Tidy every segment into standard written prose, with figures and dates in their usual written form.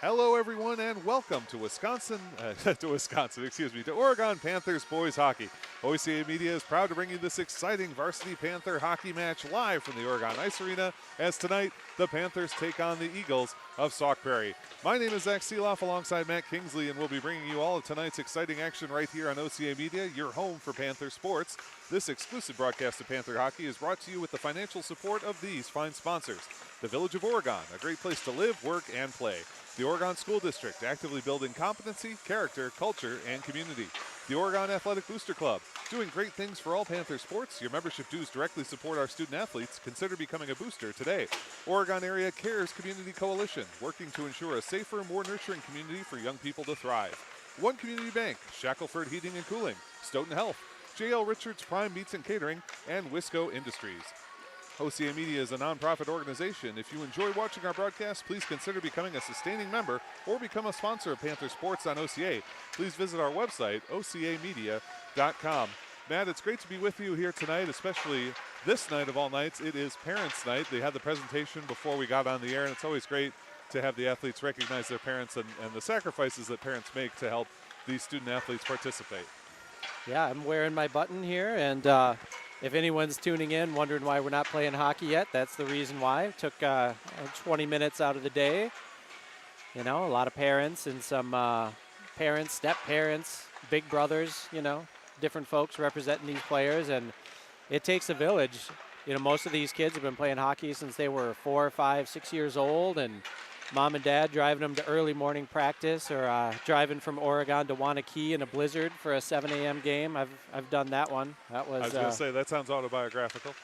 Hello, everyone, and welcome to to Oregon Panthers boys hockey. OCA Media is proud to bring you this exciting varsity Panther hockey match live from the Oregon Ice Arena, as tonight the Panthers take on the Eagles of Sauk Prairie. My name is Zach Seeloff alongside Matt Kingsley, and we'll be bringing you all of tonight's exciting action right here on OCA Media, your home for Panther sports. This exclusive broadcast of Panther hockey is brought to you with the financial support of these fine sponsors. The Village of Oregon, a great place to live, work, and play. The Oregon School District, actively building competency, character, culture, and community. The Oregon Athletic Booster Club, doing great things for all Panther sports. Your membership dues directly support our student athletes. Consider becoming a booster today. Oregon Area Cares Community Coalition, working to ensure a safer, more nurturing community for young people to thrive. One Community Bank, Shackelford Heating and Cooling, Stoughton Health, J.L. Richards Prime Meats and Catering, and Wisco Industries. OCA Media is a nonprofit organization. If you enjoy watching our broadcast, please consider becoming a sustaining member or become a sponsor of Panther Sports on OCA. Please visit our website, ocamedia.com. Matt, it's great to be with you here tonight, especially this night of all nights. It is Parents' Night. They had the presentation before we got on the air, and it's always great to have the athletes recognize their parents and the sacrifices that parents make to help these student athletes participate. Yeah, I'm wearing my button here, and if anyone's tuning in wondering why we're not playing hockey yet, that's the reason why. It took 20 minutes out of the day. You know, a lot of parents and some parents, step-parents, big brothers, you know, different folks representing these players, and it takes a village. You know, most of these kids have been playing hockey since they were 4, 5, 6 years old, and mom and dad driving them to early morning practice, or driving from Oregon to Wanakee in a blizzard for a 7 a.m. game. I've done that one. That was. I was going to say, that sounds autobiographical.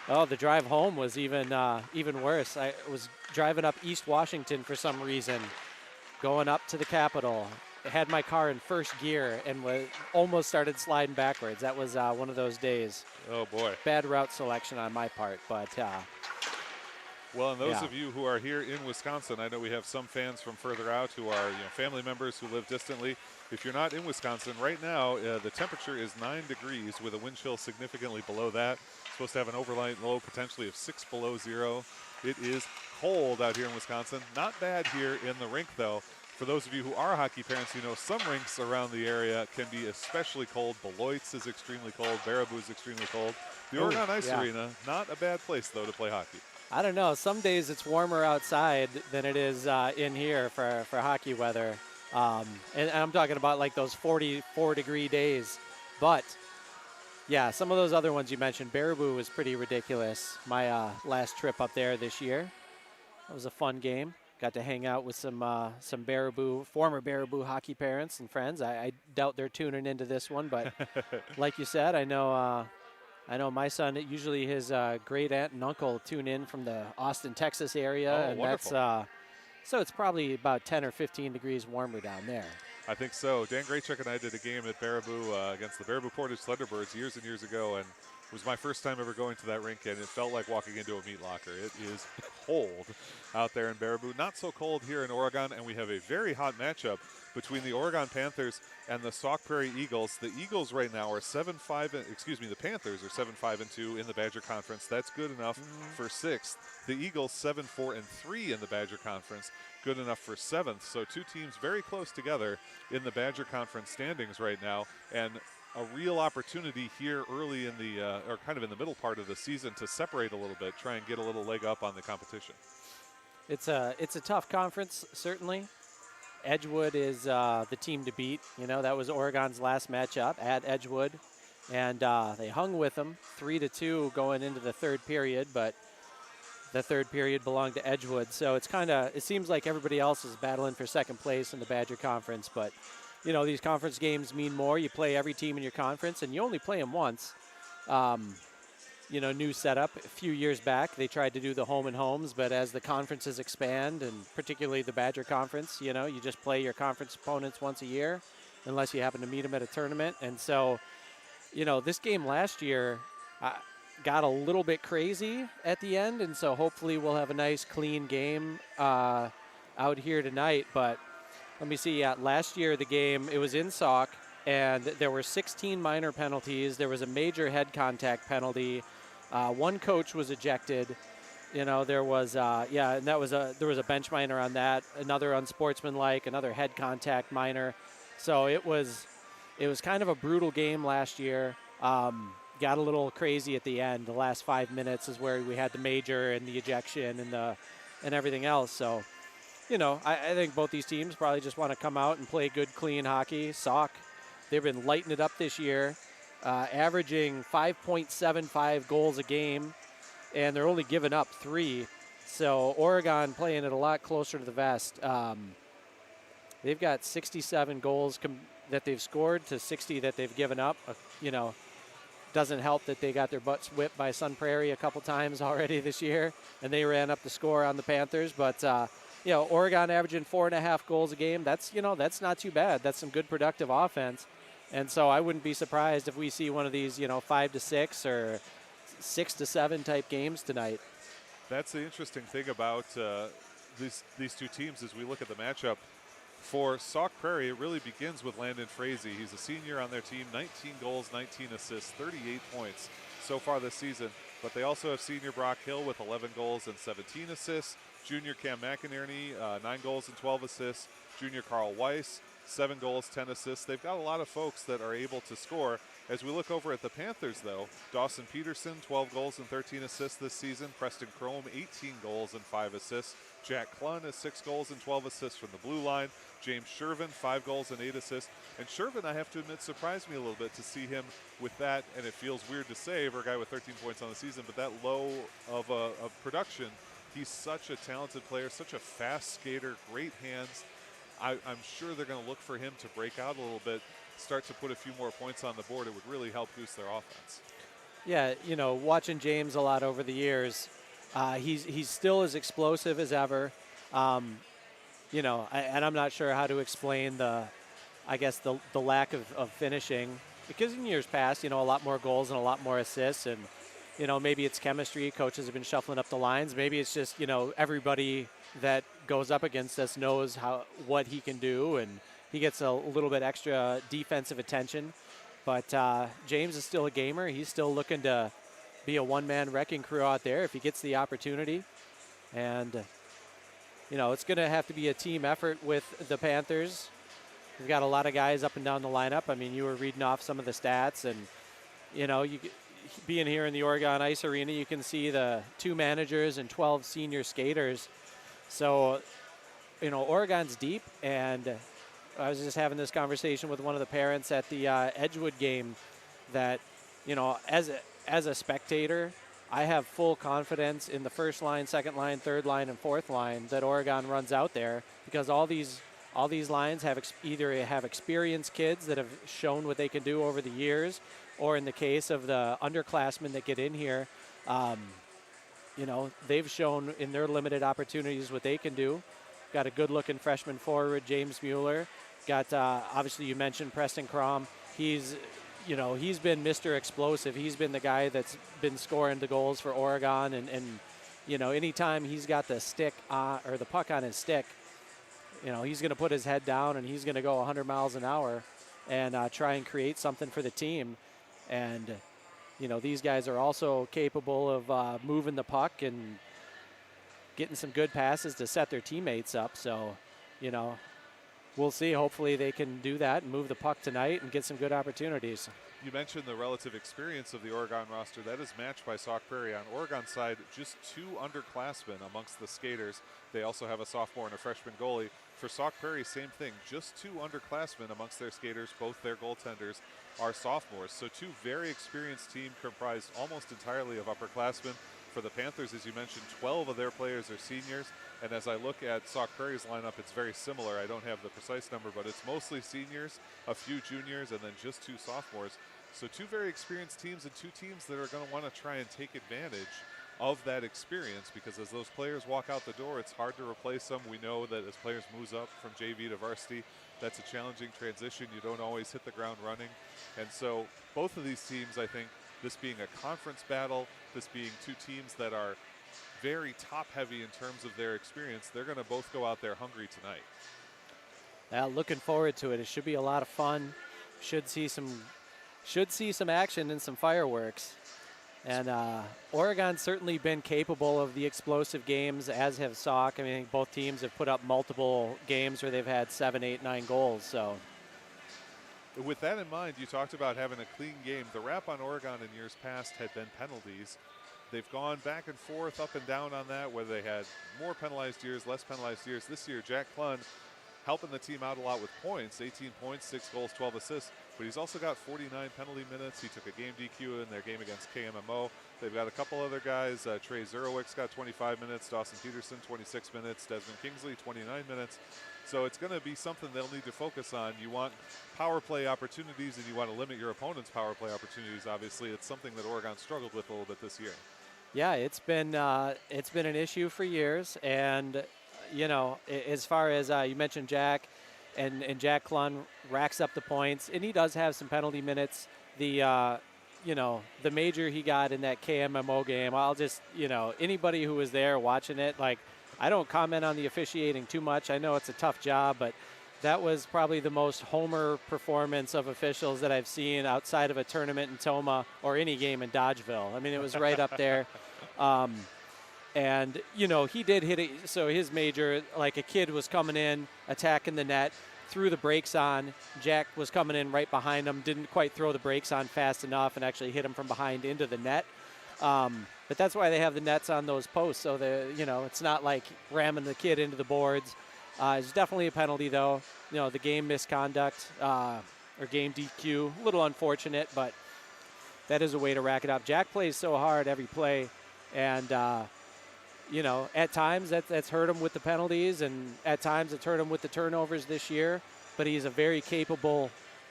Oh, the drive home was even worse. I was driving up East Washington for some reason, going up to the Capitol. I had my car in first gear and almost started sliding backwards. That was one of those days. Oh boy. Bad route selection on my part, but. Well, and those of you who are here in Wisconsin, I know we have some fans from further out who are family members who live distantly. If you're not in Wisconsin right now, the temperature is 9 degrees with a wind chill significantly below that. Supposed to have an overnight low potentially of 6 below zero. It is cold out here in Wisconsin. Not bad here in the rink, though. For those of you who are hockey parents, you know some rinks around the area can be especially cold. Beloit's is extremely cold. Baraboo is extremely cold. The Oregon Ice Arena, not a bad place, though, to play hockey. I don't know. Some days it's warmer outside than it is in here for hockey weather. And I'm talking about like those 44-degree days. But, yeah, some of those other ones you mentioned, Baraboo was pretty ridiculous. My last trip up there this year. That was a fun game. Got to hang out with some Baraboo, former Baraboo hockey parents and friends. I doubt they're tuning into this one, but like you said, I know my son, usually his great aunt and uncle tune in from the Austin, Texas area. Oh, and wonderful. That's so it's probably about 10 or 15 degrees warmer down there. I think so. Dan Graychuk and I did a game at Baraboo against the Baraboo Portage Thunderbirds years and years ago, and it was my first time ever going to that rink, and it felt like walking into a meat locker. It is cold out there in Baraboo. Not so cold here in Oregon, and we have a very hot matchup between the Oregon Panthers and the Sauk Prairie Eagles. The Eagles right now are 7-5, the Panthers are 7-5-2 in the Badger Conference. That's good enough for 6th. The Eagles 7-4-3 in the Badger Conference. Good enough for 7th. So two teams very close together in the Badger Conference standings right now, and a real opportunity here early in the, or kind of in the middle part of the season to separate a little bit, try and get a little leg up on the competition. It's a tough conference, certainly. Edgewood is the team to beat. You know, that was Oregon's last matchup at Edgewood, and they hung with them 3-2 going into the third period, but the third period belonged to Edgewood. So it seems like everybody else is battling for second place in the Badger Conference, but you know, these conference games mean more. You play every team in your conference, and you only play them once. You know, new setup. A few years back, they tried to do the home and homes, but as the conferences expand, and particularly the Badger Conference, you know, you just play your conference opponents once a year, unless you happen to meet them at a tournament. And so, you know, this game last year got a little bit crazy at the end, and so hopefully we'll have a nice, clean game out here tonight. But let me see. Last year, the game, it was in Sauk, and there were 16 minor penalties. There was a major head contact penalty. One coach was ejected. There was and there was a bench minor on that, another unsportsmanlike, another head contact minor. So it was kind of a brutal game last year. Got a little crazy at the end. The last 5 minutes is where we had the major and the ejection and everything else. So, I think both these teams probably just want to come out and play good, clean hockey. Sauk, they've been lighting it up this year, averaging 5.75 goals a game, and they're only giving up 3. So Oregon playing it a lot closer to the vest. They've got 67 goals that they've scored to 60 that they've given up. Doesn't help that they got their butts whipped by Sun Prairie a couple times already this year, and they ran up the score on the Panthers. But Oregon averaging 4.5 goals a game. That's not too bad. That's some good productive offense, and so I wouldn't be surprised if we see one of these 5 to 6 or 6 to 7 type games tonight. That's the interesting thing about these two teams as we look at the matchup. For Sauk Prairie, it really begins with Landon Frazee. He's a senior on their team, 19 goals, 19 assists, 38 points so far this season. But they also have senior Brock Hill with 11 goals and 17 assists, junior Cam McInerney, 9 goals and 12 assists, junior Carl Weiss, 7 goals, 10 assists. They've got a lot of folks that are able to score. As we look over at the Panthers, though, Dawson Peterson, 12 goals and 13 assists this season. Preston Chrome, 18 goals and 5 assists. Jack Klun has 6 goals and 12 assists from the blue line. James Shervin, 5 goals and 8 assists. And Shervin, I have to admit, surprised me a little bit to see him with that, and it feels weird to say for a guy with 13 points on the season, but that low of production. He's such a talented player, such a fast skater, great hands. I'm sure they're going to look for him to break out a little bit, start to put a few more points on the board. It would really help boost their offense. Yeah, watching James a lot over the years, he's still as explosive as ever. And I'm not sure how to explain the lack of finishing, because in years past, a lot more goals and a lot more assists, and maybe it's chemistry. Coaches have been shuffling up the lines. Maybe it's just everybody that goes up against us knows what he can do, and he gets a little bit extra defensive attention. But James is still a gamer. He's still looking to be a one-man wrecking crew out there if he gets the opportunity. And it's going to have to be a team effort with the Panthers. We've got a lot of guys up and down the lineup. I mean, you were reading off some of the stats, and being here in the Oregon Ice Arena, you can see the 2 managers and 12 senior skaters. So, Oregon's deep, and I was just having this conversation with one of the parents at the Edgewood game that, as a spectator, I have full confidence in the first line, second line, third line, and fourth line that Oregon runs out there, because all these lines have either experienced kids that have shown what they can do over the years, or in the case of the underclassmen that get in here, they've shown in their limited opportunities what they can do. Got a good-looking freshman forward, James Mueller. Got, obviously, you mentioned Preston Crom. He's been Mr. Explosive. He's been the guy that's been scoring the goals for Oregon. And anytime he's got the stick or the puck on his stick, he's going to put his head down and he's going to go 100 miles an hour and try and create something for the team. And, these guys are also capable of moving the puck and getting some good passes to set their teammates up. So, we'll see. Hopefully they can do that and move the puck tonight and get some good opportunities. You mentioned the relative experience of the Oregon roster. That is matched by Sauk Prairie. On Oregon's side, just 2 underclassmen amongst the skaters. They also have a sophomore and a freshman goalie. For Sauk Prairie, same thing. Just 2 underclassmen amongst their skaters. Both their goaltenders are sophomores. So 2 very experienced teams comprised almost entirely of upperclassmen. For the Panthers, as you mentioned, 12 of their players are seniors. And as I look at Sauk Prairie's lineup, it's very similar. I don't have the precise number, but it's mostly seniors, a few juniors, and then just 2 sophomores. So 2 very experienced teams and 2 teams that are going to want to try and take advantage of that experience, because as those players walk out the door, it's hard to replace them. We know that as players moves up from JV to varsity, that's a challenging transition. You don't always hit the ground running. And so both of these teams, I think, this being a conference battle, this being 2 teams that are very top-heavy in terms of their experience, they're going to both go out there hungry tonight. Looking forward to it. It should be a lot of fun. Should see some action and some fireworks. And Oregon's certainly been capable of the explosive games, as have Sauk. I mean, both teams have put up multiple games where they've had 7, 8, 9 goals. So, with that in mind, you talked about having a clean game. The rap on Oregon in years past had been penalties. They've gone back and forth, up and down on that, whether they had more penalized years, less penalized years. This year, Jack Klund helping the team out a lot with points, 18 points, 6 goals, 12 assists, but he's also got 49 penalty minutes. He took a game DQ in their game against KMMO. They've got a couple other guys. Trey Zurowicz got 25 minutes, Dawson Peterson 26 minutes, Desmond Kingsley 29 minutes. So it's going to be something they'll need to focus on. You want power play opportunities and you want to limit your opponent's power play opportunities. Obviously, it's something that Oregon struggled with a little bit this year. Yeah, it's been an issue for years, and you know, as far as you mentioned Jack, and Jack Klund racks up the points, and he does have some penalty minutes. The the major he got in that KMMO game, I'll just, anybody who was there watching it, like, I don't comment on the officiating too much. I know it's a tough job, but that was probably the most homer performance of officials that I've seen outside of a tournament in Toma or any game in Dodgeville. I mean, it was right up there. And, he did hit it. So his major, like a kid was coming in, attacking the net, threw the brakes on. Jack was coming in right behind him, didn't quite throw the brakes on fast enough and actually hit him from behind into the net. But that's why they have the nets on those posts. So, it's not like ramming the kid into the boards. It's definitely a penalty, though. The game misconduct or game DQ, a little unfortunate, but that is a way to rack it up. Jack plays so hard every play, and, at times that's hurt him with the penalties, and at times it's hurt him with the turnovers this year, but he's a very capable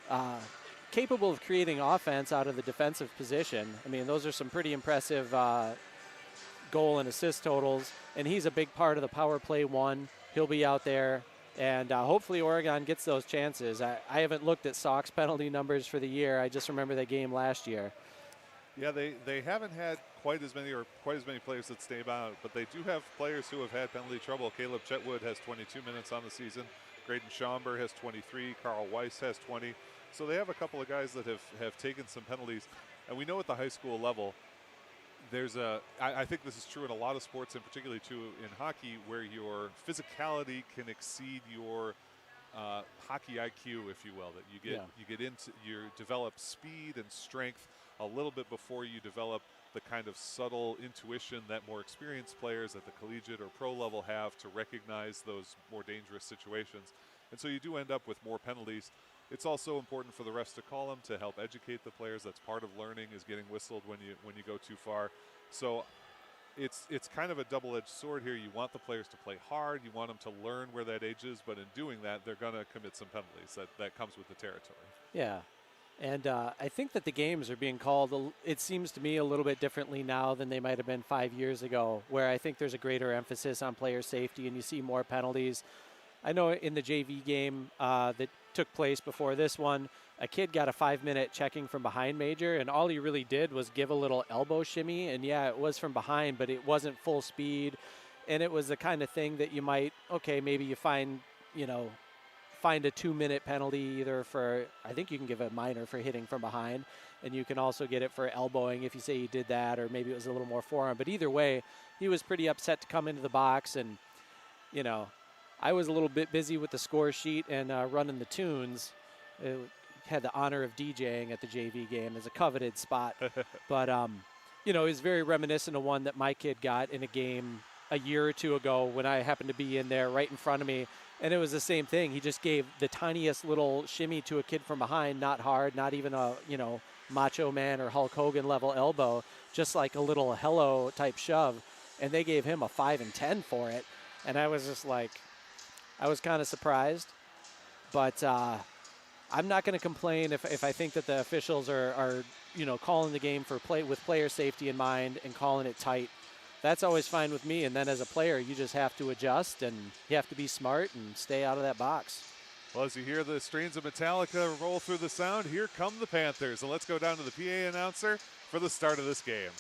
of creating offense out of the defensive position. I mean, those are some pretty impressive goal and assist totals, and he's a big part of the power play one. He'll be out there, and hopefully Oregon gets those chances. I haven't looked at Sauk's penalty numbers for the year. I just remember that game last year. Yeah, they haven't had quite as many players that stay out, but they do have players who have had penalty trouble. Caleb Chetwood has 22 minutes on the season. Graydon Schomburg has 23. Carl Weiss has 20. So they have a couple of guys that have taken some penalties. And we know at the high school level, I think this is true in a lot of sports, and particularly too in hockey, where your physicality can exceed your hockey IQ, if you will. That you develop speed and strength a little bit before you develop the kind of subtle intuition that more experienced players at the collegiate or pro level have to recognize those more dangerous situations. And so you do end up with more penalties. It's also important for the refs to call them to help educate the players. That's part of learning, is getting whistled when you go too far. So it's kind of a double-edged sword here. You want the players to play hard. You want them to learn where that age is. But in doing that, they're going to commit some penalties. That comes with the territory. Yeah. And I think that the games are being called, it seems to me, a little bit differently now than they might have been 5 years ago, where I think there's a greater emphasis on player safety and you see more penalties. I know in the JV game that took place before this one, a kid got a 5-minute checking from behind major, and all he really did was give a little elbow shimmy. And yeah, it was from behind, but it wasn't full speed. And it was the kind of thing that you might, maybe you find a 2-minute penalty either for, I think you can give a minor for hitting from behind, and you can also get it for elbowing if you say you did that, or maybe it was a little more forearm. But either way, he was pretty upset to come into the box, and, I was a little bit busy with the score sheet and running the tunes. It had the honor of DJing at the JV game as a coveted spot. But, it was very reminiscent of one that my kid got in a game a year or two ago when I happened to be in there right in front of me. And it was the same thing. He just gave the tiniest little shimmy to a kid from behind, not hard, not even a, Macho Man or Hulk Hogan level elbow, just like a little hello type shove. And they gave him a 5 and 10 for it. And I was just like, I was kind of surprised. But I'm not going to complain if I think that the officials are calling the game with player safety in mind and calling it tight. That's always fine with me. And then as a player, you just have to adjust and you have to be smart and stay out of that box. Well, as you hear the strains of Metallica roll through the sound, here come the Panthers. And let's go down to the PA announcer for the start of this game.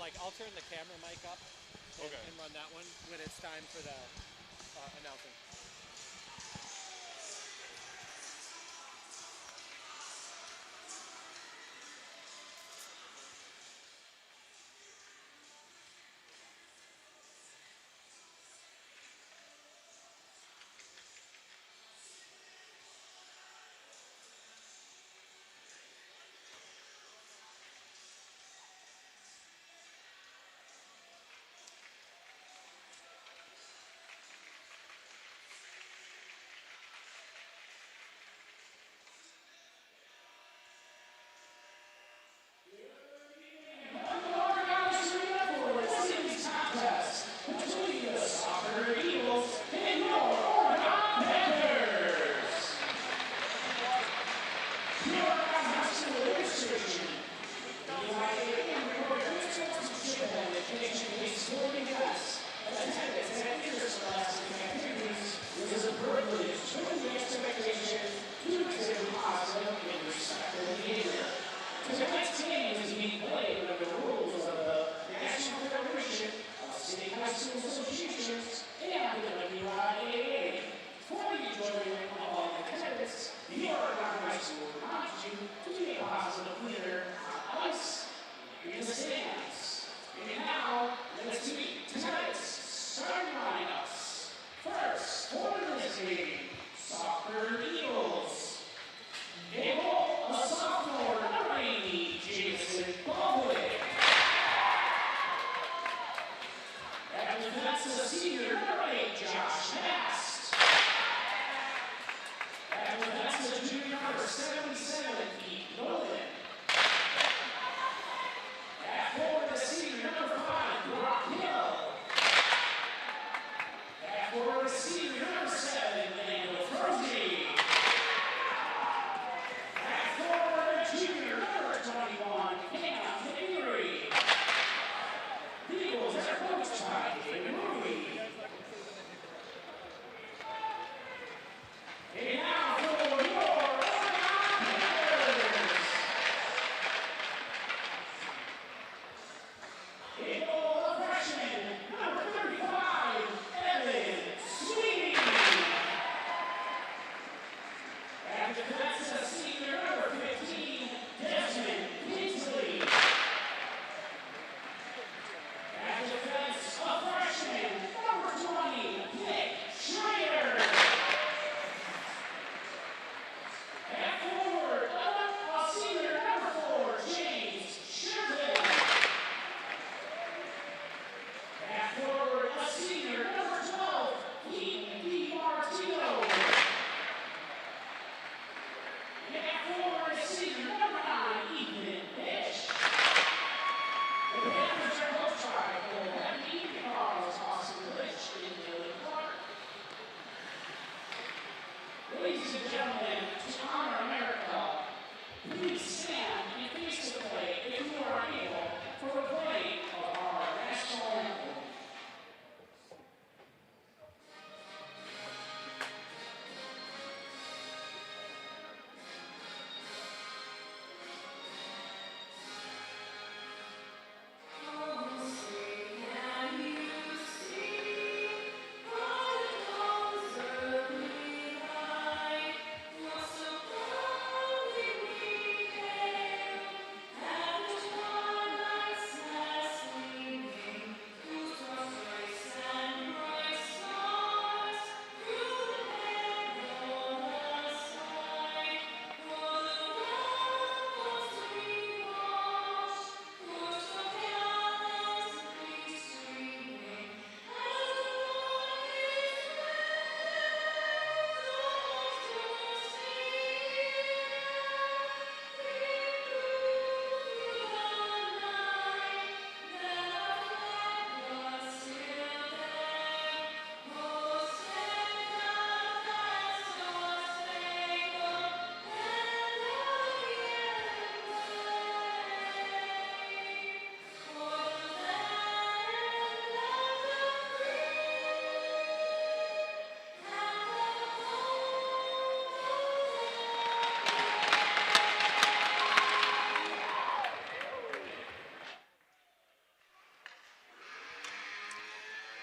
I'll turn the camera mic up and, Okay. and run that one when it's time for the announcing.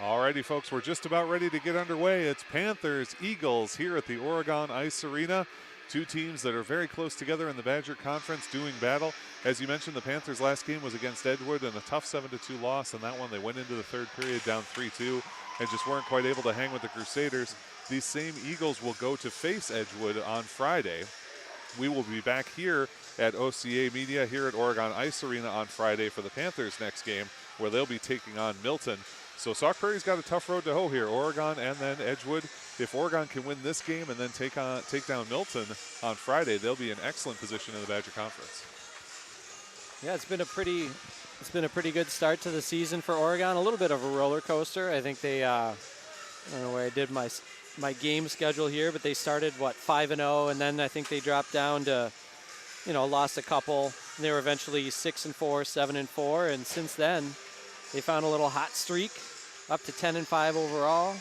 Alrighty, folks, we're just about ready to get underway. It's Panthers, Eagles here at the Oregon Ice Arena. Two teams that are very close together in the Badger Conference doing battle. As you mentioned, the Panthers' last game was against Edgewood in a tough 7-2 loss. In that one, they went into the third period down 3-2 and just weren't quite able to hang with the Crusaders. These same Eagles will go to face Edgewood on Friday. We will be back here at OCA Media here at Oregon Ice Arena on Friday for the Panthers' next game, where they'll be taking on Milton. So Sauk Prairie's got a tough road to hoe here. Oregon and then Edgewood. If Oregon can win this game and then take down Milton on Friday, they'll be in excellent position in the Badger Conference. Yeah, it's been a pretty good start to the season for Oregon. A little bit of a roller coaster. I think they I don't know where I did my game schedule here, but they started 5-0, and then I think they dropped down to, lost a couple. They were eventually 6-4, 7-4, and since then they found a little hot streak, up to 10-5 overall.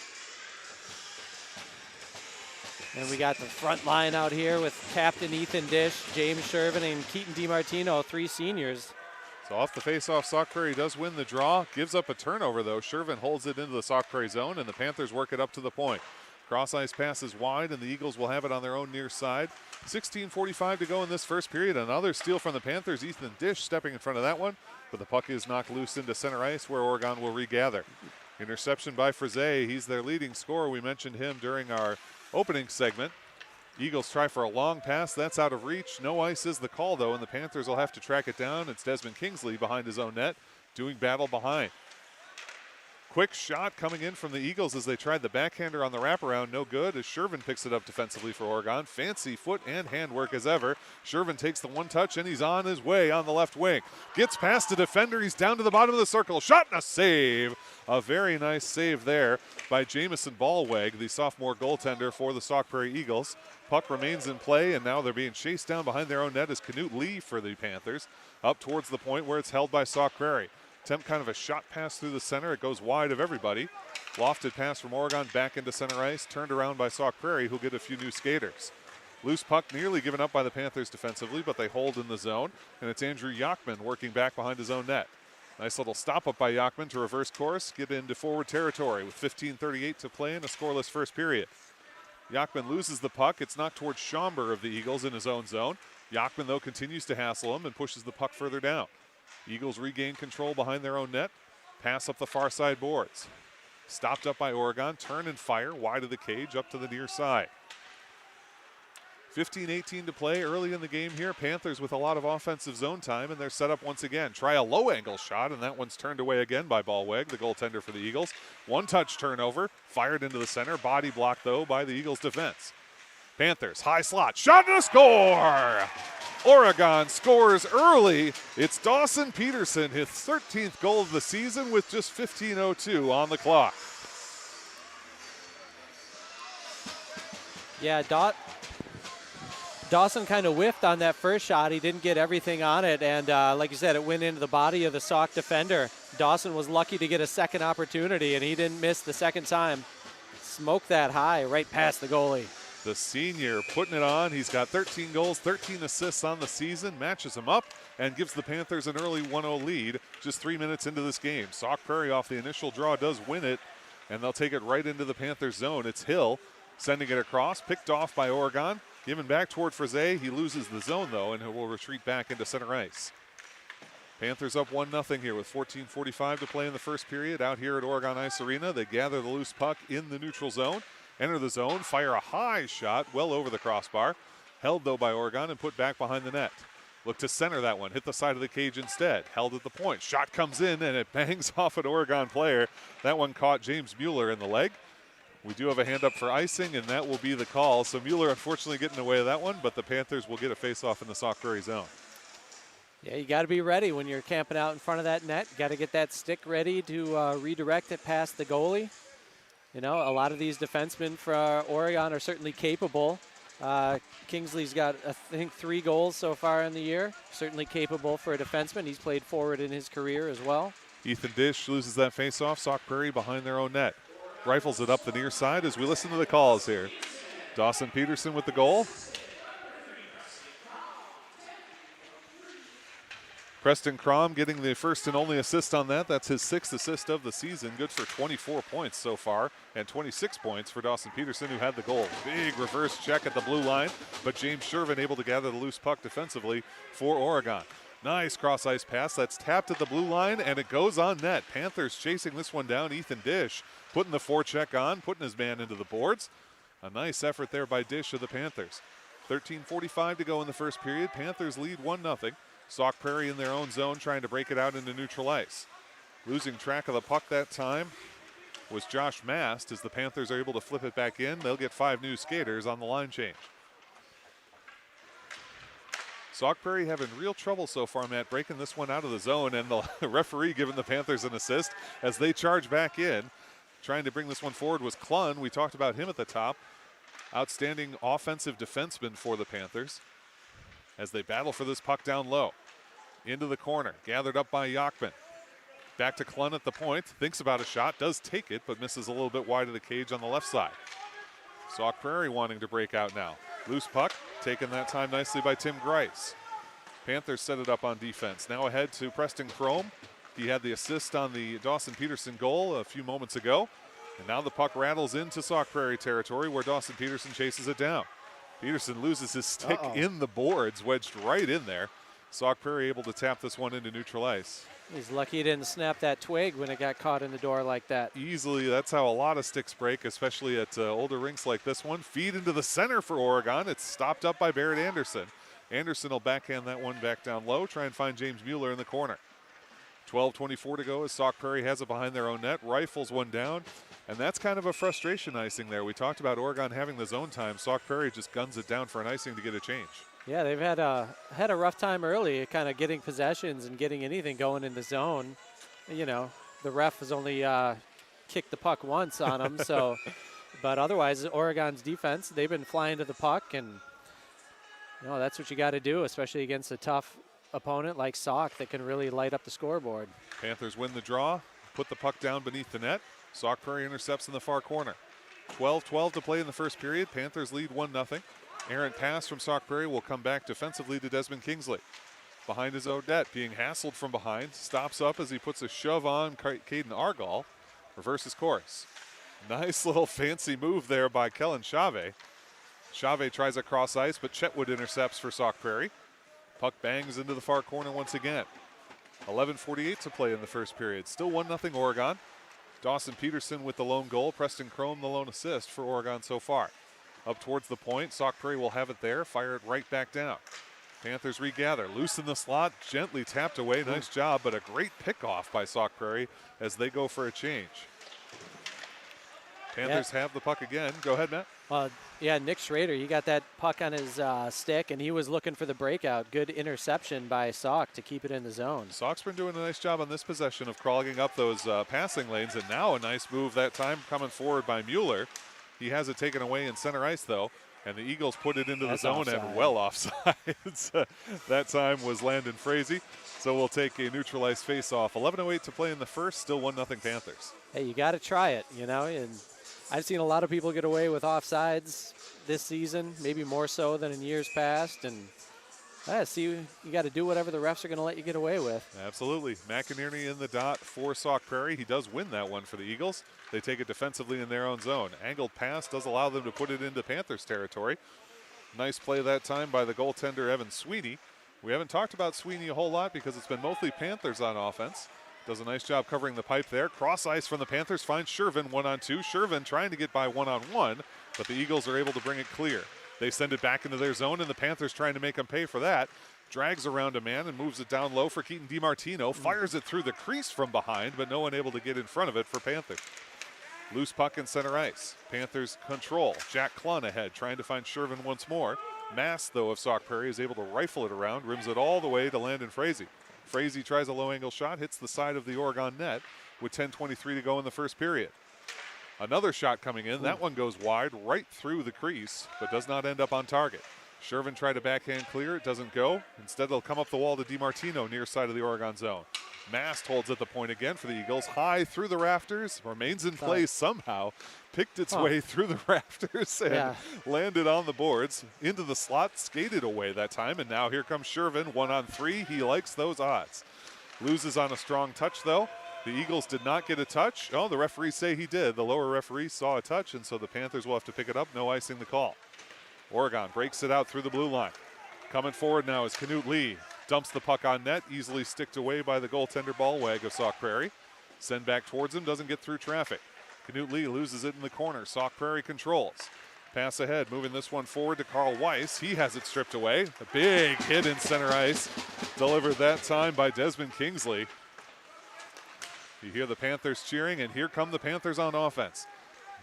And we got the front line out here with Captain Ethan Dish, James Shervin, and Keaton DiMartino, three seniors. So off the face-off, Sauk Prairie does win the draw. Gives up a turnover, though. Shervin holds it into the Sauk Prairie zone, and the Panthers work it up to the point. Cross-ice passes wide, and the Eagles will have it on their own near side. 16:45 to go in this first period. Another steal from the Panthers. Ethan Dish stepping in front of that one, but the puck is knocked loose into center ice where Oregon will regather. Interception by Frise. He's their leading scorer. We mentioned him during our opening segment. Eagles try for a long pass. That's out of reach. No ice is the call, though, and the Panthers will have to track it down. It's Desmond Kingsley behind his own net, doing battle behind. Quick shot coming in from the Eagles as they tried the backhander on the wraparound. No good as Shervin picks it up defensively for Oregon. Fancy foot and handwork as ever. Shervin takes the one touch, and he's on his way on the left wing. Gets past the defender. He's down to the bottom of the circle. Shot and a save. A very nice save there by Jamison Ballweg, the sophomore goaltender for the Sauk Prairie Eagles. Puck remains in play, and now they're being chased down behind their own net as Canute Lee for the Panthers. Up towards the point where it's held by Sauk Prairie. Attempt kind of a shot pass through the center. It goes wide of everybody. Lofted pass from Oregon back into center ice. Turned around by Sauk Prairie, who'll get a few new skaters. Loose puck nearly given up by the Panthers defensively, but they hold in the zone. And it's Andrew Yachman working back behind his own net. Nice little stop up by Yachman to reverse course, get into forward territory with 15:38 to play in a scoreless first period. Yachman loses the puck. It's knocked towards Schomber of the Eagles in his own zone. Yachman, though, continues to hassle him and pushes the puck further down. Eagles regain control behind their own net. Pass up the far side boards. Stopped up by Oregon. Turn and fire wide of the cage up to the near side. 15:18 to play early in the game here. Panthers with a lot of offensive zone time, and they're set up once again. Try a low angle shot, and that one's turned away again by Ballweg, the goaltender for the Eagles. One touch turnover, fired into the center. Body blocked, though, by the Eagles defense. Panthers, high slot, shot and a score! Oregon scores early. It's Dawson Peterson, his 13th goal of the season with just 15:02 on the clock. Yeah, Dawson kind of whiffed on that first shot. He didn't get everything on it, and like you said, it went into the body of the Sauk defender. Dawson was lucky to get a second opportunity, and he didn't miss the second time. Smoked that high right past the goalie. The senior putting it on. He's got 13 goals, 13 assists on the season, matches them up, and gives the Panthers an early 1-0 lead just 3 minutes into this game. Sauk Prairie off the initial draw does win it, and they'll take it right into the Panthers zone. It's Hill sending it across, picked off by Oregon, given back toward Frise. He loses the zone, though, and will retreat back into center ice. Panthers up 1-0 here with 14:45 to play in the first period. Out here at Oregon Ice Arena, they gather the loose puck in the neutral zone. Enter the zone, fire a high shot well over the crossbar. Held, though, by Oregon and put back behind the net. Look to center that one, hit the side of the cage instead. Held at the point, shot comes in and it bangs off an Oregon player. That one caught James Mueller in the leg. We do have a hand up for icing, and that will be the call. So Mueller unfortunately getting away with that one, but the Panthers will get a face-off in the Sauk Prairie zone. Yeah, you got to be ready when you're camping out in front of that net. Got to get that stick ready to redirect it past the goalie. You know, a lot of these defensemen for Oregon are certainly capable. Kingsley's got, I think, 3 goals so far in the year. Certainly capable for a defenseman. He's played forward in his career as well. Ethan Dish loses that faceoff. Sauk Prairie behind their own net. Rifles it up the near side as we listen to the calls here. Dawson Peterson with the goal. Preston Crom getting the first and only assist on that. That's his 6th assist of the season. Good for 24 points so far, and 26 points for Dawson Peterson, who had the goal. Big reverse check at the blue line, but James Shervin able to gather the loose puck defensively for Oregon. Nice cross-ice pass. That's tapped at the blue line, and it goes on net. Panthers chasing this one down. Ethan Dish putting the forecheck on, putting his man into the boards. A nice effort there by Dish of the Panthers. 13:45 to go in the first period. Panthers lead 1-0. Sauk Prairie in their own zone trying to break it out into neutral ice. Losing track of the puck that time was Josh Mast as the Panthers are able to flip it back in. They'll get 5 new skaters on the line change. Sauk Prairie having real trouble so far, Matt, breaking this one out of the zone, and the referee giving the Panthers an assist as they charge back in. Trying to bring this one forward was Klun. We talked about him at the top. Outstanding offensive defenseman for the Panthers as they battle for this puck down low. Into the corner, gathered up by Yachman. Back to Klun at the point, thinks about a shot, does take it, but misses a little bit wide of the cage on the left side. Sauk Prairie wanting to break out now. Loose puck, taken that time nicely by Tim Grice. Panthers set it up on defense. Now ahead to Preston Chrome. He had the assist on the Dawson Peterson goal a few moments ago. And now the puck rattles into Sauk Prairie territory where Dawson Peterson chases it down. Peterson loses his stick in the boards, wedged right in there. Sauk Prairie able to tap this one into neutral ice. He's lucky he didn't snap that twig when it got caught in the door like that. Easily, that's how a lot of sticks break, especially at older rinks like this one. Feed into the center for Oregon. It's stopped up by Barrett Anderson. Anderson will backhand that one back down low, try and find James Mueller in the corner. 12:24 to go as Sauk Prairie has it behind their own net, rifles one down, and that's kind of a frustration icing there. We talked about Oregon having the zone time. Sauk Prairie just guns it down for an icing to get a change. Yeah, they've had a rough time early, kind of getting possessions and getting anything going in the zone. You know, the ref has only kicked the puck once on them, so. But otherwise, Oregon's defense, they've been flying to the puck, and that's what you got to do, especially against a tough opponent like Sauk that can really light up the scoreboard. Panthers win the draw, put the puck down beneath the net. Sauk Prairie intercepts in the far corner. 12-12 to play in the first period. Panthers lead 1-0. Errant pass from Sauk Prairie will come back defensively to Desmond Kingsley. Behind his Odette, being hassled from behind. Stops up as he puts a shove on Caden Argall. Reverses course. Nice little fancy move there by Kellen Chave. Chave tries a cross ice, but Chetwood intercepts for Sauk Prairie. Puck bangs into the far corner once again. 11:48 to play in the first period. Still 1-0 Oregon. Dawson Peterson with the lone goal. Preston Chrome the lone assist for Oregon so far. Up towards the point. Sauk Prairie will have it there. Fire it right back down. Panthers regather. Loose in the slot. Gently tapped away. Nice job, but a great pickoff by Sauk Prairie as they go for a change. Panthers have the puck again. Go ahead, Matt. Yeah, Nick Schrader, he got that puck on his stick, and he was looking for the breakout. Good interception by Sauk to keep it in the zone. Sauk's been doing a nice job on this possession of crawling up those passing lanes, and now a nice move that time coming forward by Mueller. He has it taken away in center ice, though, and the Eagles put it into the zone and well offside. That time was Landon Frazee, so we'll take a neutralized face-off. 11:08 to play in the first, still 1-0 Panthers. Hey, you got to try it, and I've seen a lot of people get away with offsides this season, maybe more so than in years past. And you got to do whatever the refs are going to let you get away with. Absolutely. McInerney in the dot for Sauk Prairie. He does win that one for the Eagles. They take it defensively in their own zone. Angled pass does allow them to put it into Panthers territory. Nice play that time by the goaltender, Evan Sweeney. We haven't talked about Sweeney a whole lot because it's been mostly Panthers on offense. Does a nice job covering the pipe there. Cross ice from the Panthers finds Shervin 1-on-2. Shervin trying to get by 1-on-1, but the Eagles are able to bring it clear. They send it back into their zone, and the Panthers trying to make them pay for that. Drags around a man and moves it down low for Keaton DiMartino. Fires it through the crease from behind, but no one able to get in front of it for Panthers. Loose puck in center ice. Panthers control. Jack Klun ahead, trying to find Shervin once more. Mass, though, of Sauk Prairie is able to rifle it around, rims it all the way to Landon Frazee. Frazee tries a low-angle shot, hits the side of the Oregon net with 10:23 to go in the first period. Another shot coming in. That one goes wide right through the crease, but does not end up on target. Shervin tried to backhand clear. It doesn't go. Instead, they'll come up the wall to DiMartino near side of the Oregon zone. Mast holds at the point again for the Eagles. High through the rafters. Remains in place somehow. Picked its way through the rafters and landed on the boards. Into the slot. Skated away that time. And now here comes Shervin. 1-on-3. He likes those odds. Loses on a strong touch, though. The Eagles did not get a touch. Oh, the referees say he did. The lower referee saw a touch, and so the Panthers will have to pick it up. No icing the call. Oregon breaks it out through the blue line. Coming forward now is Canute Lee. Dumps the puck on net, easily sticked away by the goaltender Ballweg of Sauk Prairie. Send back towards him, doesn't get through traffic. Canute Lee loses it in the corner. Sauk Prairie controls. Pass ahead, moving this one forward to Carl Weiss. He has it stripped away. A big hit in center ice. Delivered that time by Desmond Kingsley. You hear the Panthers cheering, and here come the Panthers on offense.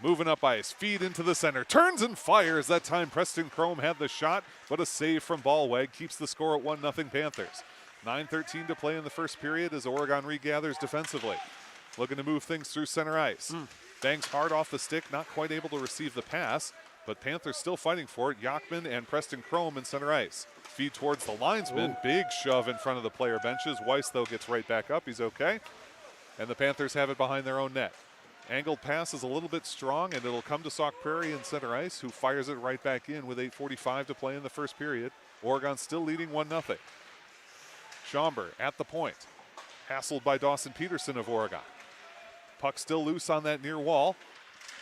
Moving up ice, feed into the center, turns and fires. That time Preston Chrome had the shot, but a save from Ballweg keeps the score at 1-0 Panthers. 9:13 to play in the first period as Oregon regathers defensively. Looking to move things through center ice. Bangs hard off the stick, not quite able to receive the pass, but Panthers still fighting for it. Yachman and Preston Chrome in center ice. Feed towards the linesman, big shove in front of the player benches. Weiss, though, gets right back up. He's okay. And the Panthers have it behind their own net. Angled pass is a little bit strong, and it'll come to Sauk Prairie in center ice, who fires it right back in with 8:45 to play in the first period. Oregon still leading 1-0. Schomburg at the point. Hassled by Dawson Peterson of Oregon. Puck still loose on that near wall.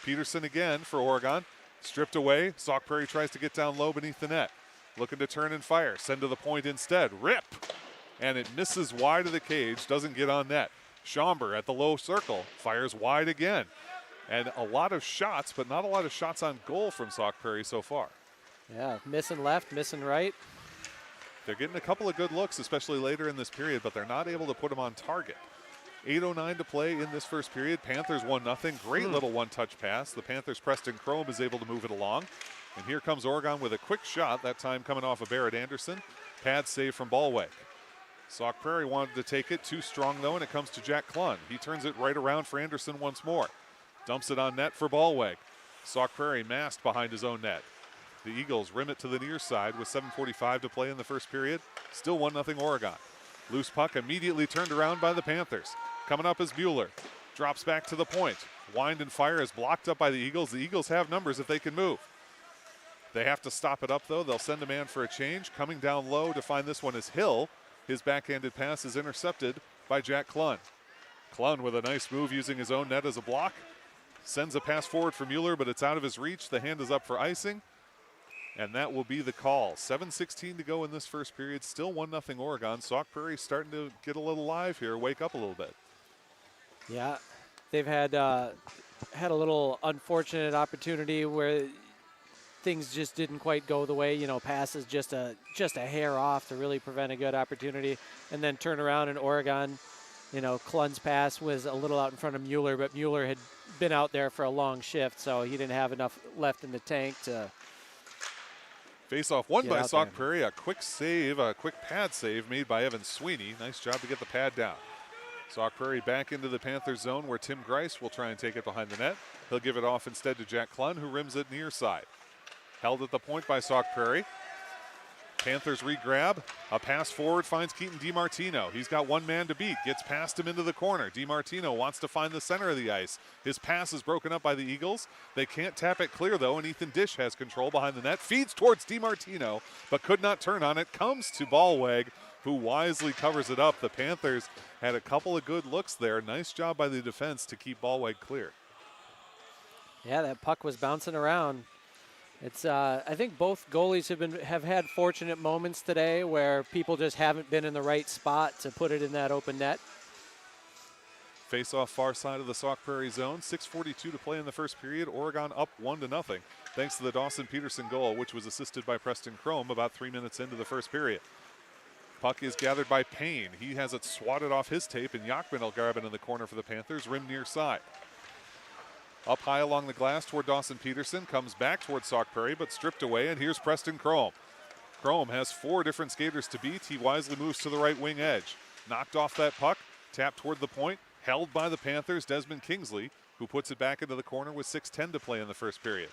Peterson again for Oregon. Stripped away. Sauk Prairie tries to get down low beneath the net. Looking to turn and fire. Send to the point instead. Rip! And it misses wide of the cage. Doesn't get on net. Schomburg at the low circle, fires wide again. And a lot of shots, but not a lot of shots on goal from Sauk Prairie so far. Yeah, missing left, missing right. They're getting a couple of good looks, especially later in this period, but they're not able to put them on target. 8:09 to play in this first period. Panthers 1-0. Great little one-touch pass. The Panthers' Preston Chrome is able to move it along. And here comes Oregon with a quick shot, that time coming off of Barrett Anderson. Pad save from Ballweg. Sauk Prairie wanted to take it, too strong though, and it comes to Jack Klun. He turns it right around for Anderson once more. Dumps it on net for Ballweg. Sauk Prairie masked behind his own net. The Eagles rim it to the near side with 7:45 to play in the first period. Still 1-0 Oregon. Loose puck immediately turned around by the Panthers. Coming up is Mueller. Drops back to the point. Wind and fire is blocked up by the Eagles. The Eagles have numbers if they can move. They have to stop it up though. They'll send a man for a change. Coming down low to find this one is Hill. His backhanded pass is intercepted by Jack Klun. Klun with a nice move using his own net as a block. Sends a pass forward for Mueller, but it's out of his reach. The hand is up for icing. And that will be the call. 7:16 to go in this first period. Still 1-0 Oregon. Sauk Prairie starting to get a little live here, wake up a little bit. Yeah, they've had a little unfortunate opportunity where things just didn't quite go the way, you know, passes just a hair off to really prevent a good opportunity, and then turn around in Oregon. You know, Klun's pass was a little out in front of Mueller, but Mueller had been out there for a long shift, so he didn't have enough left in the tank to Face-off won by Sauk Prairie. A quick save, a quick pad save made by Evan Sweeney. Nice job to get the pad down. Sauk Prairie back into the Panthers zone where Tim Grice will try and take it behind the net. He'll give it off instead to Jack Klun, who rims it near side. Held at the point by Sauk Prairie. Panthers re-grab. A pass forward finds Keaton DiMartino. He's got one man to beat. Gets past him into the corner. DiMartino wants to find the center of the ice. His pass is broken up by the Eagles. They can't tap it clear, though, and Ethan Dish has control behind the net. Feeds towards DiMartino, but could not turn on it. Comes to Ballweg, who wisely covers it up. The Panthers had a couple of good looks there. Nice job by the defense to keep Ballweg clear. Yeah, that puck was bouncing around. It's I think both goalies have had fortunate moments today where people just haven't been in the right spot to put it in that open net. Face off far side of the Sauk Prairie zone. 6:42 to play in the first period. Oregon up 1-0 thanks to the Dawson Peterson goal, which was assisted by Preston Chrome about 3 minutes into the first period. Puck is gathered by Payne. He has it swatted off his tape, and Yachman will grab it in the corner for the Panthers, rim near side. Up high along the glass toward Dawson Peterson, comes back toward Sauk Prairie, but stripped away, and here's Preston Chrome. Chrome has 4 different skaters to beat. He wisely moves to the right wing edge. Knocked off that puck, tapped toward the point, held by the Panthers, Desmond Kingsley, who puts it back into the corner with 6:10 to play in the first period.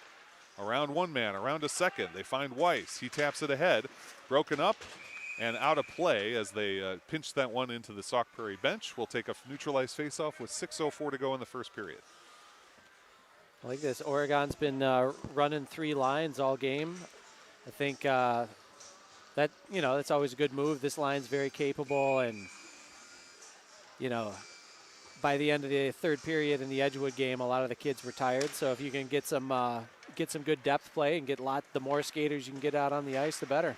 Around one man, around a second. They find Weiss. He taps it ahead. Broken up and out of play as they pinch that one into the Sauk Prairie bench. We'll take a neutralized faceoff with 6:04 to go in the first period. I like this. Oregon's been running 3 lines all game. I think that, that's always a good move. This line's very capable, and, by the end of the third period in the Edgewood game, a lot of the kids were tired. So if you can get some good depth play and get the more skaters you can get out on the ice, the better.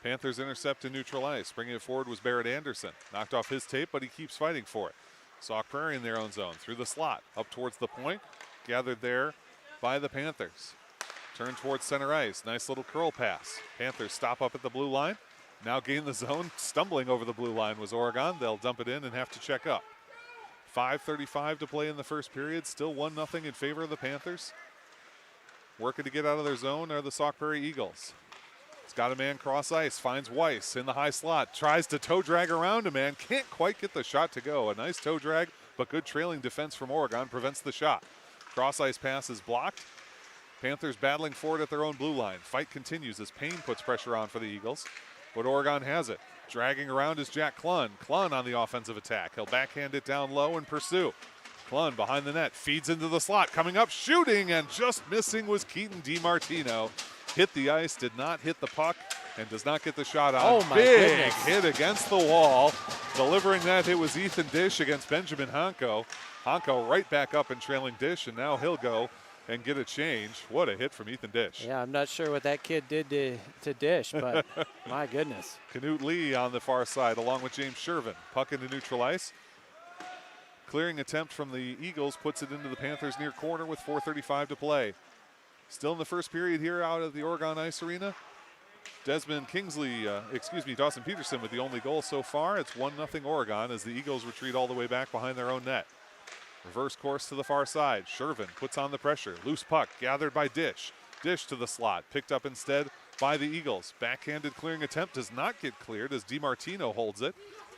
Panthers intercept in neutral ice. Bringing it forward was Barrett Anderson. Knocked off his tape, but he keeps fighting for it. Sauk Prairie in their own zone. Through the slot. Up towards the point. Gathered there by the Panthers. Turn towards center ice. Nice little curl pass. Panthers stop up at the blue line. Now gain the zone. Stumbling over the blue line was Oregon. They'll dump it in and have to check up. 5:35 to play in the first period. Still 1-0 in favor of the Panthers. Working to get out of their zone are the Sauk Prairie Eagles. He's got a man cross ice. Finds Weiss in the high slot. Tries to toe drag around a man. Can't quite get the shot to go. A nice toe drag, but good trailing defense from Oregon prevents the shot. Cross ice pass is blocked. Panthers battling for it at their own blue line. Fight continues as Payne puts pressure on for the Eagles. But Oregon has it. Dragging around is Jack Klun. Klun on the offensive attack. He'll backhand it down low and pursue. Klun behind the net. Feeds into the slot. Coming up, shooting, and just missing was Keaton DiMartino. Hit the ice, did not hit the puck, and does not get the shot on. Oh, my Big goodness. hit against the wall. Delivering that hit was Ethan Dish against Benjamin Honko. Honko right back up and trailing Dish, and now he'll go and get a change. What a hit from Ethan Dish. Yeah, I'm not sure what that kid did to Dish, but my goodness. Knut Lee on the far side along with James Shervin. Puck into neutral ice. Clearing attempt from the Eagles puts it into the Panthers near corner with 4:35 to play. Still in the first period here out of the Oregon Ice Arena. Dawson Peterson with the only goal so far. It's 1-0 Oregon as the Eagles retreat all the way back behind their own net. Reverse course to the far side. Shervin puts on the pressure. Loose puck gathered by Dish. Dish to the slot. Picked up instead by the Eagles. Backhanded clearing attempt does not get cleared as DiMartino holds it.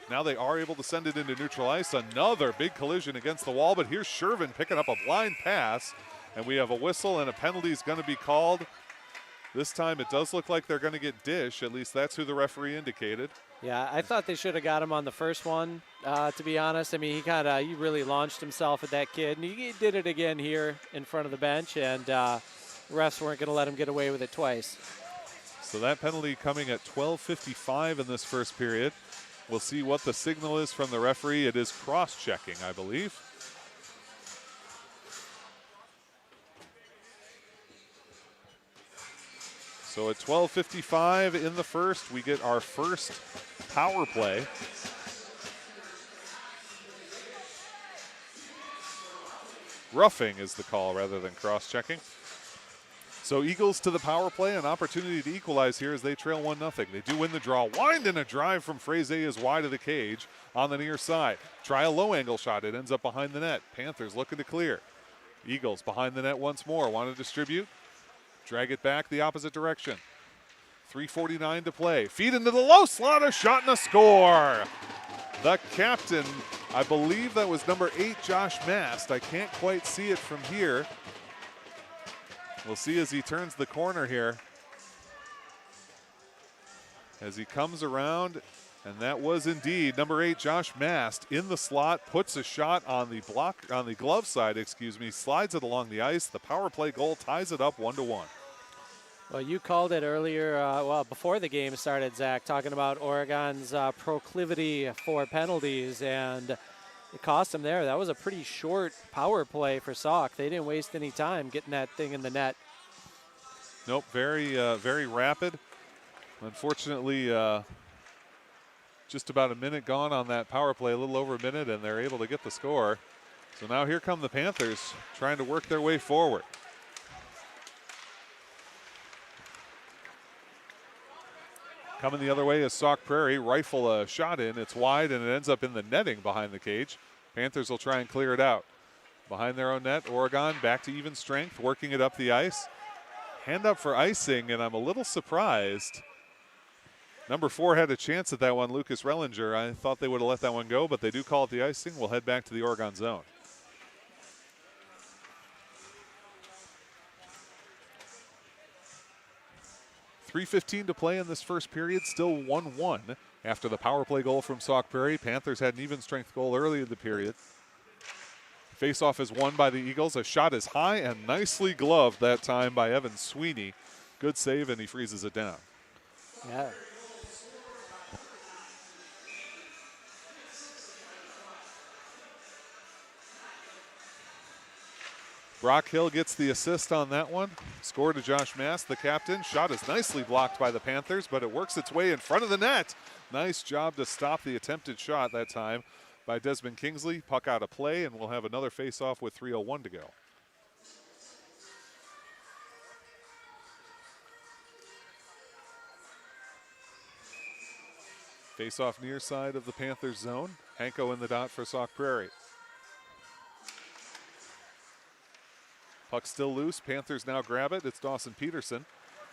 Now they are able to send it into neutral ice. Another big collision against the wall, but here's Shervin picking up a blind pass. And we have a whistle and a penalty is going to be called. This time it does look like they're going to get Dish. At least that's who the referee indicated. Yeah, I thought they should have got him on the first one, to be honest. I mean, he really launched himself at that kid. And he did it again here in front of the bench, and refs weren't going to let him get away with it twice. So that penalty coming at 12:55 in this first period. We'll see what the signal is from the referee. It is cross-checking, I believe. So at 12:55 in the first, we get our first power play. Roughing is the call rather than cross-checking. So Eagles to the power play, an opportunity to equalize here as they trail 1-0. They do win the draw. Wind and a drive from Fraze is wide of the cage on the near side. Try a low angle shot. It ends up behind the net. Panthers looking to clear. Eagles behind the net once more. Want to distribute. Drag it back the opposite direction. 3:49 to play. Feed into the low slot, a shot and a score. The captain, I believe that was number 8, Josh Mast. I can't quite see it from here. We'll see as he turns the corner here. As he comes around, and that was indeed number 8, Josh Mast, in the slot, puts a shot on the glove side, slides it along the ice. The power play goal ties it up 1-1. Well, you called it earlier, before the game started, Zach, talking about Oregon's proclivity for penalties, and it cost them there. That was a pretty short power play for Sauk. They didn't waste any time getting that thing in the net. Nope, very rapid. Unfortunately, just about a minute gone on that power play, a little over a minute, and they're able to get the score. So now here come the Panthers trying to work their way forward. Coming the other way is Sauk Prairie. Rifle a shot in. It's wide, and it ends up in the netting behind the cage. Panthers will try and clear it out. Behind their own net, Oregon back to even strength, working it up the ice. Hand up for icing, and I'm a little surprised. Number 4 had a chance at that one, Lucas Rellinger. I thought they would have let that one go, but they do call it the icing. We'll head back to the Oregon zone. 3:15 to play in this first period, still 1-1 after the power play goal from Sauk Prairie. Panthers had an even strength goal early in the period. Faceoff is won by the Eagles. A shot is high and nicely gloved that time by Evan Sweeney. Good save, and he freezes it down. Yeah. Brock Hill gets the assist on that one. Score to Josh Mast, the captain. Shot is nicely blocked by the Panthers, but it works its way in front of the net. Nice job to stop the attempted shot that time by Desmond Kingsley. Puck out of play, and we'll have another face-off with 3:01 to go. Face-off near side of the Panthers zone. Hanko in the dot for Sauk Prairie. Puck still loose. Panthers now grab it. It's Dawson Peterson.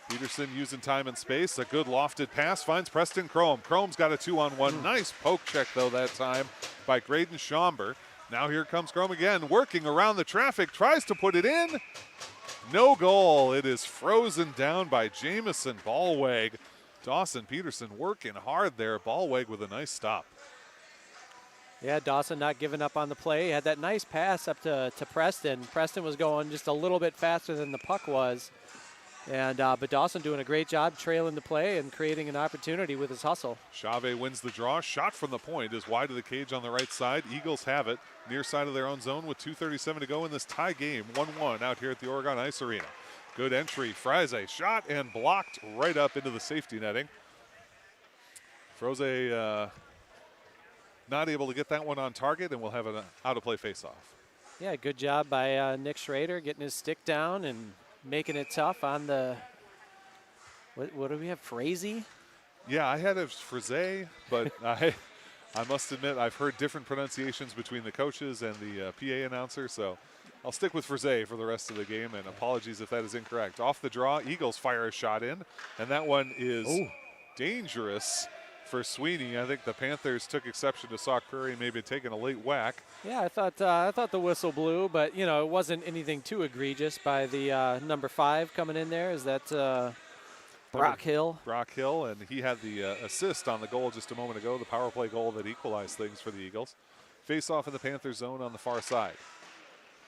Peterson using time and space. A good lofted pass finds Preston Chrome. Chrome's got a 2-on-1. Nice poke check, though, that time by Graydon Schomber. Now here comes Chrome again, working around the traffic. Tries to put it in. No goal. It is frozen down by Jamison Ballweg. Dawson Peterson working hard there. Ballweg with a nice stop. Yeah, Dawson not giving up on the play. He had that nice pass up to Preston. Preston was going just a little bit faster than the puck was. And but Dawson doing a great job trailing the play and creating an opportunity with his hustle. Chavez wins the draw. Shot from the point is wide of the cage on the right side. Eagles have it near side of their own zone with 2:37 to go in this tie game. 1-1 out here at the Oregon Ice Arena. Good entry. Fries shot and blocked right up into the safety netting. Froze not able to get that one on target, and we'll have an out-of-play face-off. Yeah, good job by Nick Schrader getting his stick down and making it tough on the, what do we have, Frazee? Yeah, I had it Fraze, but I must admit I've heard different pronunciations between the coaches and the PA announcer, so I'll stick with Fraze for the rest of the game, and apologies if that is incorrect. Off the draw, Eagles fire a shot in, and that one is dangerous for Sweeney. I think the Panthers took exception to Sauk Prairie maybe taking a late whack. Yeah, I thought the whistle blew, but you know it wasn't anything too egregious by the number 5 coming in there. Is that Brock Hill? Brock Hill, and he had the assist on the goal just a moment ago, the power play goal that equalized things for the Eagles. Face off in the Panthers zone on the far side.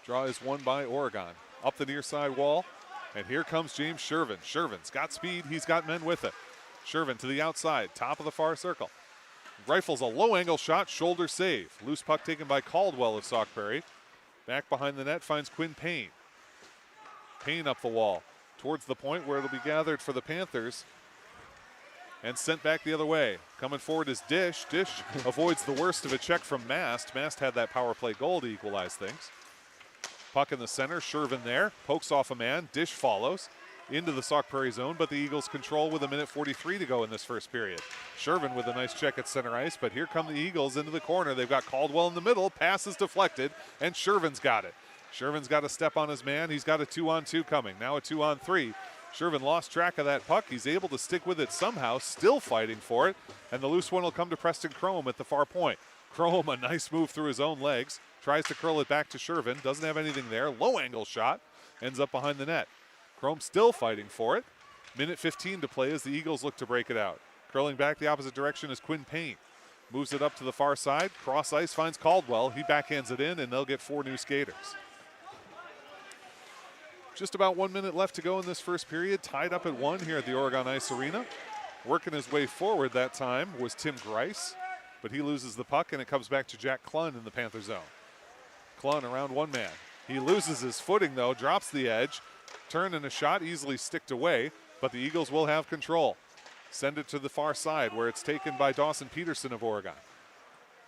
Draw is won by Oregon. Up the near side wall, and here comes James Shervin. Shervin's got speed, he's got men with it. Shervin to the outside, top of the far circle. Rifles a low angle shot, shoulder save. Loose puck taken by Caldwell of Sauk Prairie. Back behind the net finds Quinn Payne. Payne up the wall towards the point where it'll be gathered for the Panthers and sent back the other way. Coming forward is Dish. Dish avoids the worst of a check from Mast. Mast had that power play goal to equalize things. Puck in the center, Shervin there, pokes off a man. Dish follows into the Sauk Prairie zone, but the Eagles control with 1:43 to go in this first period. Shervin with a nice check at center ice, but here come the Eagles into the corner. They've got Caldwell in the middle, pass is deflected, and Shervin's got it. Shervin's got a step on his man. He's got a 2-on-2 coming, now a 2-on-3. Shervin lost track of that puck. He's able to stick with it somehow, still fighting for it, and the loose one will come to Preston Chrome at the far point. Chrome, a nice move through his own legs, tries to curl it back to Shervin, doesn't have anything there. Low angle shot, ends up behind the net. Chrome still fighting for it. 1:15 to play as the Eagles look to break it out. Curling back the opposite direction is Quinn Payne. Moves it up to the far side. Cross ice finds Caldwell. He backhands it in, and they'll get 4 new skaters. Just about 1 minute left to go in this first period. Tied up at 1 here at the Oregon Ice Arena. Working his way forward that time was Tim Grice, but he loses the puck, and it comes back to Jack Klun in the Panther zone. Klun around one man. He loses his footing, though, drops the edge. Turn and a shot easily sticked away, but the Eagles will have control. Send it to the far side where it's taken by Dawson Peterson of Oregon.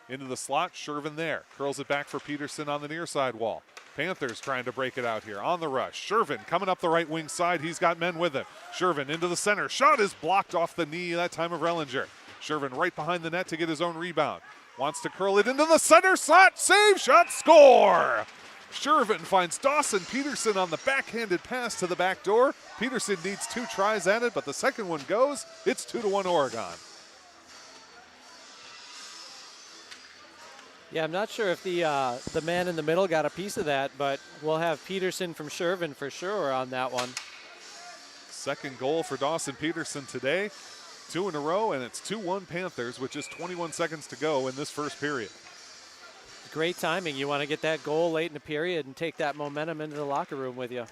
Into the slot, Shervin there. Curls it back for Peterson on the near side wall. Panthers trying to break it out here on the rush. Shervin coming up the right wing side. He's got men with him. Shervin into the center. Shot is blocked off the knee that time of Rellinger. Shervin right behind the net to get his own rebound. Wants to curl it into the center slot. Save shot, score! Shervin finds Dawson Peterson on the backhanded pass to the back door. Peterson needs 2 tries at it, but the second one goes. It's 2-1 Oregon. Yeah, I'm not sure if the man in the middle got a piece of that, but we'll have Peterson from Shervin for sure on that one. Second goal for Dawson Peterson today. 2 in a row, and it's 2-1 Panthers with just 21 seconds to go in this first period. Great timing. You want to get that goal late in the period and take that momentum into the locker room with you.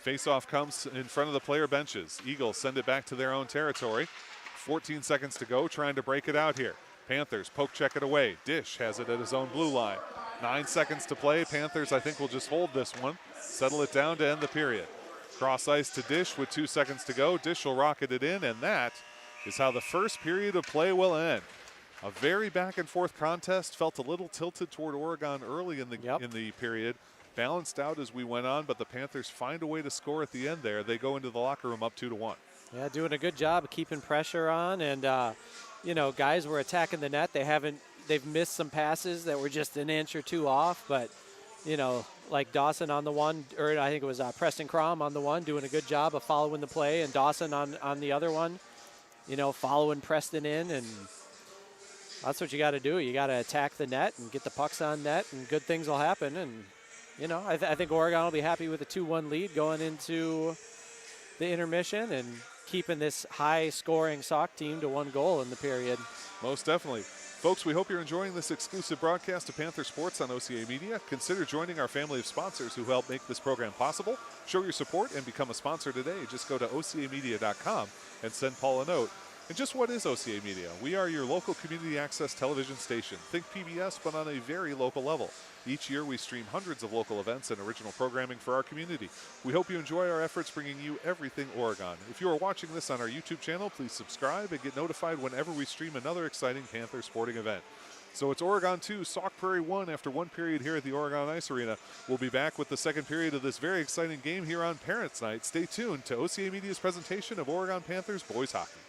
Faceoff comes in front of the player benches. Eagles send it back to their own territory. 14 seconds to go, trying to break it out here. Panthers poke check it away. Dish has it at his own blue line. 9 seconds to play. Panthers, I think, will just hold this one, settle it down to end the period. Cross ice to Dish with 2 seconds to go. Dish will rocket it in, and that is how the first period of play will end. A very back and forth contest. Felt a little tilted toward Oregon early in the period. Balanced out as we went on, but the Panthers find a way to score at the end there. They go into the locker room up 2-1. Yeah, doing a good job of keeping pressure on, and guys were attacking the net. They've missed some passes that were just an inch or two off, but like Dawson on the one, or I think it was Preston Crom on the one, doing a good job of following the play, and Dawson on the other one, following Preston in, and that's what you got to do. You got to attack the net and get the pucks on net, and good things will happen. And I think Oregon will be happy with a 2-1 lead going into the intermission and keeping this high-scoring Sauk team to 1 goal in the period. Most definitely. Folks, we hope you're enjoying this exclusive broadcast of Panther Sports on OCA Media. Consider joining our family of sponsors who help make this program possible. Show your support and become a sponsor today. Just go to ocamedia.com and send Paul a note. And just what is OCA Media? We are your local community access television station. Think PBS, but on a very local level. Each year we stream hundreds of local events and original programming for our community. We hope you enjoy our efforts bringing you everything Oregon. If you are watching this on our YouTube channel, please subscribe and get notified whenever we stream another exciting Panther sporting event. So it's Oregon 2, Sauk Prairie 1 after 1 period here at the Oregon Ice Arena. We'll be back with the second period of this very exciting game here on Parents Night. Stay tuned to OCA Media's presentation of Oregon Panthers boys hockey.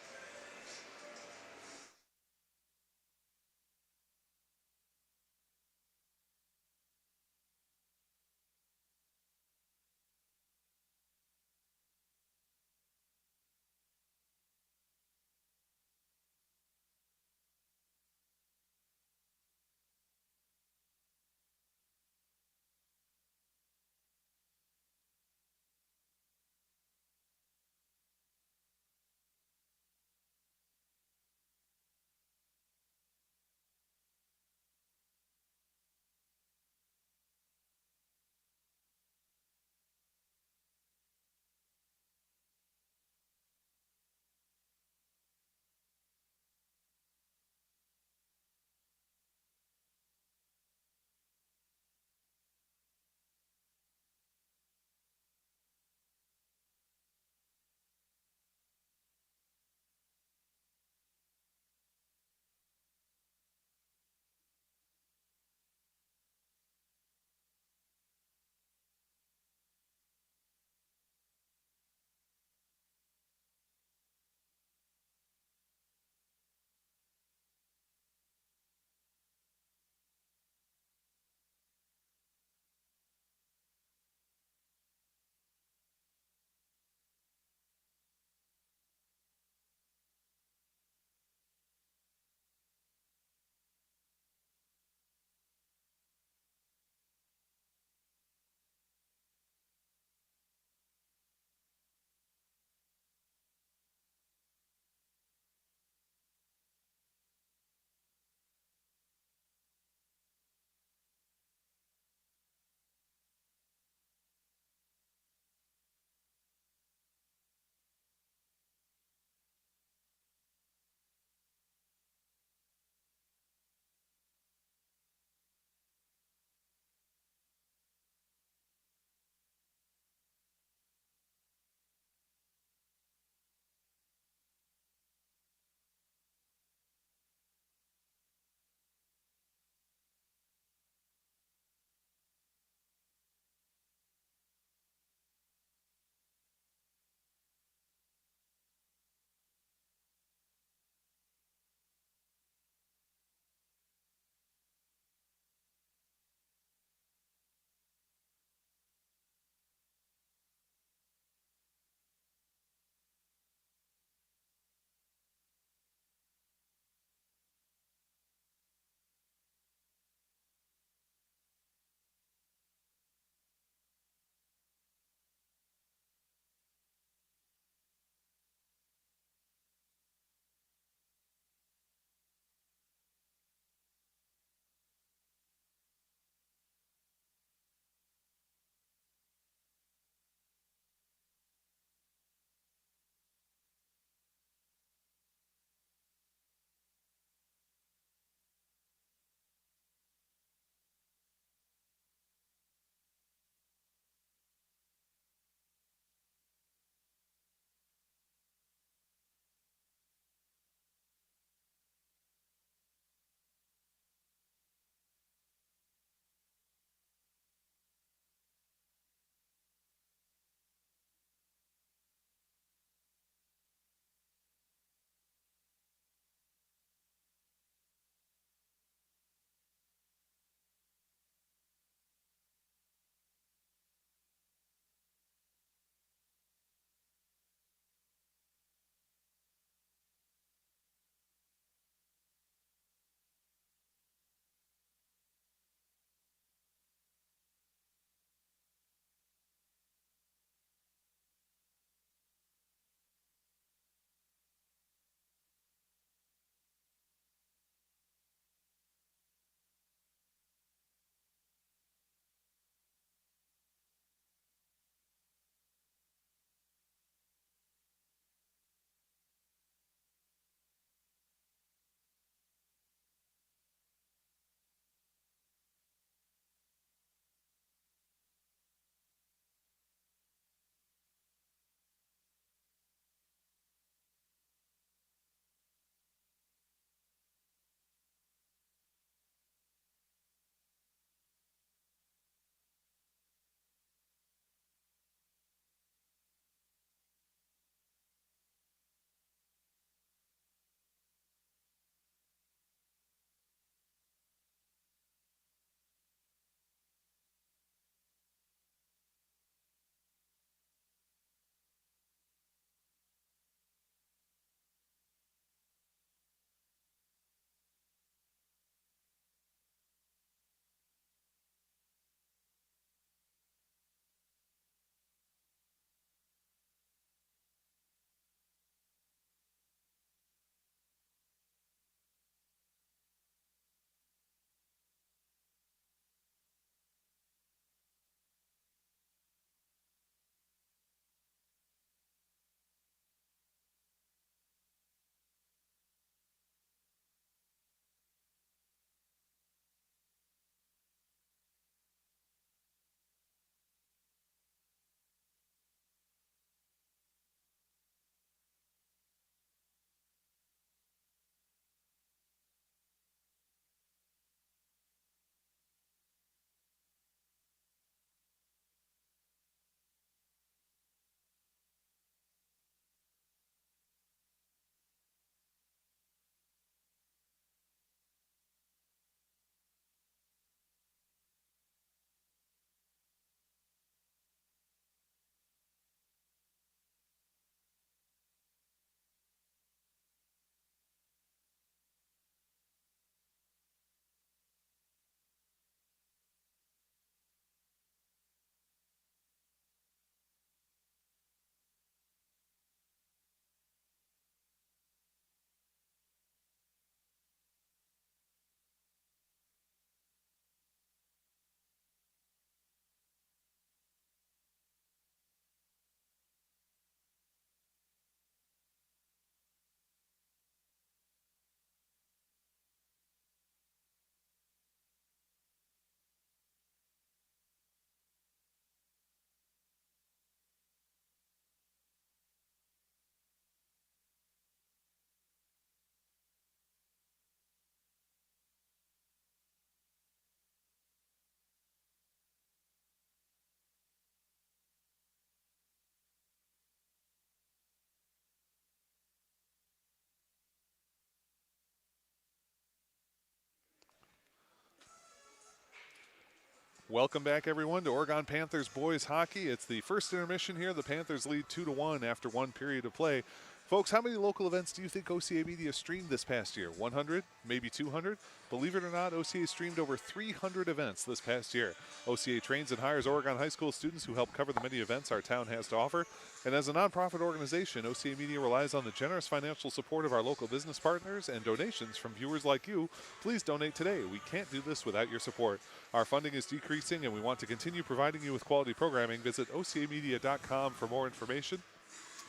Welcome back, everyone, to Oregon Panthers boys hockey. It's the first intermission here. The Panthers lead 2-1 after one period of play. Folks, how many local events do you think OCA Media streamed this past year? 100? Maybe 200? Believe it or not, OCA streamed over 300 events this past year. OCA trains and hires Oregon high school students who help cover the many events our town has to offer. And as a nonprofit organization, OCA Media relies on the generous financial support of our local business partners and donations from viewers like you. Please donate today. We can't do this without your support. Our funding is decreasing, and we want to continue providing you with quality programming. Visit ocamedia.com for more information.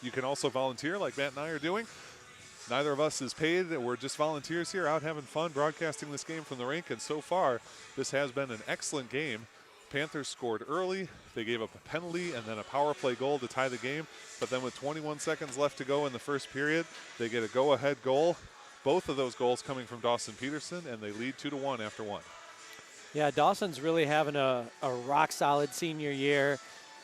You can also volunteer like Matt and I are doing. Neither of us is paid. We're just volunteers here out having fun broadcasting this game from the rink. And so far, this has been an excellent game. Panthers scored early. They gave up a penalty and then a power play goal to tie the game. But then with 21 seconds left to go in the first period, they get a go-ahead goal. Both of those goals coming from Dawson Peterson, and they lead 2-1 after one. Yeah, Dawson's really having a rock-solid senior year.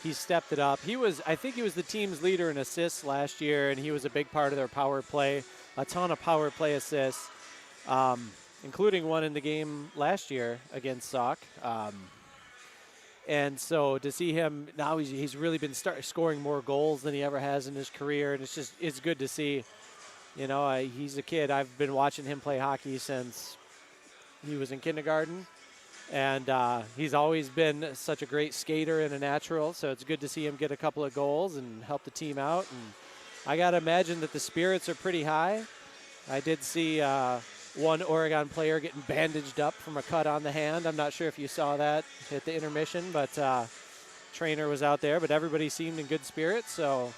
He's stepped it up. I think he was the team's leader in assists last year, and he was a big part of their power play. A ton of power play assists, including one in the game last year against Sauk. And so to see him now, he's really been scoring more goals than he ever has in his career, and it's good to see. You know, he's a kid. I've been watching him play hockey since he was in kindergarten. And he's always been such a great skater and a natural, so it's good to see him get a couple of goals and help the team out. And I got to imagine that the spirits are pretty high. I did see one Oregon player getting bandaged up from a cut on the hand. I'm not sure if you saw that at the intermission, but trainer was out there. But everybody seemed in good spirits, so,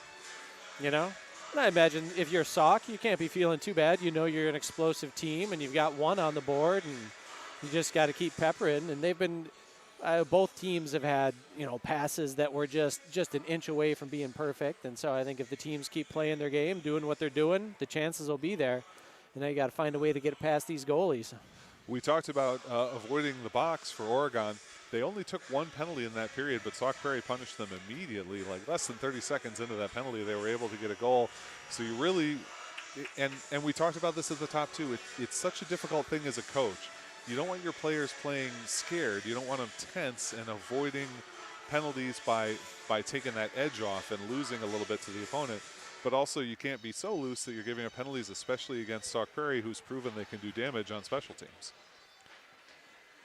you know. And I imagine if you're Sauk, you can't be feeling too bad. You know you're an explosive team, and you've got one on the board, and you just got to keep peppering. And they've been, both teams have had, you know, passes that were just an inch away from being perfect. And so I think if the teams keep playing their game, doing what they're doing, the chances will be there. And now you got to find a way to get past these goalies. We talked about avoiding the box for Oregon. They only took one penalty in that period, but Sauk Prairie punished them immediately. Like less than 30 seconds into that penalty, they were able to get a goal. So you really, and we talked about this at the top too, it's such a difficult thing as a coach. You don't want your players playing scared. You don't want them tense and avoiding penalties by taking that edge off and losing a little bit to the opponent. But also you can't be so loose that you're giving up penalties, especially against Sauk Prairie, who's proven they can do damage on special teams.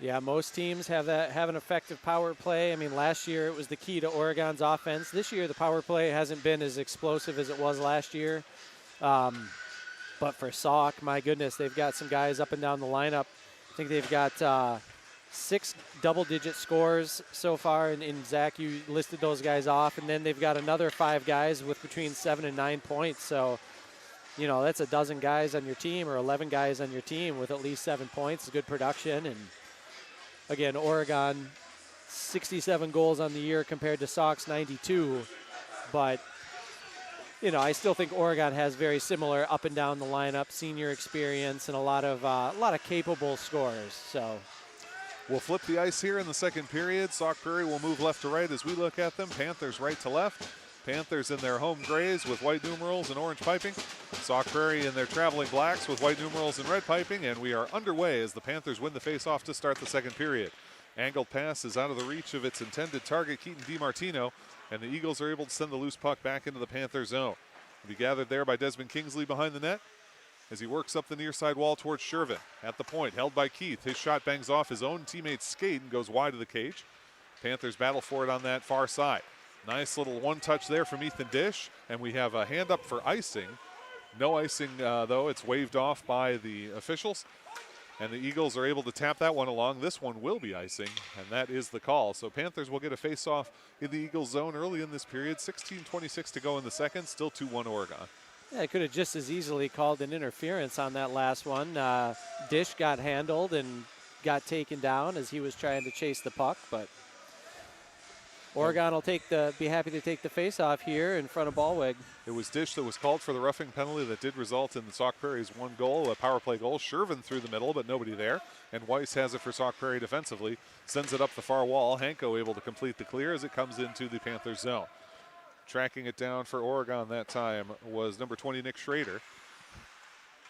Yeah, most teams have an effective power play. I mean, last year it was the key to Oregon's offense. This year the power play hasn't been as explosive as it was last year. But for Sauk, my goodness, they've got some guys up and down the lineup. I think they've got 6 double-digit scores so far, and Zach, you listed those guys off, and then they've got another 5 guys with between 7 and 9 points. So, you know, that's a dozen guys on your team or 11 guys on your team with at least 7 points. Good production. And again, Oregon, 67 goals on the year compared to Sauk's 92. But, you know, I still think Oregon has very similar up and down the lineup, senior experience, and a lot of capable scorers. So we'll flip the ice here in the second period. Sauk Prairie will move left to right as we look at them. Panthers right to left. Panthers in their home grays with white numerals and orange piping. Sauk Prairie in their traveling blacks with white numerals and red piping. And we are underway as the Panthers win the face-off to start the second period. Angled pass is out of the reach of its intended target, Keaton DiMartino. And the Eagles are able to send the loose puck back into the Panther zone. It'll be gathered there by Desmond Kingsley behind the net as he works up the near side wall towards Shervin. At the point, held by Keith. His shot bangs off his own teammate's skate and goes wide of the cage. Panthers battle for it on that far side. Nice little one-touch there from Ethan Dish, and we have a hand up for icing. No icing, though. It's waved off by the officials, and the Eagles are able to tap that one along. This one will be icing, and that is the call. So Panthers will get a face-off in the Eagles zone early in this period. 16:26 to go in the second. Still 2-1 Oregon. Yeah, I could have just as easily called an interference on that last one. Dish got handled and got taken down as he was trying to chase the puck, but Oregon will be happy to take the face-off here in front of Ballweg. It was Dish that was called for the roughing penalty that did result in the Sauk Prairie's one goal, a power play goal. Shervin through the middle, but nobody there. And Weiss has it for Sauk Prairie defensively. Sends it up the far wall. Hanko able to complete the clear as it comes into the Panthers zone. Tracking it down for Oregon that time was number 20, Nick Schrader.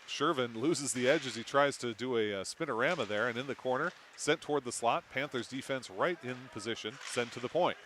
Shervin loses the edge as he tries to do a spinorama there, and in the corner, sent toward the slot. Panthers defense right in position, sent to the point.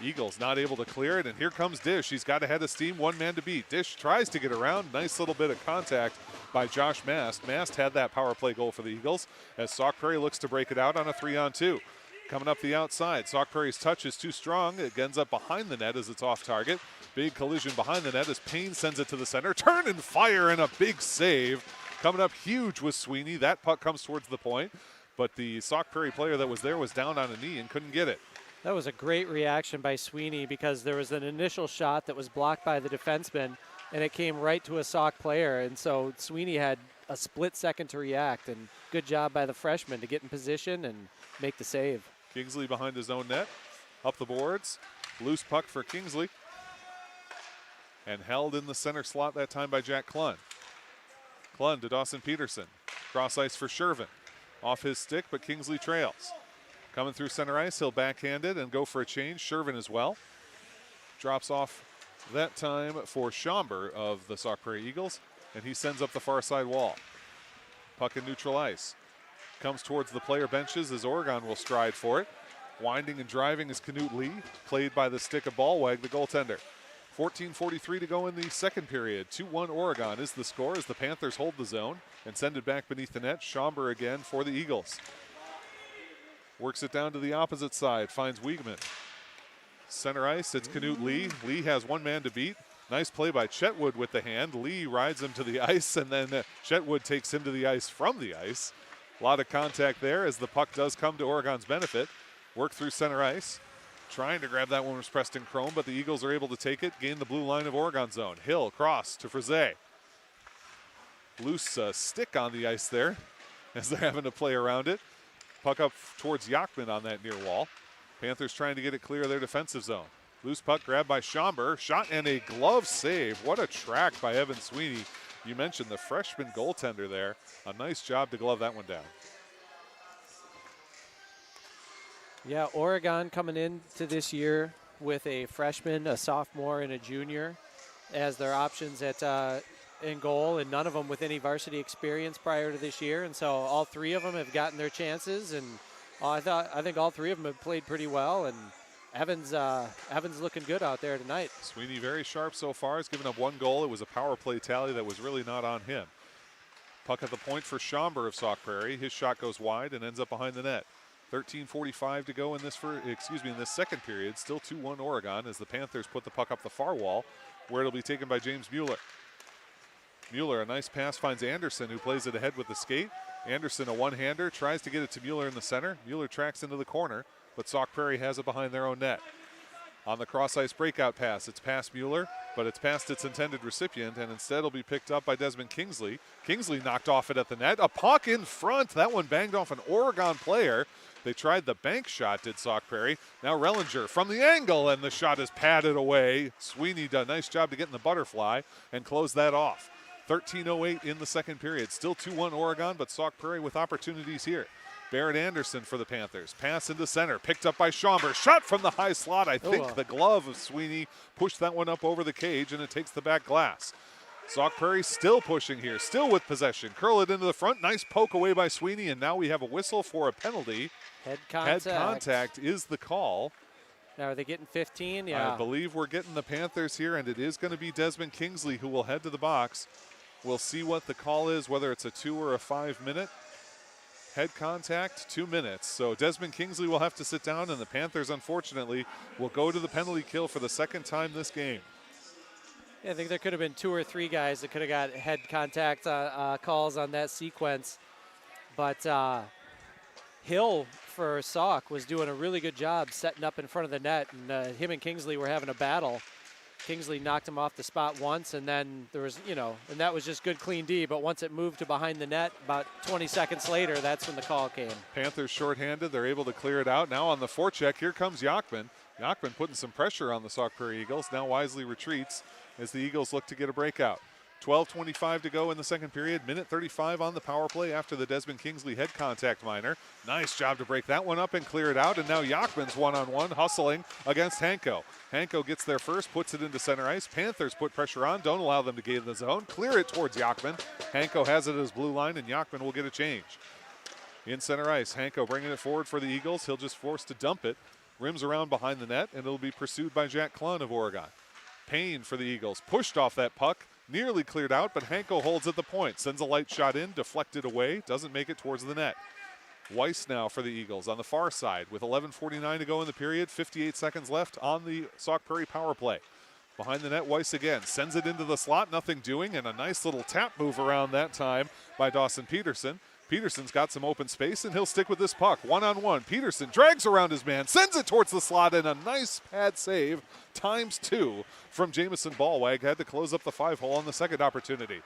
Eagles not able to clear it, and here comes Dish. He's got a head of steam, one man to beat. Dish tries to get around. Nice little bit of contact by Josh Mast. Mast had that power play goal for the Eagles as Sauk Prairie looks to break it out on a 3-on-2. Coming up the outside, Sauk Prairie's touch is too strong. It ends up behind the net as it's off target. Big collision behind the net as Payne sends it to the center. Turn and fire, and a big save. Coming up huge with Sweeney. That puck comes towards the point, but the Sauk Prairie player that was there was down on a knee and couldn't get it. That was a great reaction by Sweeney because there was an initial shot that was blocked by the defenseman, and it came right to a Sauk player. And so Sweeney had a split second to react, and good job by the freshman to get in position and make the save. Kingsley behind his own net, up the boards. Loose puck for Kingsley. And held in the center slot that time by Jack Klund. Klund to Dawson Peterson. Cross ice for Shervin. Off his stick, but Kingsley trails. Coming through center ice, he'll backhand it and go for a change. Shervin as well. Drops off that time for Schomber of the Sauk Prairie Eagles, and he sends up the far side wall. Puck in neutral ice. Comes towards the player benches as Oregon will stride for it. Winding and driving is Canute Lee, played by the stick of Ballweg, the goaltender. 14:43 to go in the second period. 2-1 Oregon is the score as the Panthers hold the zone and send it back beneath the net. Schomber again for the Eagles. Works it down to the opposite side, finds Wiegman. Center ice, it's Canute Lee. Lee has one man to beat. Nice play by Chetwood with the hand. Lee rides him to the ice, and then Chetwood takes him to the ice from the ice. A lot of contact there as the puck does come to Oregon's benefit. Work through center ice. Trying to grab that one was Preston Crone, but the Eagles are able to take it, gain the blue line of Oregon zone. Hill cross to Frise. Loose stick on the ice there as they're having to play around it. Puck up towards Yachman on that near wall. Panthers trying to get it clear of their defensive zone. Loose puck grabbed by Schomber. Shot and a glove save. What a track by Evan Sweeney. You mentioned the freshman goaltender there. A nice job to glove that one down. Yeah, Oregon coming into this year with a freshman, a sophomore, and a junior as their options at in goal, and none of them with any varsity experience prior to this year. And so all three of them have gotten their chances, and I think all three of them have played pretty well. And Evans looking good out there tonight. Sweeney very sharp so far. He's given up one goal. It was a power play tally that was really not on him. Puck at the point for Schomber of Sauk Prairie. His shot goes wide and ends up behind the net. 13:45 to go in this second period. Still 2-1 Oregon as the Panthers put the puck up the far wall, where it'll be taken by James Mueller. Mueller, a nice pass, finds Anderson, who plays it ahead with the skate. Anderson, a one-hander, tries to get it to Mueller in the center. Mueller tracks into the corner, but Sauk Prairie has it behind their own net. On the cross-ice breakout pass, it's past Mueller, but it's past its intended recipient, and instead it'll be picked up by Desmond Kingsley. Kingsley knocked off it at the net. A puck in front. That one banged off an Oregon player. They tried the bank shot, did Sauk Prairie. Now Rellinger from the angle, and the shot is padded away. Sweeney did a nice job to get in the butterfly and close that off. 13:08 in the second period. Still 2-1 Oregon, but Sauk Prairie with opportunities here. Barrett Anderson for the Panthers. Pass into center, picked up by Schomber. Shot from the high slot. I think the glove of Sweeney pushed that one up over the cage, and it takes the back glass. Sauk Prairie still pushing here, still with possession. Curl it into the front. Nice poke away by Sweeney, and now we have a whistle for a penalty. Head contact. Head contact is the call. Now, are they getting 15? Yeah. I believe we're getting the Panthers here, and it is going to be Desmond Kingsley who will head to the box. We'll see what the call is, whether it's a 2 or a 5 minute. Head contact, 2 minutes. So Desmond Kingsley will have to sit down, and the Panthers, unfortunately, will go to the penalty kill for the second time this game. Yeah, I think there could have been 2 or 3 guys that could have got head contact calls on that sequence. But Hill for Sauk was doing a really good job setting up in front of the net, and him and Kingsley were having a battle. Kingsley knocked him off the spot once, and then there was, and that was just good, clean D. But once it moved to behind the net, about 20 seconds later, that's when the call came. Panthers shorthanded. They're able to clear it out. Now on the forecheck, here comes Yachman. Yachman putting some pressure on the Sauk Prairie Eagles. Now wisely retreats as the Eagles look to get a breakout. 12:25 to go in the second period. Minute 35 on the power play after the Desmond Kingsley head contact minor. Nice job to break that one up and clear it out. And now Yachman's one-on-one hustling against Hanko. Hanko gets there first, puts it into center ice. Panthers put pressure on, don't allow them to get in the zone. Clear it towards Yachman. Hanko has it at his blue line, and Yachman will get a change. In center ice, Hanko bringing it forward for the Eagles. He'll just force to dump it. Rims around behind the net, and it'll be pursued by Jack Klun of Oregon. Payne for the Eagles, pushed off that puck. Nearly cleared out, but Hanko holds at the point. Sends a light shot in, deflected away, doesn't make it towards the net. Weiss now for the Eagles on the far side with 11:49 to go in the period, 58 seconds left on the Sauk Prairie power play. Behind the net, Weiss again sends it into the slot, nothing doing, and a nice little tap move around that time by Dawson Peterson. Peterson's got some open space, and he'll stick with this puck. One-on-one, Peterson drags around his man, sends it towards the slot, and a nice pad save, ×2 from Jamison Ballwag. Had to close up the 5-hole on the second opportunity.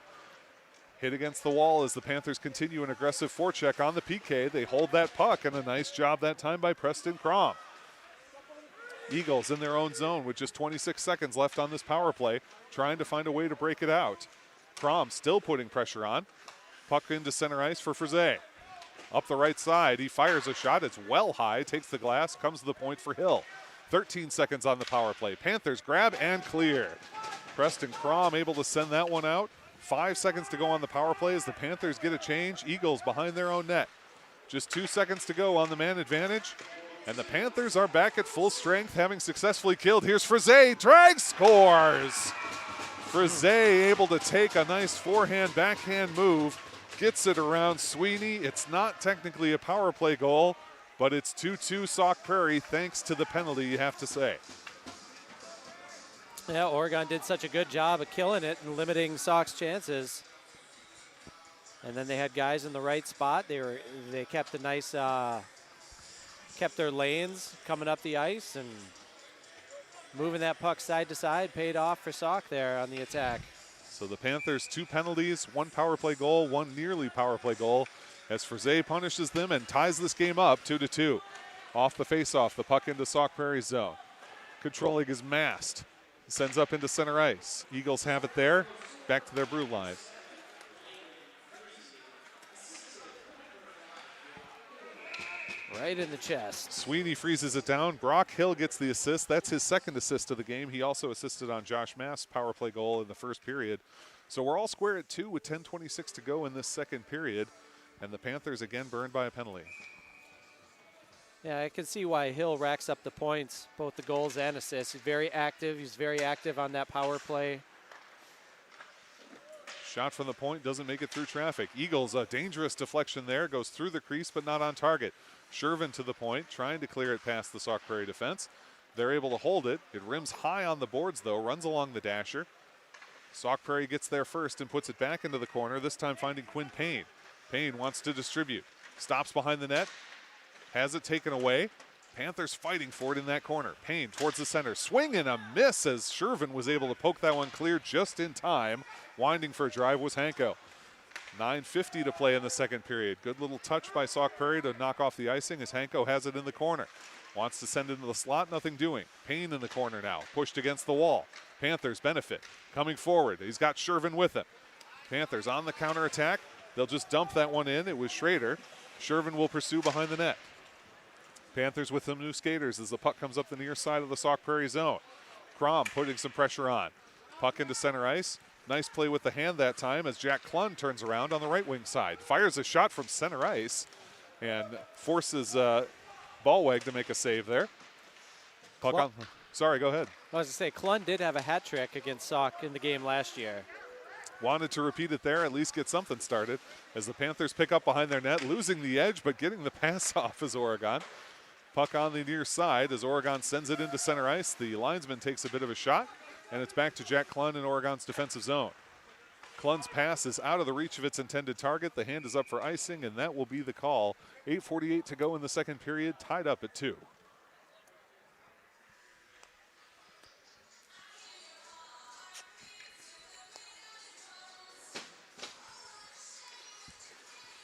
Hit against the wall as the Panthers continue an aggressive forecheck on the PK. They hold that puck, and a nice job that time by Preston Crom. Eagles in their own zone with just 26 seconds left on this power play, trying to find a way to break it out. Crom still putting pressure on. Puck into center ice for Frise. Up the right side, he fires a shot. It's well high, takes the glass, comes to the point for Hill. 13 seconds on the power play. Panthers grab and clear. Preston Crom able to send that one out. 5 seconds to go on the power play as the Panthers get a change. Eagles behind their own net. Just 2 seconds to go on the man advantage. And the Panthers are back at full strength, having successfully killed. Here's Frise, drag, scores! Frise able to take a nice forehand, backhand move. Gets it around Sweeney. It's not technically a power play goal, but it's 2-2 Sauk Prairie thanks to the penalty, you have to say. Yeah, Oregon did such a good job of killing it and limiting Sauk's chances. And then they had guys in the right spot. They kept a nice kept their lanes coming up the ice and moving that puck side to side. Paid off for Sauk there on the attack. So the Panthers, 2 penalties, 1 power play goal, 1 nearly power play goal, as Frise punishes them and ties this game up 2-2. Off the faceoff, the puck into Sauk Prairie's zone. Controlling is Mast. Sends up into center ice. Eagles have it there. Back to their brew line. Right in the chest. Sweeney freezes it down. Brock Hill gets the assist. That's his second assist of the game. He also assisted on Josh Mast's power play goal in the first period. So we're all square at 2 with 10:26 to go in this second period. And the Panthers again burned by a penalty. Yeah, I can see why Hill racks up the points, both the goals and assists. He's very active. He's very active on that power play. Shot from the point doesn't make it through traffic. Eagles, a dangerous deflection there. Goes through the crease, but not on target. Shervin to the point, trying to clear it past the Sauk Prairie defense. They're able to hold it. It rims high on the boards, though. Runs along the dasher. Sauk Prairie gets there first and puts it back into the corner, this time finding Quinn Payne. Payne wants to distribute. Stops behind the net. Has it taken away. Panthers fighting for it in that corner. Payne towards the center. Swing and a miss as Shervin was able to poke that one clear just in time. Winding for a drive was Hanko. 9:50 to play in the second period. Good little touch by Sauk Prairie to knock off the icing as Hanko has it in the corner. Wants to send it into the slot, nothing doing. Payne in the corner now, pushed against the wall. Panthers benefit, coming forward. He's got Shervin with him. Panthers on the counterattack. They'll just dump that one in. It was Schrader. Shervin will pursue behind the net. Panthers with some new skaters as the puck comes up the near side of the Sauk Prairie zone. Crom putting some pressure on. Puck into center ice. Nice play with the hand that time as Jack Klun turns around on the right wing side. Fires a shot from center ice and forces Ballweg to make a save there. Puck on. Sorry, go ahead. I was going to say, Klun did have a hat trick against Sauk in the game last year. Wanted to repeat it there, at least get something started as the Panthers pick up behind their net, losing the edge, but getting the pass off as Oregon. Puck on the near side as Oregon sends it into center ice. The linesman takes a bit of a shot, and it's back to Jack Klun in Oregon's defensive zone. Klun's pass is out of the reach of its intended target. The hand is up for icing, and that will be the call. 8:48 to go in the second period, tied up at 2.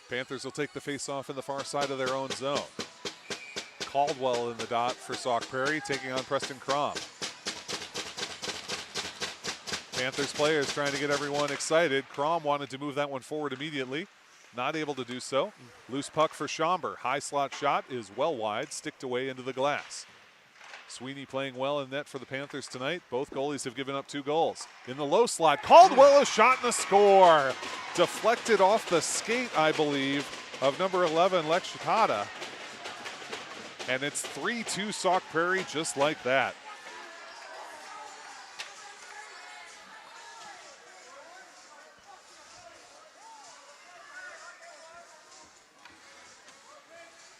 Panthers will take the face-off in the far side of their own zone. Caldwell in the dot for Sauk Prairie, taking on Preston Crom. Panthers players trying to get everyone excited. Crom wanted to move that one forward immediately. Not able to do so. Loose puck for Schomburg. High slot shot is well wide, sticked away into the glass. Sweeney playing well in net for the Panthers tonight. Both goalies have given up 2 goals. In the low slot, Caldwell a shot and a score. Deflected off the skate, I believe, of number 11, Lex Shikata. And it's 3-2 Sauk Prairie just like that.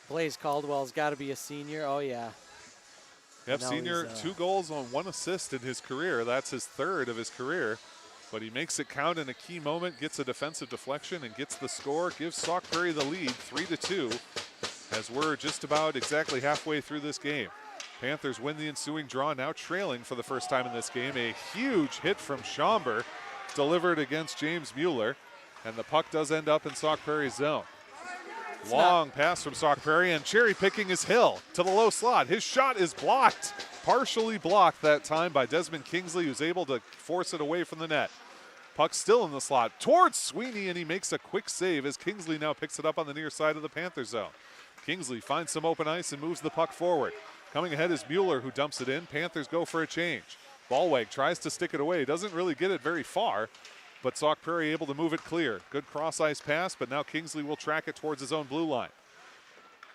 Blaze Caldwell's got to be a senior. Oh, yeah. Yep, senior, 2 goals on 1 assist in his career. That's his 3rd of his career. But he makes it count in a key moment, gets a defensive deflection, and gets the score. Gives Sauk Prairie the lead, 3-2, as we're just about exactly halfway through this game. Panthers win the ensuing draw, now trailing for the first time in this game. A huge hit from Schomburg, delivered against James Mueller, and the puck does end up in Sauk Prairie's zone. Long pass from Sauk Prairie, and cherry picking is Hill to the low slot. His shot is blocked, partially blocked that time by Desmond Kingsley, who's able to force it away from the net. Puck still in the slot towards Sweeney, and he makes a quick save as Kingsley now picks it up on the near side of the Panther zone. Kingsley finds some open ice and moves the puck forward. Coming ahead is Mueller, who dumps it in. Panthers go for a change. Ballweg tries to stick it away, doesn't really get it very far, but Sauk Prairie able to move it clear. Good cross-ice pass, but now Kingsley will track it towards his own blue line.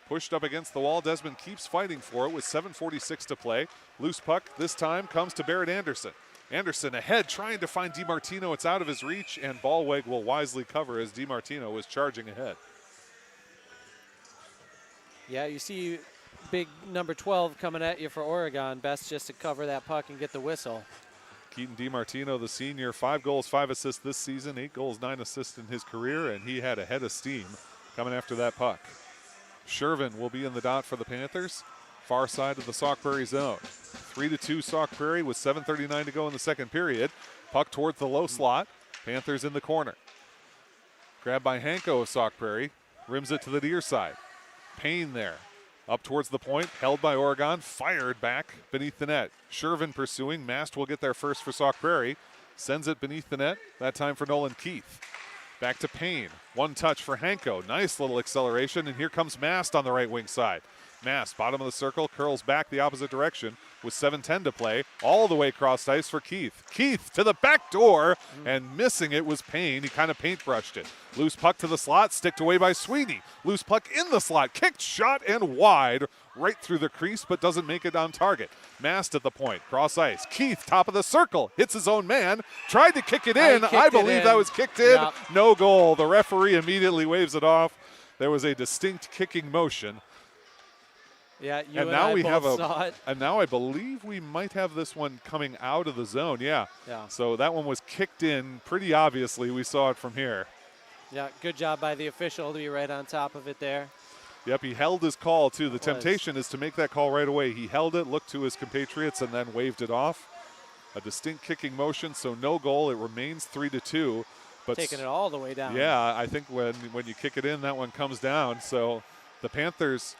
Pushed up against the wall, Desmond keeps fighting for it with 7:46 to play. Loose puck this time comes to Barrett Anderson. Anderson ahead, trying to find DiMartino. It's out of his reach, and Ballweg will wisely cover as DiMartino was charging ahead. Yeah, you see big number 12 coming at you for Oregon. Best just to cover that puck and get the whistle. Keaton DiMartino, the senior, 5 goals, 5 assists this season, 8 goals, 9 assists in his career, and he had a head of steam coming after that puck. Shervin will be in the dot for the Panthers, far side of the Sauk Prairie zone. 3-2 Sauk Prairie with 7:39 to go in the second period. Puck towards the low slot. Panthers in the corner. Grabbed by Hanko of Sauk Prairie, rims it to the near side. Payne there. Up towards the point, held by Oregon, fired back beneath the net. Shervin pursuing, Mast will get there first for Sauk Prairie. Sends it beneath the net, that time for Nolan Keith. Back to Payne, 1 touch for Hanko. Nice little acceleration, and here comes Mast on the right wing side. Mast, bottom of the circle, curls back the opposite direction with 7:10 to play, all the way across ice for Keith. Keith to the back door, and missing it was Payne. He kind of paintbrushed it. Loose puck to the slot, sticked away by Sweeney. Loose puck in the slot, kicked, shot, and wide, right through the crease, but doesn't make it on target. Mast at the point, cross ice. Keith, top of the circle, hits his own man, tried to kick it in. I believe that was kicked in. Yep. No goal. The referee immediately waves it off. There was a distinct kicking motion. Yeah, you And now I we both have saw it. and now I believe we might have this one coming out of the zone. Yeah. So that one was kicked in pretty obviously. We saw it from here. Yeah, good job by the official to be right on top of it there. Yep, he held his call too. The was. temptation is to make that call right away. He held it, looked to his compatriots, and then waved it off. A distinct kicking motion, so no goal. It remains 3-2. But Taking it all the way down. yeah, I think when you kick it in, that one comes down. So the Panthers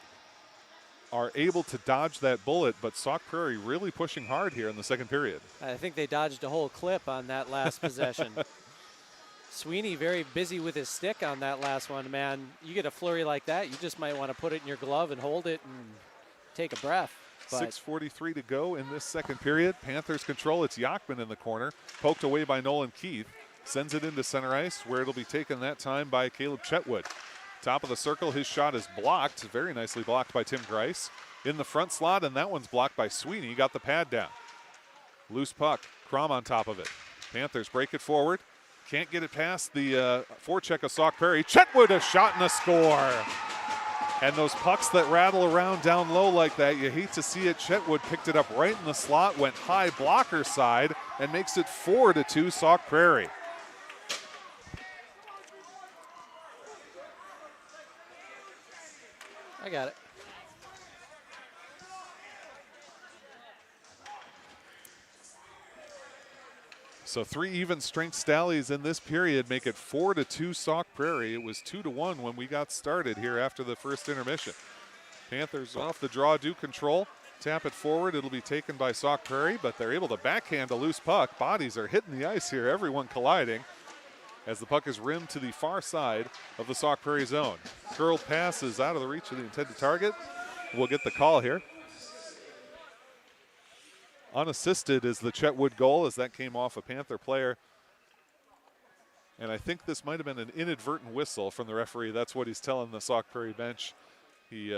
are able to dodge that bullet, but Sauk Prairie really pushing hard here in the second period. I think they dodged a whole clip on that last possession. Sweeney very busy with his stick on that last one, man. You get a flurry like that, you just might want to put it in your glove and hold it and take a breath. But 6:43 to go in this second period. Panthers control. It's Yachman in the corner, poked away by Nolan Keith. Sends it into center ice, where it'll be taken that time by Caleb Chetwood. Top of the circle, his shot is blocked, very nicely blocked by Tim Grice. In the front slot, and that one's blocked by Sweeney. Got the pad down. Loose puck, Crom on top of it. Panthers break it forward. Can't get it past the forecheck of Sauk Prairie. Chetwood, a shot and a score. And those pucks that rattle around down low like that, you hate to see it. Chetwood picked it up right in the slot, went high blocker side, and makes it 4-2 Sauk Prairie. I got it. So 3 even strength Stallies in this period make it 4-2 Sauk Prairie. It was 2-1 when we got started here after the first intermission. Panthers off the draw, do control. Tap it forward. It'll be taken by Sauk Prairie, but they're able to backhand a loose puck. Bodies are hitting the ice here, everyone colliding as the puck is rimmed to the far side of the Sauk Prairie zone. Curled pass is out of the reach of the intended target. We'll get the call here. Unassisted is the Chetwood goal as that came off a Panther player. And I think this might have been an inadvertent whistle from the referee. That's what he's telling the Sauk Prairie bench. He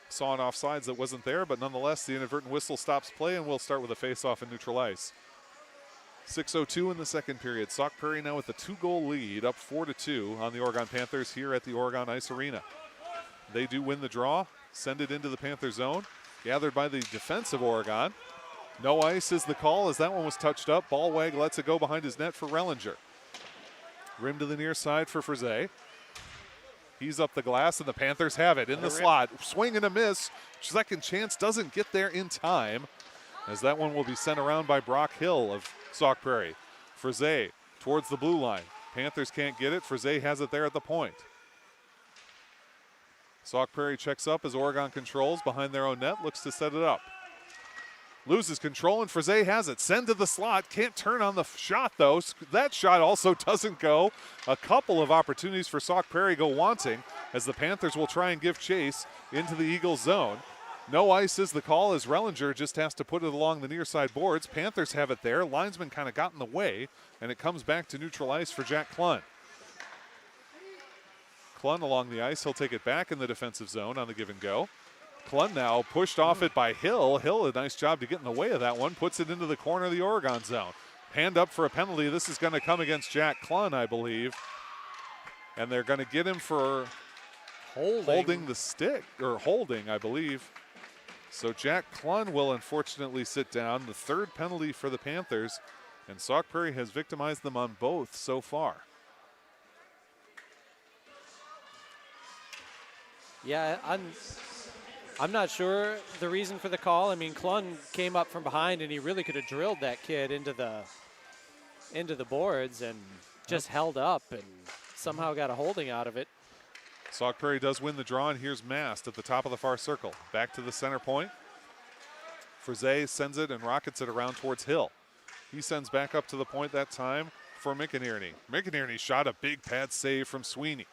saw an offsides that wasn't there, but nonetheless, the inadvertent whistle stops play, and we'll start with a face-off in neutral ice. 6:02 in the second period. Sauk Prairie now with a 2-goal lead, up 4-2 on the Oregon Panthers here at the Oregon Ice Arena. They do win the draw, send it into the Panther zone, gathered by the defensive Oregon. No ice is the call as that one was touched up. Ballwag lets it go behind his net for Rellinger. Rim to the near side for Frise. He's up the glass, and the Panthers have it in the slot. Swing and a miss. Second chance doesn't get there in time, as that one will be sent around by Brock Hill of Sauk Prairie. Frise towards the blue line. Panthers can't get it. Frise has it there at the point. Sauk Prairie checks up as Oregon controls behind their own net, looks to set it up. Loses control, and Frise has it. Send to the slot. Can't turn on the shot, though. That shot also doesn't go. A couple of opportunities for Sauk Prairie go wanting as the Panthers will try and give chase into the Eagles zone. No ice is the call as Rellinger just has to put it along the near side boards. Panthers have it there. Linesman kind of got in the way, and it comes back to neutral ice for Jack Klun. Klun along the ice. He'll take it back in the defensive zone on the give and go. Klun now pushed off it by Hill. Hill, a nice job to get in the way of that one, puts it into the corner of the Oregon zone. Hand up for a penalty. This is going to come against Jack Klun, I believe. And they're going to get him for holding the stick, or holding, I believe. So Jack Klun will unfortunately sit down. The third penalty for the Panthers, and Sauk Prairie has victimized them on both so far. Yeah, I'm not sure the reason for the call. I mean, Klun came up from behind, and he really could have drilled that kid into the boards and just held up and somehow got a holding out of it. Sauk Prairie does win the draw, and here's Mast at the top of the far circle. Back to the center point. Frise sends it and rockets it around towards Hill. He sends back up to the point that time for McInerney. McInerney shot a big pad save from Sweeney.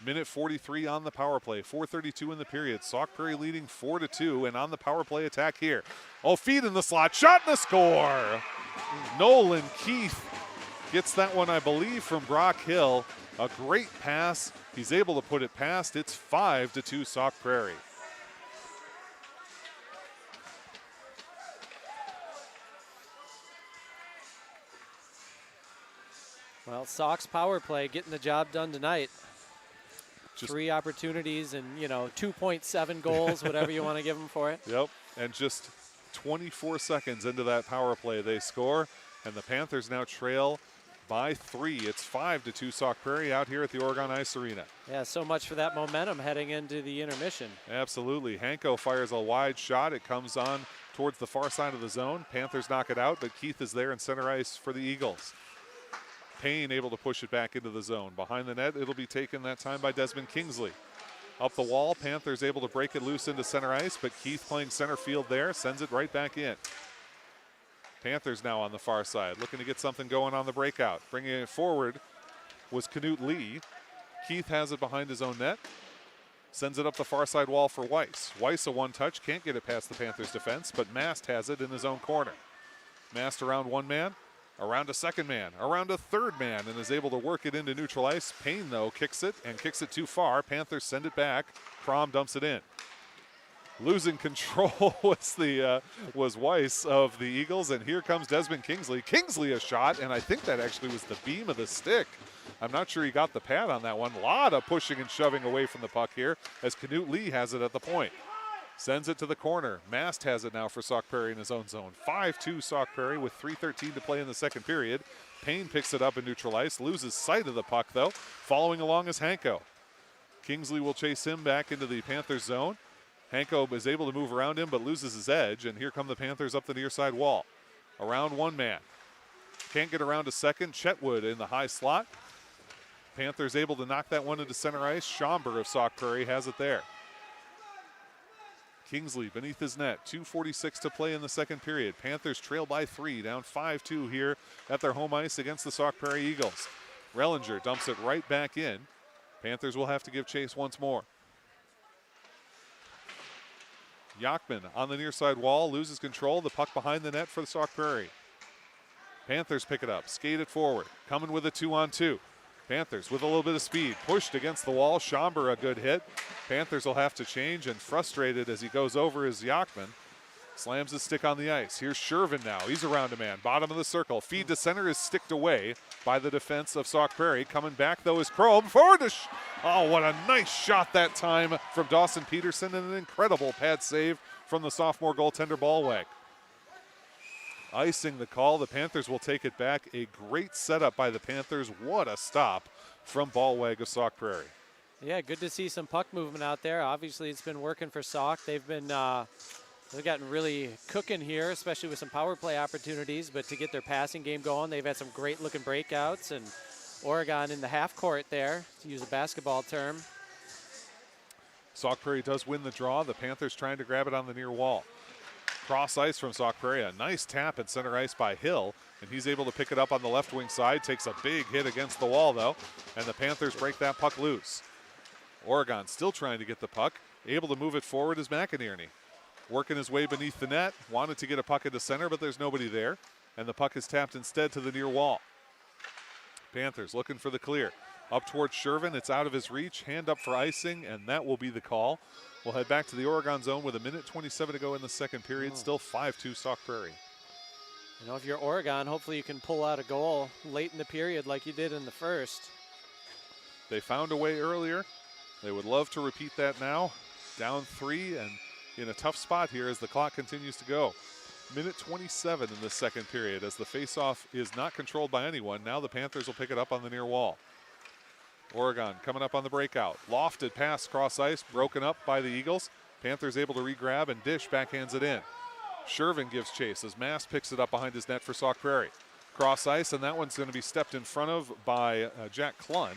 Minute 43 on the power play, 4:32 in the period. Sauk Prairie leading 4-2, and on the power play attack here. Oh, feed in the slot, shot and a score. Nolan Keith gets that one, I believe, from Brock Hill. A great pass. He's able to put it past. It's 5-2 Sauk Prairie. Well, Sauk's power play getting the job done tonight. Just 3 opportunities and, 2.7 goals, whatever you want to give them for it. Yep, and just 24 seconds into that power play, they score, and the Panthers now trail by 3. It's 5-2 Sauk Prairie out here at the Oregon Ice Arena. Yeah, so much for that momentum heading into the intermission. Absolutely. Hanko fires a wide shot. It comes on towards the far side of the zone. Panthers knock it out, but Keith is there in center ice for the Eagles. Payne able to push it back into the zone. Behind the net, it'll be taken that time by Desmond Kingsley. Up the wall, Panthers able to break it loose into center ice, but Keith playing center field there, sends it right back in. Panthers now on the far side, looking to get something going on the breakout. Bringing it forward was Knut Lee. Keith has it behind his own net. Sends it up the far side wall for Weiss. Weiss a one-touch, can't get it past the Panthers defense, but Mast has it in his own corner. Mast around one man. Around a second man, around a third man, and is able to work it into neutral ice. Payne, though, kicks it too far. Panthers send it back. Crom dumps it in. Losing control was Weiss of the Eagles, and here comes Desmond Kingsley. Kingsley a shot, and I think that actually was the beam of the stick. I'm not sure he got the pad on that one. A lot of pushing and shoving away from the puck here as Knut Lee has it at the point. Sends it to the corner. Mast has it now for Sauk Prairie in his own zone. 5-2 Sauk Prairie with 3:13 to play in the second period. Payne picks it up in neutral ice, loses sight of the puck though. Following along is Hanko. Kingsley will chase him back into the Panthers zone. Hanko is able to move around him but loses his edge, and here come the Panthers up the near side wall. Around one man. Can't get around a second. Chetwood in the high slot. Panthers able to knock that one into center ice. Schomburg of Sauk Prairie has it there. Kingsley beneath his net. 2:46 to play in the second period. Panthers trail by 3, down 5-2 here at their home ice against the Sauk Prairie Eagles. Rellinger dumps it right back in. Panthers will have to give chase once more. Yachman on the near side wall, loses control. The puck behind the net for the Sauk Prairie. Panthers pick it up, skate it forward, coming with a 2-on-2. Panthers with a little bit of speed, pushed against the wall. Schomber a good hit. Panthers will have to change, and frustrated as he goes over is Yachman. Slams his stick on the ice. Here's Shervin now. He's around a man. Bottom of the circle. Feed to center is sticked away by the defense of Sauk Prairie. Coming back, though, is Chrome. Forward to oh, what a nice shot that time from Dawson Peterson, and an incredible pad save from the sophomore goaltender Ballweg. Icing the call. The Panthers will take it back. A great setup by the Panthers. What a stop from Ballweg of Sauk Prairie. Yeah, good to see some puck movement out there. Obviously, it's been working for Sauk. They've gotten really cooking here, especially with some power play opportunities. But to get their passing game going, they've had some great looking breakouts. And Oregon in the half court there, to use a basketball term. Sauk Prairie does win the draw. The Panthers trying to grab it on the near wall. Cross ice from Sauk Prairie. A nice tap at center ice by Hill, and he's able to pick it up on the left wing side. Takes a big hit against the wall, though, and the Panthers break that puck loose. Oregon still trying to get the puck. Able to move it forward is McInerney. Working his way beneath the net. Wanted to get a puck into center, but there's nobody there, and the puck is tapped instead to the near wall. Panthers looking for the clear. Up towards Shervin. It's out of his reach. Hand up for icing, and that will be the call. We'll head back to the Oregon zone with 1:27 to go in the second period. Still 5-2 Sauk Prairie. You know, if you're Oregon, hopefully you can pull out a goal late in the period like you did in the first. They found a way earlier. They would love to repeat that now. Down 3 and in a tough spot here as the clock continues to go. 1:27 in the second period as the faceoff is not controlled by anyone. Now the Panthers will pick it up on the near wall. Oregon coming up on the breakout. Lofted pass cross ice, broken up by the Eagles. Panthers able to re-grab, and Dish backhands it in. Shervin gives chase as Mass picks it up behind his net for Sauk Prairie. Cross ice, and that one's going to be stepped in front of by Jack Klun.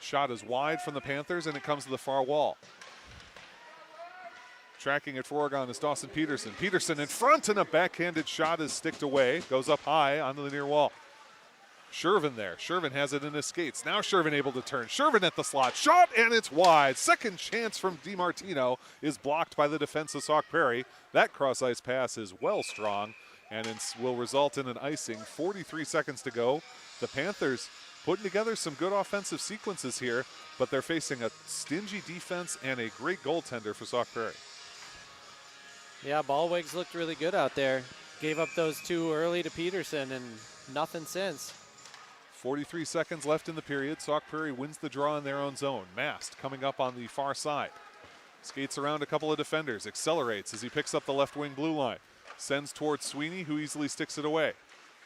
Shot is wide from the Panthers, and it comes to the far wall. Tracking it for Oregon is Dawson Peterson. Peterson in front, and a backhanded shot is sticked away. Goes up high onto the near wall. Shervin there. Shervin has it in his skates. Now Shervin able to turn. Shervin at the slot. Shot, and it's wide. Second chance from DiMartino is blocked by the defense of Sauk Prairie. That cross-ice pass is well strong and will result in an icing. 43 seconds to go. The Panthers putting together some good offensive sequences here, but they're facing a stingy defense and a great goaltender for Sauk Prairie. Yeah, Ballweg's looked really good out there. Gave up those two early to Peterson and nothing since. 43 seconds left in the period. Sauk Prairie wins the draw in their own zone. Mast coming up on the far side. Skates around a couple of defenders. Accelerates as he picks up the left wing blue line. Sends towards Sweeney, who easily sticks it away.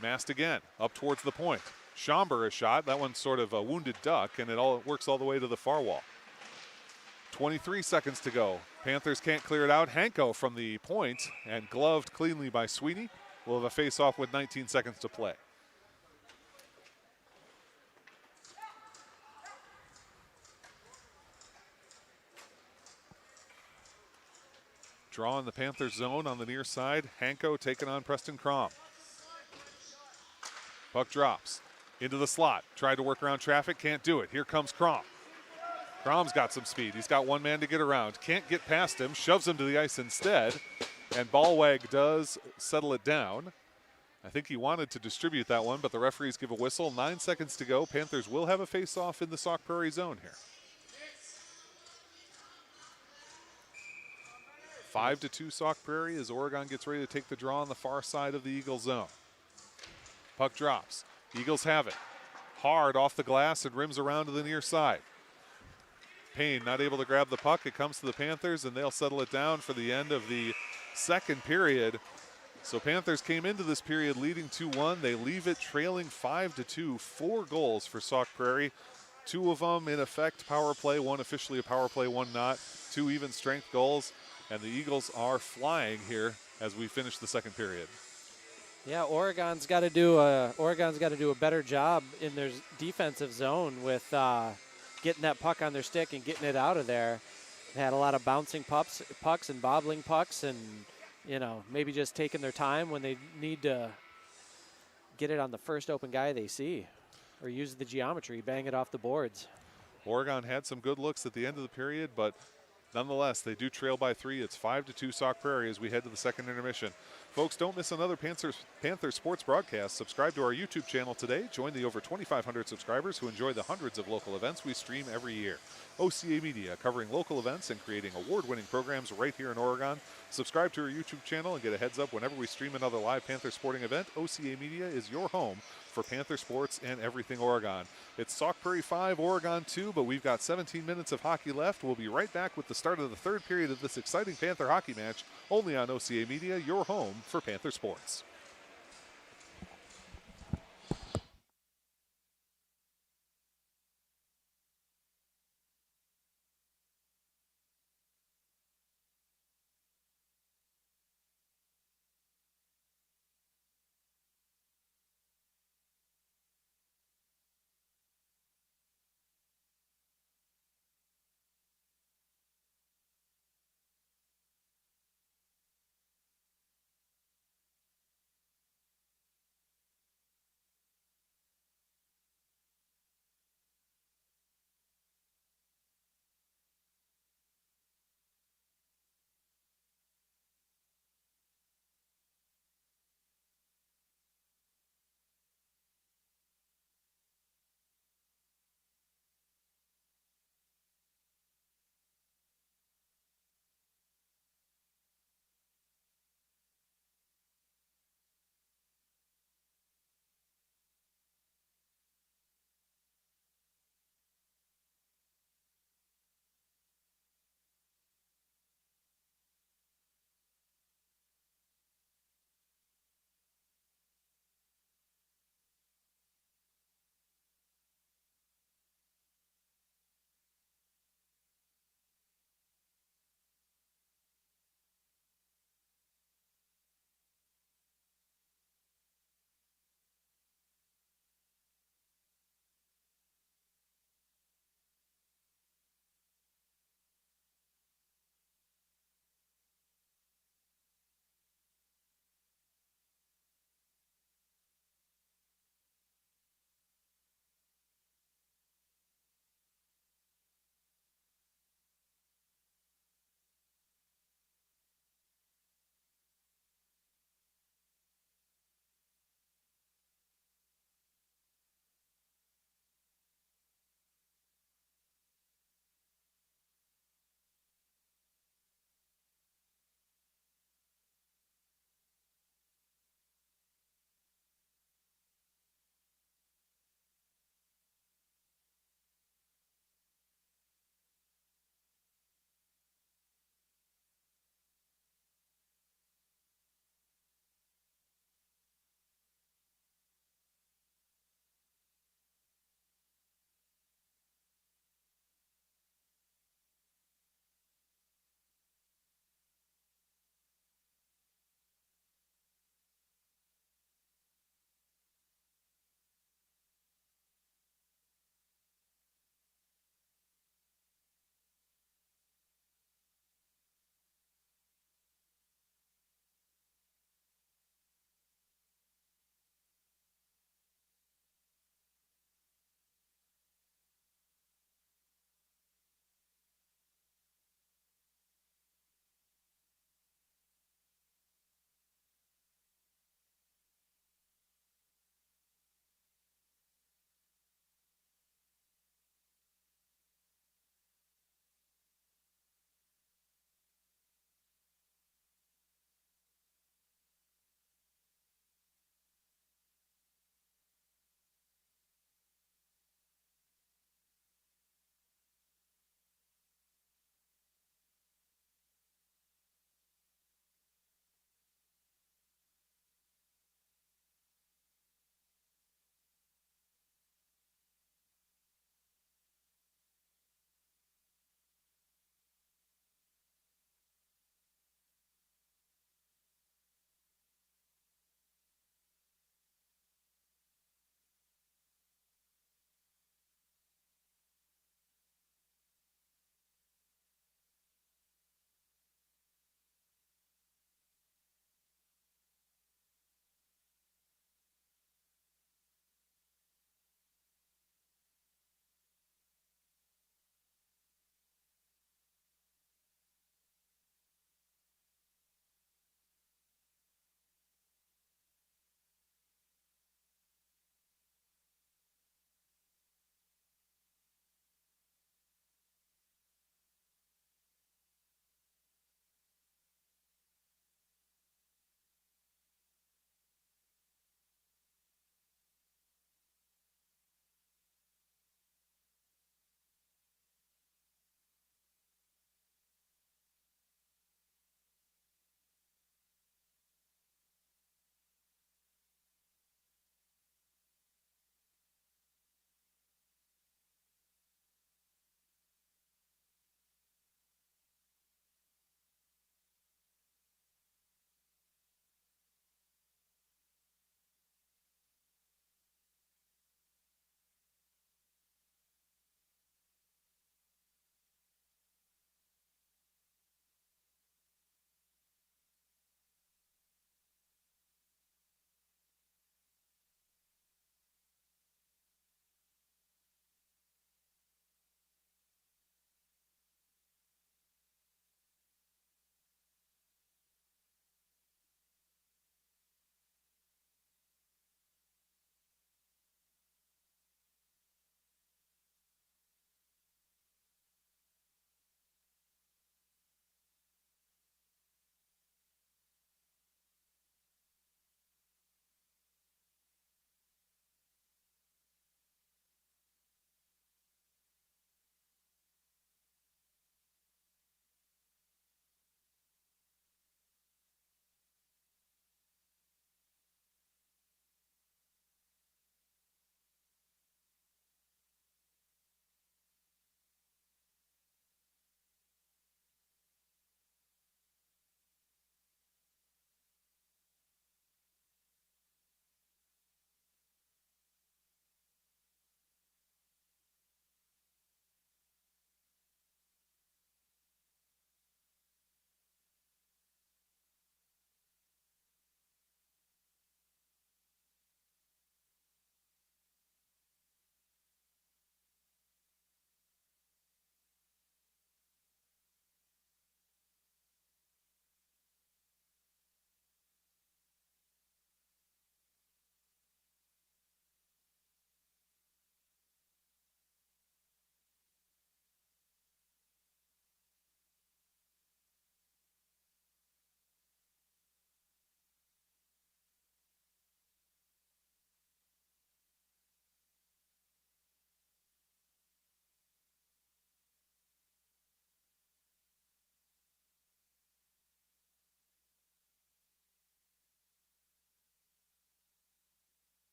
Mast again, up towards the point. Schomber a shot. That one's sort of a wounded duck, and it works all the way to the far wall. 23 seconds to go. Panthers can't clear it out. Hanko from the point, and gloved cleanly by Sweeney. We'll have a face-off with 19 seconds to play. Draw in the Panthers zone on the near side. Hanko taking on Preston Crom. Puck drops into the slot. Tried to work around traffic, can't do it. Here comes Crom. Crom's got some speed. He's got one man to get around. Can't get past him, shoves him to the ice instead. And Ballweg does settle it down. I think he wanted to distribute that one, but the referees give a whistle. 9 seconds to go. Panthers will have a face-off in the Sauk Prairie zone here. 5-2 Sauk Prairie as Oregon gets ready to take the draw on the far side of the Eagles zone. Puck drops. Eagles have it. Hard off the glass and rims around to the near side. Payne not able to grab the puck. It comes to the Panthers, and they'll settle it down for the end of the second period. So Panthers came into this period leading 2-1. They leave it trailing 5-2. 4 goals for Sauk Prairie. 2 of them in effect power play. 1 officially a power play, 1 not. 2 even strength goals. And the Eagles are flying here as we finish the second period. Yeah, Oregon's got to do a better job in their defensive zone with getting that puck on their stick and getting it out of there. had a lot of bouncing pucks and bobbling pucks, and maybe just taking their time when they need to get it on the first open guy they see, or use the geometry, bang it off the boards. Oregon had some good looks at the end of the period, but nonetheless, they do trail by 3. It's 5-2 Sauk Prairie as we head to the second intermission. Folks, don't miss another Panther Sports broadcast. Subscribe to our YouTube channel today. Join the over 2,500 subscribers who enjoy the hundreds of local events we stream every year. OCA Media, covering local events and creating award-winning programs right here in Oregon. Subscribe to our YouTube channel and get a heads up whenever we stream another live Panther sporting event. OCA Media is your home for Panther sports and everything Oregon. It's Sauk Prairie 5, Oregon 2, but we've got 17 minutes of hockey left. We'll be right back with the start of the third period of this exciting Panther hockey match, only on OCA Media, your home for Panther sports.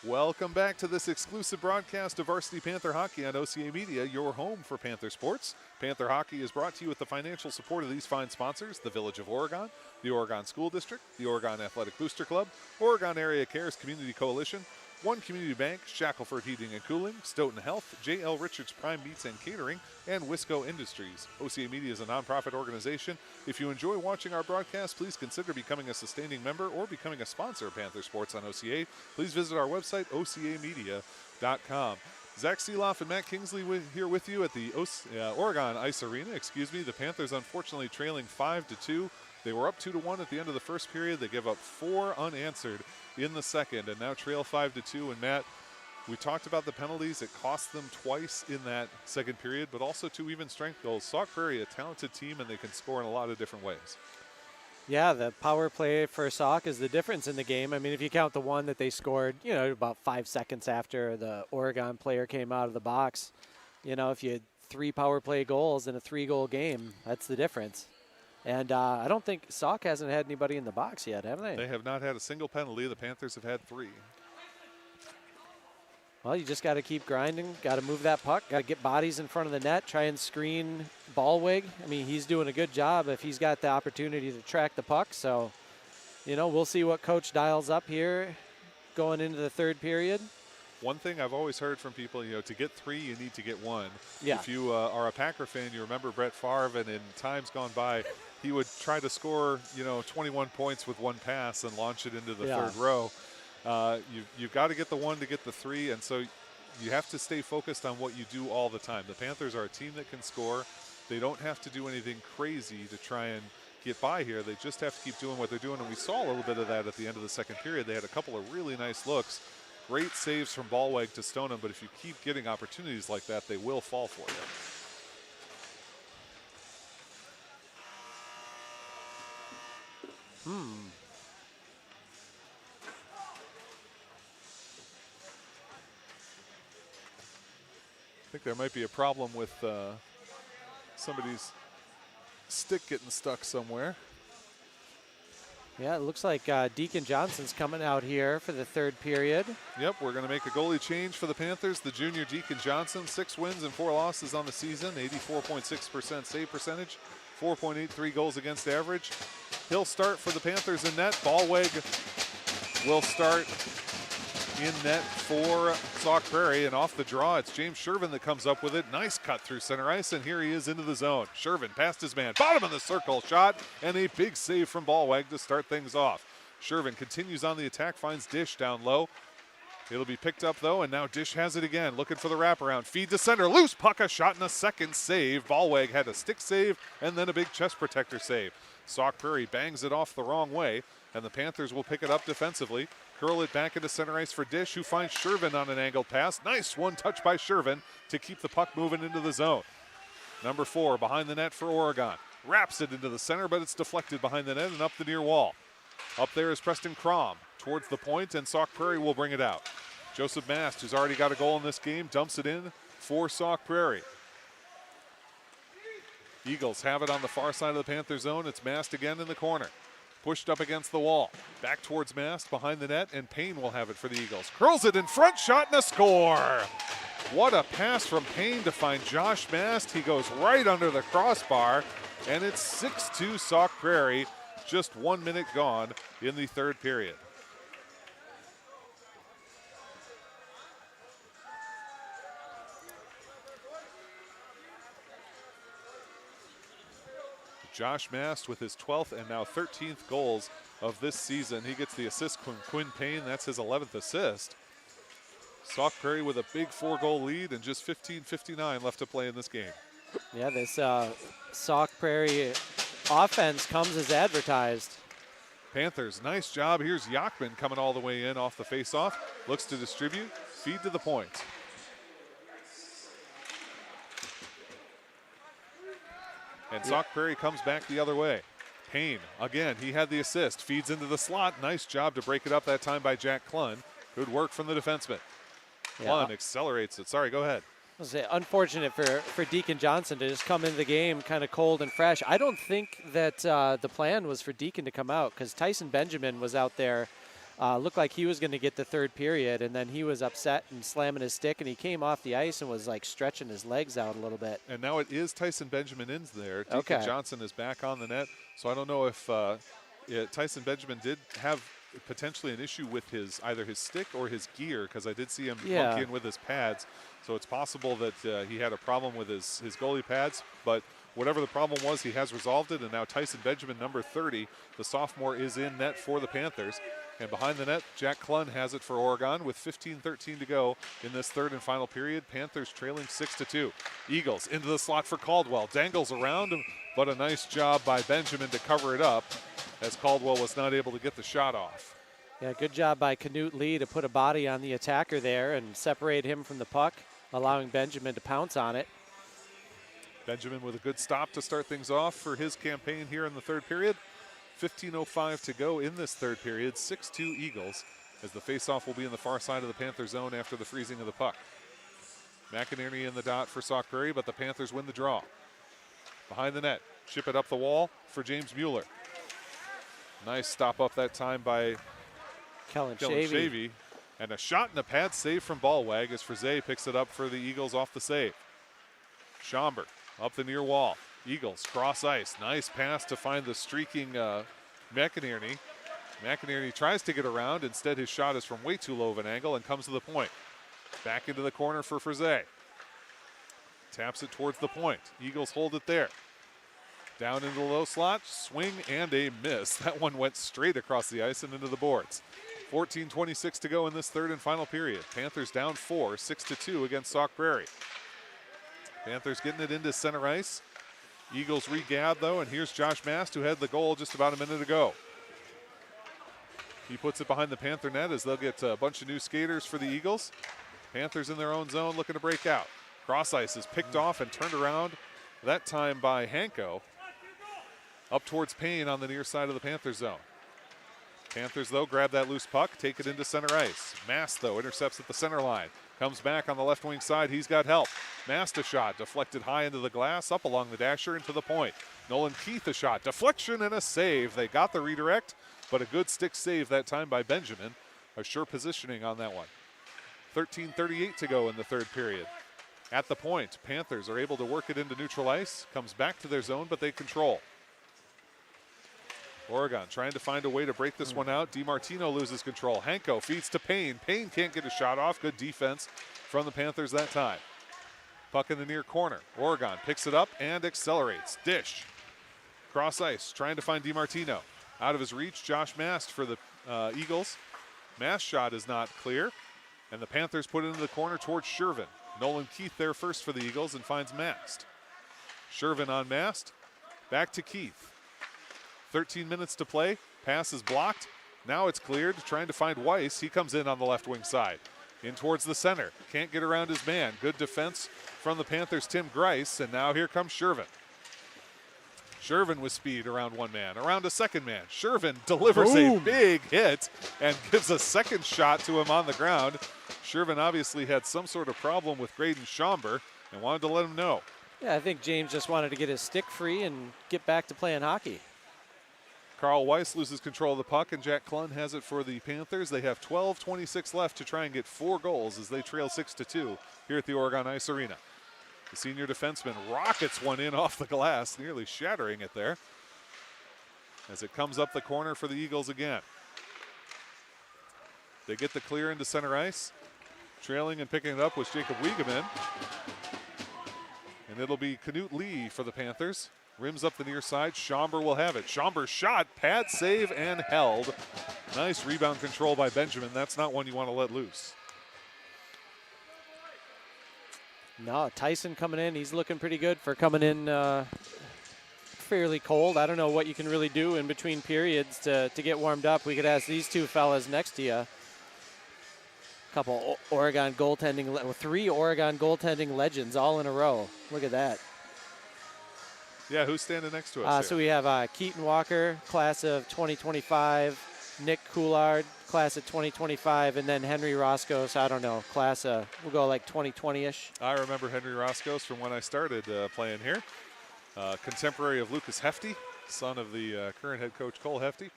Welcome back to this exclusive broadcast of Varsity Panther Hockey on OCA Media, your home for Panther sports. Panther Hockey is brought to you with the financial support of these fine sponsors: the Village of Oregon, the Oregon School District, the Oregon Athletic Booster Club, Oregon Area Cares Community Coalition, One Community Bank, Shackelford Heating and Cooling, Stoughton Health, J.L. Richards Prime Meats and Catering, and Wisco Industries. OCA Media is a nonprofit organization. If you enjoy watching our broadcast, please consider becoming a sustaining member or becoming a sponsor of Panther Sports on OCA. Please visit our website, ocamedia.com. Zach Seeloff and Matt Kingsley here with you at the Oregon Ice Arena. The Panthers unfortunately trailing 5-2. They were up 2-1 at the end of the first period. They give up 4 unanswered in the second and now trail 5-2. And Matt, we talked about the penalties. It cost them twice in that second period, but also 2 even strength goals. Sauk Prairie, a talented team, and they can score in a lot of different ways. Yeah, the power play for Sauk is the difference in the game. I mean, if you count the one that they scored, about 5 seconds after the Oregon player came out of the box, if you had 3 power play goals in a 3-goal game, that's the difference. And I don't think Sauk hasn't had anybody in the box yet, have they? They have not had a single penalty. The Panthers have had 3. Well, you just got to keep grinding, got to move that puck, got to get bodies in front of the net, try and screen Ballweg. I mean, he's doing a good job if he's got the opportunity to track the puck. So, we'll see what Coach dials up here going into the third period. One thing I've always heard from people, to get 3, you need to get 1. Yeah. If you are a Packer fan, you remember Brett Favre, and in times gone by, he would try to score, 21 points with 1 pass and launch it into the third row. You've got to get the 1 to get the 3, and so you have to stay focused on what you do all the time. The Panthers are a team that can score. They don't have to do anything crazy to try and get by here. They just have to keep doing what they're doing, and we saw a little bit of that at the end of the second period. They had a couple of really nice looks. Great saves from Ballweg to Stoneham, but if you keep getting opportunities like that, they will fall for you. I think there might be a problem with somebody's stick getting stuck somewhere. Yeah, it looks like Deacon Johnson's coming out here for the third period. Yep, we're going to make a goalie change for the Panthers. The junior Deacon Johnson, 6 wins and 4 losses on the season, 84.6% save percentage, 4.83 goals against average. He'll start for the Panthers in net. Ballweg will start in net for Sauk Prairie, and off the draw, it's James Shervin that comes up with it. Nice cut through center ice, and here he is into the zone. Shervin past his man, bottom of the circle shot, and a big save from Ballweg to start things off. Shervin continues on the attack, finds Dish down low. It'll be picked up though, and now Dish has it again, looking for the wraparound. Feed to center, loose puck, a shot and a second save. Ballweg had a stick save and then a big chest protector save. Sauk Prairie bangs it off the wrong way, and the Panthers will pick it up defensively. Curl it back into center ice for Dish, who finds Shervin on an angled pass. Nice one touch by Shervin to keep the puck moving into the zone. Number 4 behind the net for Oregon. Wraps it into the center, but it's deflected behind the net and up the near wall. Up there is Preston Crom towards the point, and Sauk Prairie will bring it out. Joseph Mast, who's already got a goal in this game, dumps it in for Sauk Prairie. Eagles have it on the far side of the Panther zone. It's Mast again in the corner. Pushed up against the wall. Back towards Mast behind the net, and Payne will have it for the Eagles. Curls it in front, shot and a score. What a pass from Payne to find Josh Mast. He goes right under the crossbar, and it's 6-2 Sauk Prairie. Just 1 minute gone in the third period. Josh Mast with his 12th and now 13th goals of this season. He gets the assist from Quinn Payne. That's his 11th assist. Sauk Prairie with a big 4-goal lead and just 15:59 left to play in this game. Yeah, this Sauk Prairie offense comes as advertised. Panthers, nice job. Here's Yachman coming all the way in off the faceoff. Looks to distribute, feed to the point. And Sauk Prairie comes back the other way. Payne, again, he had the assist. Feeds into the slot. Nice job to break it up that time by Jack Klun. Good work from the defenseman. Klun accelerates it. Sorry, go ahead. I was unfortunate for Deacon Johnson to just come into the game kind of cold and fresh. I don't think that the plan was for Deacon to come out because Tyson Benjamin was out there looked like he was going to get the third period, and then he was upset and slamming his stick, and he came off the ice and was like stretching his legs out a little bit. And now it is Tyson Benjamin in there. Deacon Okay. Johnson is back on the net. So I don't know if Tyson Benjamin did have potentially an issue with either his stick or his gear, because I did see him monkey in with his pads. So it's possible that he had a problem with his goalie pads. But whatever the problem was, he has resolved it. And now Tyson Benjamin, number 30, the sophomore, is in net for the Panthers. And behind the net, Jack Klun has it for Oregon with 15:13 to go in this third and final period. Panthers trailing 6-2. Eagles into the slot for Caldwell. Dangles around him, but a nice job by Benjamin to cover it up as Caldwell was not able to get the shot off. Yeah, good job by Knut Lee to put a body on the attacker there and separate him from the puck, allowing Benjamin to pounce on it. Benjamin with a good stop to start things off for his campaign here in the third period. 15:05 to go in this third period. 6-2 Eagles, as the faceoff will be in the far side of the Panther zone after the freezing of the puck. McInerney in the dot for Sauk Prairie, but the Panthers win the draw. Behind the net, ship it up the wall for James Mueller. Nice stop up that time by Kellen Shavy. Shavy. And a shot and a pad save from Ballwag as Frise picks it up for the Eagles off the save. Schomburg up the near wall. Eagles cross ice. Nice pass to find the streaking McInerney. McInerney tries to get around. Instead, his shot is from way too low of an angle and comes to the point. Back into the corner for Frise. Taps it towards the point. Eagles hold it there. Down into the low slot. Swing and a miss. That one went straight across the ice and into the boards. 14:26 to go in this third and final period. Panthers down 4, 6-2 against Sauk Prairie. Panthers getting it into center ice. Eagles regab though, and here's Josh Mast, who had the goal just about a minute ago. He puts it behind the Panther net as they'll get a bunch of new skaters for the Eagles. Panthers in their own zone looking to break out. Cross ice is picked off and turned around, that time by Hanko. Up towards Payne on the near side of the Panther zone. Panthers, though, grab that loose puck, take it into center ice. Mast, though, intercepts at the center line. Comes back on the left wing side. He's got help. Mast a shot, deflected high into the glass, up along the dasher into the point. Nolan Keith a shot, deflection and a save. They got the redirect, but a good stick save that time by Benjamin. A sure positioning on that one. 13:38 to go in the third period. At the point, Panthers are able to work it into neutral ice. Comes back to their zone, but they control. Oregon trying to find a way to break this one out. DiMartino loses control. Hanko feeds to Payne. Payne can't get a shot off. Good defense from the Panthers that time. Puck in the near corner. Oregon picks it up and accelerates. Dish. Cross ice, trying to find DiMartino. Out of his reach, Josh Mast for the Eagles. Mast shot is not clear, and the Panthers put it into the corner towards Shervin. Nolan Keith there first for the Eagles and finds Mast. Shervin on Mast. Back to Keith. 13 minutes to play. Pass is blocked. Now it's cleared. Trying to find Weiss. He comes in on the left wing side. In towards the center. Can't get around his man. Good defense from the Panthers' Tim Grice. And now here comes Shervin. Shervin with speed around one man. Around a second man. Shervin delivers a big hit and gives a second shot to him on the ground. Shervin obviously had some sort of problem with Graydon Schomburg and wanted to let him know. Yeah, I think James just wanted to get his stick free and get back to playing hockey. Carl Weiss loses control of the puck, and Jack Klun has it for the Panthers. They have 12:26 left to try and get 4 goals as they trail 6-2 here at the Oregon Ice Arena. The senior defenseman rockets one in off the glass, nearly shattering it there as it comes up the corner for the Eagles again. They get the clear into center ice. Trailing and picking it up was Jacob Wiegeman. And it'll be Knut Lee for the Panthers. Rims up the near side. Schomburg will have it. Schomburg shot, pad save, and held. Nice rebound control by Benjamin. That's not one you want to let loose. No, Tyson coming in. He's looking pretty good for coming in fairly cold. I don't know what you can really do in between periods to get warmed up. We could ask these two fellas next to you. Couple Oregon goaltending, 3 Oregon goaltending legends all in a row. Look at that. Yeah, who's standing next to us? So we have Keaton Walker, class of 2025, Nick Coulard, class of 2025, and then Henry Roscoe, I don't know, class of, we'll go like 2020-ish. I remember Henry Roscoe from when I started playing here. Contemporary of Lucas Hefty, son of the current head coach Cole Hefty.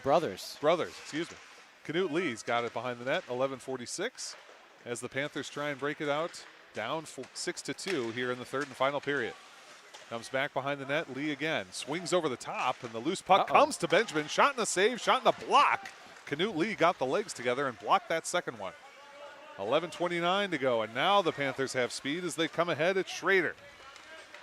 Brothers. Brothers, excuse me. Knut Lee's got it behind the net, 11:46, as the Panthers try and break it out, down 6-2 here in the third and final period. Comes back behind the net, Lee again, swings over the top, and the loose puck comes to Benjamin. Shot and a save, shot and a block. Knut Lee got the legs together and blocked that second one. 11:29 to go, and now the Panthers have speed as they come ahead at Schrader.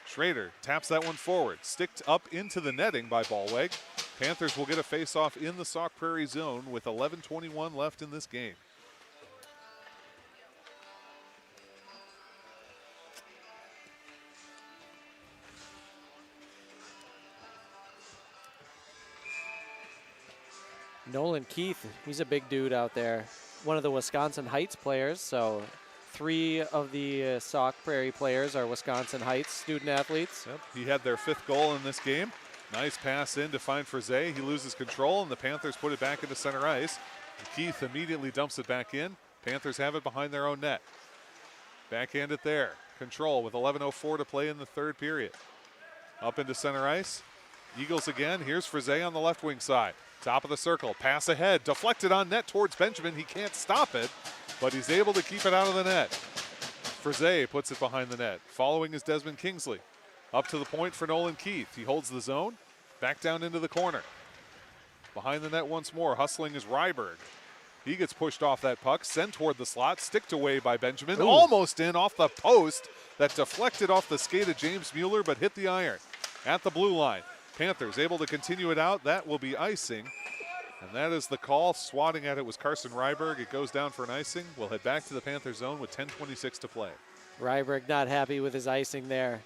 Schrader taps that one forward, sticked up into the netting by Ballweg. Panthers will get a face-off in the Sauk Prairie zone with 11:21 left in this game. Nolan Keith, he's a big dude out there. One of the Wisconsin Heights players, so 3 of the Sauk Prairie players are Wisconsin Heights student athletes. Yep, he had their 5th goal in this game. Nice pass in to find Frise. He loses control, and the Panthers put it back into center ice. Keith immediately dumps it back in. Panthers have it behind their own net. Backhand it there. Control with 11:04 to play in the third period. Up into center ice. Eagles again. Here's Frise on the left wing side. Top of the circle, pass ahead, deflected on net towards Benjamin. He can't stop it, but he's able to keep it out of the net. Frise puts it behind the net. Following is Desmond Kingsley. Up to the point for Nolan Keith. He holds the zone, back down into the corner. Behind the net once more, hustling is Ryberg. He gets pushed off that puck, sent toward the slot, sticked away by Benjamin. Ooh. Almost in off the post that deflected off the skate of James Mueller, but hit the iron at the blue line. Panthers able to continue it out. That will be icing. And that is the call. Swatting at it was Carson Ryberg. It goes down for an icing. We'll head back to the Panther zone with 10:26 to play. Ryberg not happy with his icing there.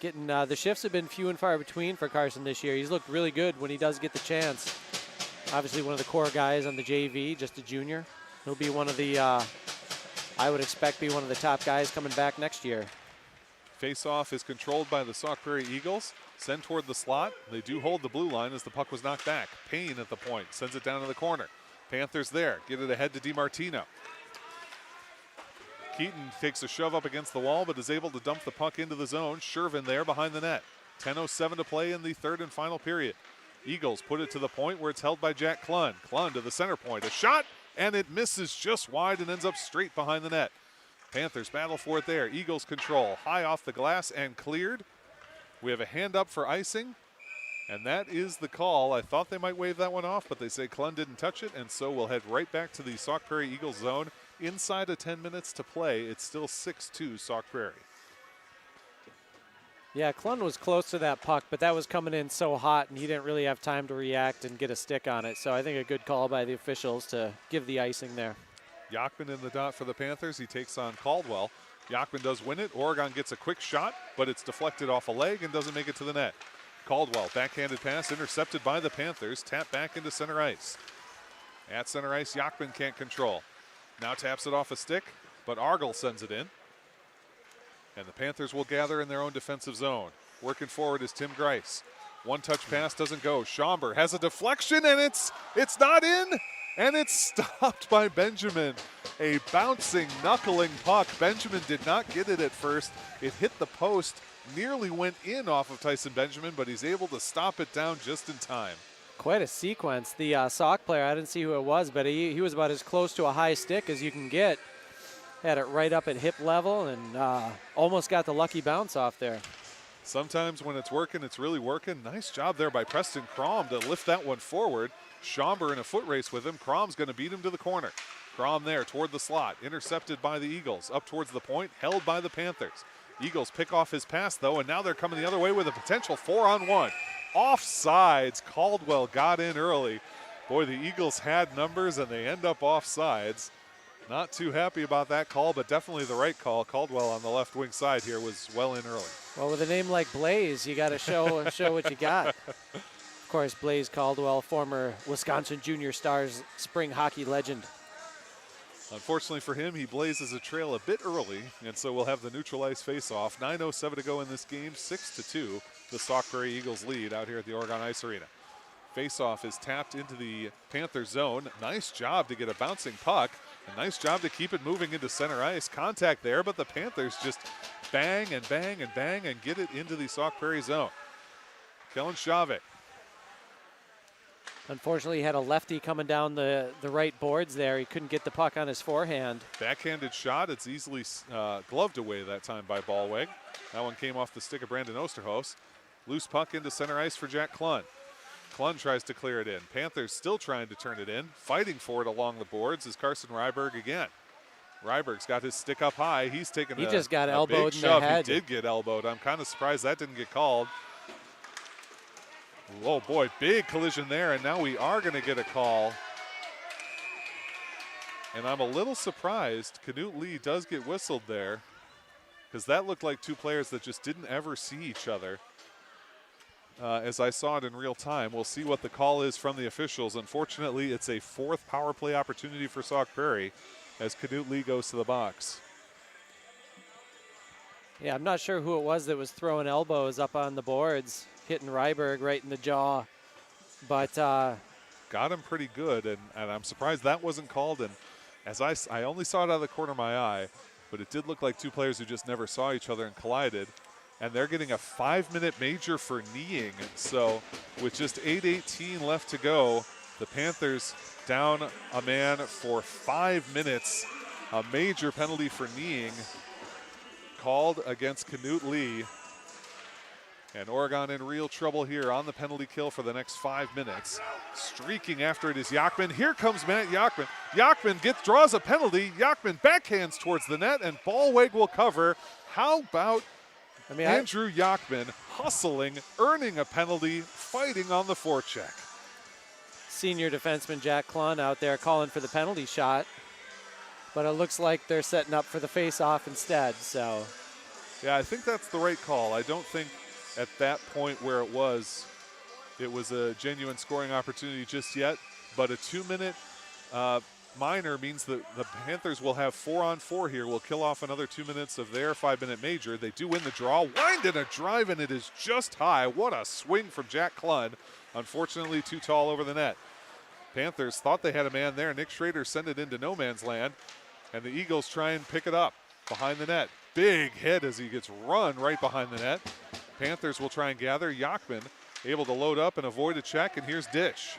Getting the shifts have been few and far between for Carson this year. He's looked really good when he does get the chance. Obviously one of the core guys on the JV, just a junior. He'll be one of the, I would expect, be one of the top guys coming back next year. Face-off is controlled by the Sauk Prairie Eagles. Sent toward the slot. They do hold the blue line as the puck was knocked back. Payne at the point. Sends it down to the corner. Panthers there. Get it ahead to DiMartino. Keaton takes a shove up against the wall, but is able to dump the puck into the zone. Shervin there behind the net. 10:07 to play in the third and final period. Eagles put it to the point where it's held by Jack Klund. Klund to the center point. A shot, and it misses just wide and ends up straight behind the net. Panthers battle for it there. Eagles control. High off the glass and cleared. We have a hand up for icing, and that is the call. I thought they might wave that one off, but they say Klund didn't touch it, and so we'll head right back to the Sauk Prairie Eagles zone. Inside of 10 minutes to play, it's still 6-2 Sauk Prairie. Yeah, Klund was close to that puck, but that was coming in so hot, and he didn't really have time to react and get a stick on it. So I think a good call by the officials to give the icing there. Yachman in the dot for the Panthers. He takes on Caldwell. Yachman does win it. Oregon gets a quick shot, but it's deflected off a leg and doesn't make it to the net. Caldwell, backhanded pass, intercepted by the Panthers. Tap back into center ice. At center ice, Yachman can't control. Now taps it off a stick, but Argel sends it in. And the Panthers will gather in their own defensive zone. Working forward is Tim Grice. One-touch pass doesn't go. Schomburg has a deflection, and it's not in, and it's stopped by Benjamin. A bouncing, knuckling puck. Benjamin did not get it at first. It hit the post, nearly went in off of Tyson Benjamin, but he's able to stop it down just in time. Quite a sequence. The Sauk player, I didn't see who it was, but he was about as close to a high stick as you can get. Had it right up at hip level and almost got the lucky bounce off there. Sometimes when it's working, it's really working. Nice job there by Preston Crom to lift that one forward. Schomburg in a foot race with him. Crom's going to beat him to the corner. Crom there toward the slot, intercepted by the Eagles. Up towards the point, held by the Panthers. Eagles pick off his pass, though, and now they're coming the other way with a potential 4-on-1. Offsides. Caldwell got in early. Boy, the Eagles had numbers, and they end up offsides. Not too happy about that call, but definitely the right call. Caldwell on the left wing side here was well in early. Well, with a name like Blaze, you got to show what you got. Of course, Blaze Caldwell, former Wisconsin Junior Stars spring hockey legend. Unfortunately for him, he blazes a trail a bit early, and so we'll have the neutral ice face-off. 9:07 to go in this game, 6-2. The Sauk Prairie Eagles lead out here at the Oregon Ice Arena. Face-off is tapped into the Panther zone. Nice job to get a bouncing puck. A nice job to keep it moving into center ice. Contact there, but the Panthers just bang and bang and bang and get it into the Sauk Prairie zone. Kellen Chavik Unfortunately, he had a lefty coming down the right boards there. He couldn't get the puck on his forehand. Backhanded shot. It's easily gloved away that time by Ballweg. That one came off the stick of Brandon Osterhos. Loose puck into center ice for Jack Klun. Klun tries to clear it in. Panthers still trying to turn it in. Fighting for it along the boards is Carson Ryberg again. Ryberg's got his stick up high. He's taking He just got a elbowed big in shove. the head. He did get elbowed. I'm kind of surprised that didn't get called. Oh boy, big collision there, and now we are going to get a call. And I'm a little surprised Canute Lee does get whistled there, because that looked like two players that just didn't ever see each other. As I saw it in real time, we'll see what the call is from the officials. Unfortunately, it's a fourth power play opportunity for Sauk Prairie as Canute Lee goes to the box. Yeah, I'm not sure who it was that was throwing elbows up on the boards, hitting Ryberg right in the jaw. But got him pretty good, and I'm surprised that wasn't called. And as I only saw it out of the corner of my eye, but it did look like two players who just never saw each other and collided. And they're getting a 5-minute major for kneeing. So with just 8:18 left to go, the Panthers down a man for 5 minutes. A major penalty for kneeing called against Canute Lee. And Oregon in real trouble here on the penalty kill for the next 5 minutes. Streaking after it is Yachman. Here comes Matt Yachman. Yachman draws a penalty. Yachman backhands towards the net, and Ballweg will cover. How about Andrew Yachman hustling, earning a penalty, fighting on the forecheck? Senior defenseman Jack Klun out there calling for the penalty shot. But it looks like they're setting up for the face-off instead, so. Yeah, I think that's the right call. I don't think at that point where it was a genuine scoring opportunity just yet, but a 2-minute minor means that the Panthers will have 4-on-4 here. Will kill off another 2 minutes of their 5-minute major. They do win the draw. Wind and a drive, and it is just high. What a swing from Jack Klun. Unfortunately, too tall over the net. Panthers thought they had a man there. Nick Schrader sent it into no man's land, and the Eagles try and pick it up behind the net. Big hit as he gets run right behind the net. Panthers will try and gather. Yachman able to load up and avoid a check, and here's Dish.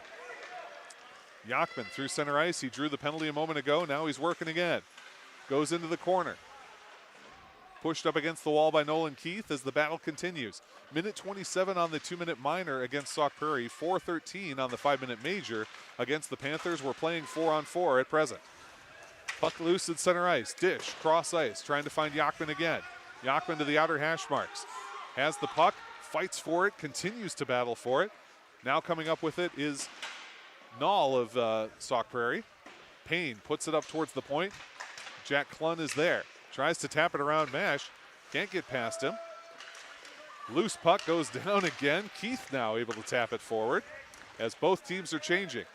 Yachman through center ice. He drew the penalty a moment ago. Now he's working again. Goes into the corner. Pushed up against the wall by Nolan Keith as the battle continues. Minute 27 on the 2-minute minor against Sauk Prairie. 4:13 on the 5-minute major against the Panthers. We're playing 4-on-4 at present. Puck loose at center ice. Dish cross ice trying to find Yachman again. Yachman to the outer hash marks. Has the puck. Fights for it. Continues to battle for it. Now coming up with it is Knoll of Sauk Prairie. Payne puts it up towards the point. Jack Klun is there. Tries to tap it around Mash. Can't get past him. Loose puck goes down again. Keith now able to tap it forward as both teams are changing.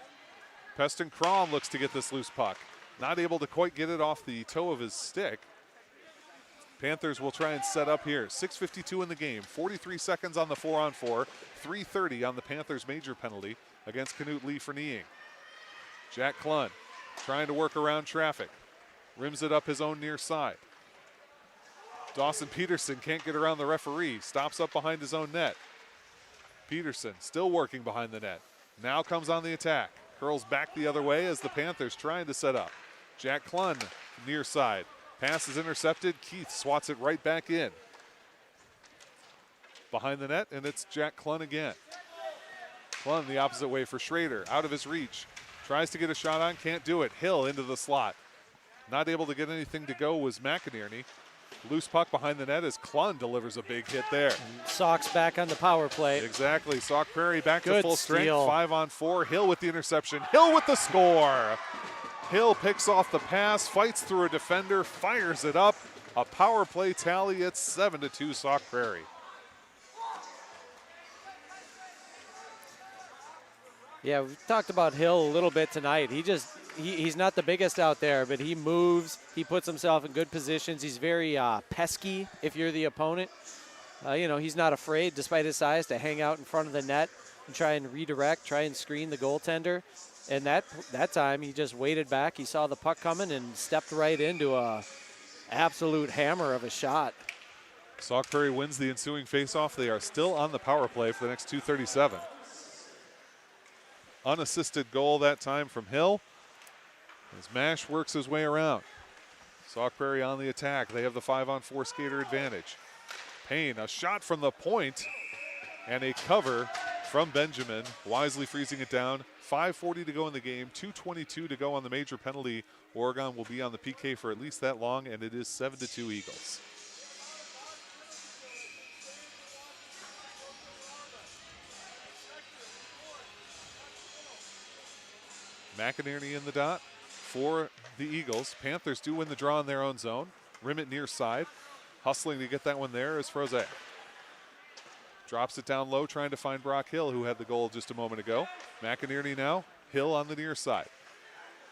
Preston Crom looks to get this loose puck. Not able to quite get it off the toe of his stick. Panthers will try and set up here. 6:52 in the game. 43 seconds on the 4-on-4. 3:30 on the Panthers major penalty against Canute Lee for kneeing. Jack Klun trying to work around traffic. Rims it up his own near side. Dawson Peterson can't get around the referee. Stops up behind his own net. Peterson still working behind the net. Now comes on the attack. Curls back the other way as the Panthers trying to set up. Jack Klun near side. Pass is intercepted. Keith swats it right back in. Behind the net, and it's Jack Klun again. Klun the opposite way for Schrader. Out of his reach. Tries to get a shot on, can't do it. Hill into the slot. Not able to get anything to go was McInerney. Loose puck behind the net as Klun delivers a big hit there. Sox back on the power play. Exactly. Sauk Prairie back Good to full strength. steal. 5-on-4. Hill with the interception. Hill with the score. Hill picks off the pass, fights through a defender, fires it up. A power play tally. It's 7-2 Sauk Prairie. Yeah, we've talked about Hill a little bit tonight. He's not the biggest out there, but he moves. He puts himself in good positions. He's very pesky if you're the opponent. He's not afraid, despite his size, to hang out in front of the net and try and redirect, try and screen the goaltender. And that time, he just waited back. He saw the puck coming and stepped right into a absolute hammer of a shot. Sauk Prairie wins the ensuing faceoff. They are still on the power play for the next 2:37. unassisted goal that time from Hill. As Mash works his way around. Sauk Prairie on the attack. They have the 5-on-4 skater advantage. Payne, a shot from the point, and a cover from Benjamin, wisely freezing it down. 5:40 to go in the game, 2:22 to go on the major penalty. Oregon will be on the PK for at least that long, and it is 7-2 Eagles. McInerney in the dot for the Eagles. Panthers do win the draw in their own zone. Rimmet near side. Hustling to get that one there is Froze. Drops it down low, trying to find Brock Hill, who had the goal just a moment ago. McInerney now. Hill on the near side.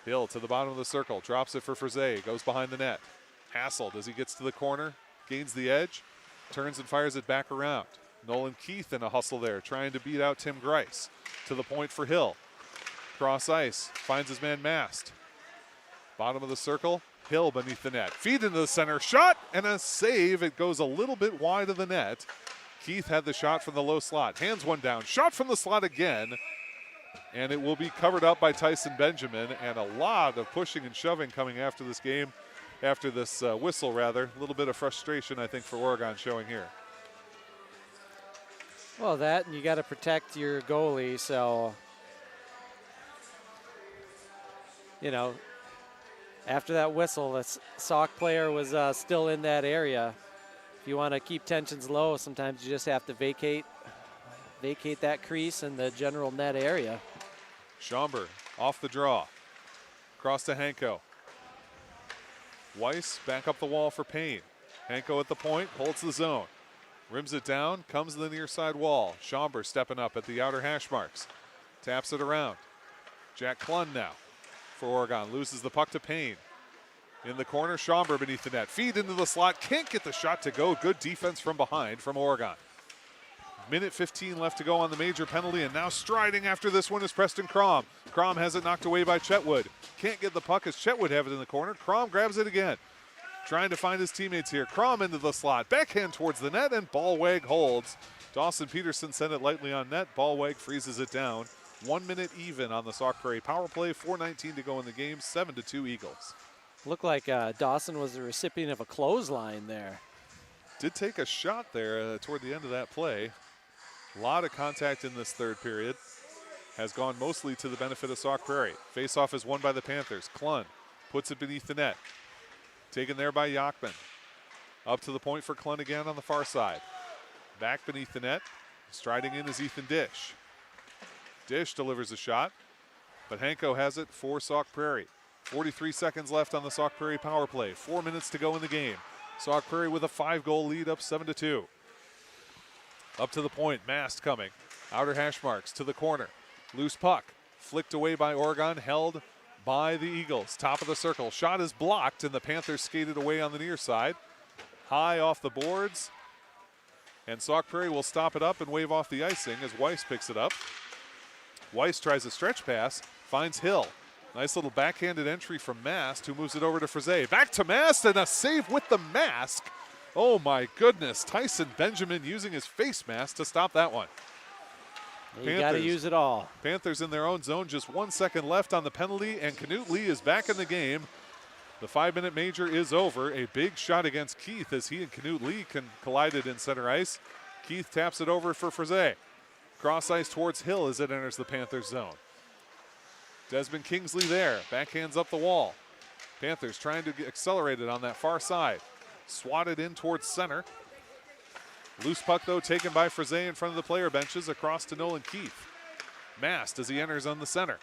Hill to the bottom of the circle. Drops it for Froze. Goes behind the net. Hassled as he gets to the corner. Gains the edge. Turns and fires it back around. Nolan Keith in a hustle there, trying to beat out Tim Grice. To the point for Hill. Cross ice, finds his man Mast. Bottom of the circle, Hill beneath the net. Feed into the center, shot and a save. It goes a little bit wide of the net. Keith had the shot from the low slot. Hands one down, shot from the slot again. And it will be covered up by Tyson Benjamin. And a lot of pushing and shoving coming after this game, after this whistle rather. A little bit of frustration, I think, for Oregon showing here. Well, that, and you got to protect your goalie, so, you know, after that whistle, the Sauk player was still in that area. If you want to keep tensions low, sometimes you just have to vacate that crease in the general net area. Schomburg off the draw. Cross to Hanko. Weiss back up the wall for Payne. Hanko at the point, holds the zone. Rims it down, comes to the near side wall. Schomburg stepping up at the outer hash marks. Taps it around. Jack Klun now for Oregon. Loses the puck to Payne. In the corner, Schomburg beneath the net. Feed into the slot. Can't get the shot to go. Good defense from behind from Oregon. Minute 15 left to go on the major penalty, and now striding after this one is Preston Crom. Crom has it knocked away by Chetwood. Can't get the puck as Chetwood have it in the corner. Crom grabs it again. Trying to find his teammates here. Crom into the slot. Backhand towards the net, and Ballweg holds. Dawson Peterson sent it lightly on net. Ballweg freezes it down. 1 minute even on the Sauk Prairie power play. 4:19 to go in the game. 7-2 Eagles. Looked like Dawson was the recipient of a clothesline there. Did take a shot there toward the end of that play. A lot of contact in this third period. Has gone mostly to the benefit of Sauk Prairie. Face-off is won by the Panthers. Klun puts it beneath the net. Taken there by Yachman. Up to the point for Klun again on the far side. Back beneath the net. Striding in is Ethan Dish. Dish delivers a shot, but Hanko has it for Sauk Prairie. 43 seconds left on the Sauk Prairie power play. 4 minutes to go in the game. Sauk Prairie with a 5-goal lead, up 7-2. Up to the point, Mast coming. Outer hash marks to the corner. Loose puck, flicked away by Oregon, held by the Eagles. Top of the circle, shot is blocked, and the Panthers skated away on the near side. High off the boards, and Sauk Prairie will stop it up and wave off the icing as Weiss picks it up. Weiss tries a stretch pass, finds Hill. Nice little backhanded entry from Mast, who moves it over to Frise. Back to Mast, and a save with the mask. Oh my goodness, Tyson Benjamin using his face mask to stop that one. You got to use it all. Panthers in their own zone, just 1 second left on the penalty, and Canute Lee is back in the game. The 5-minute major is over. A big shot against Keith as he and Canute Lee collided in center ice. Keith taps it over for Frise. Cross ice towards Hill as it enters the Panthers zone. Desmond Kingsley there, backhands up the wall. Panthers trying to accelerate it on that far side. Swatted in towards center. Loose puck, though, taken by Frise in front of the player benches across to Nolan Keith. Mast as he enters on the center.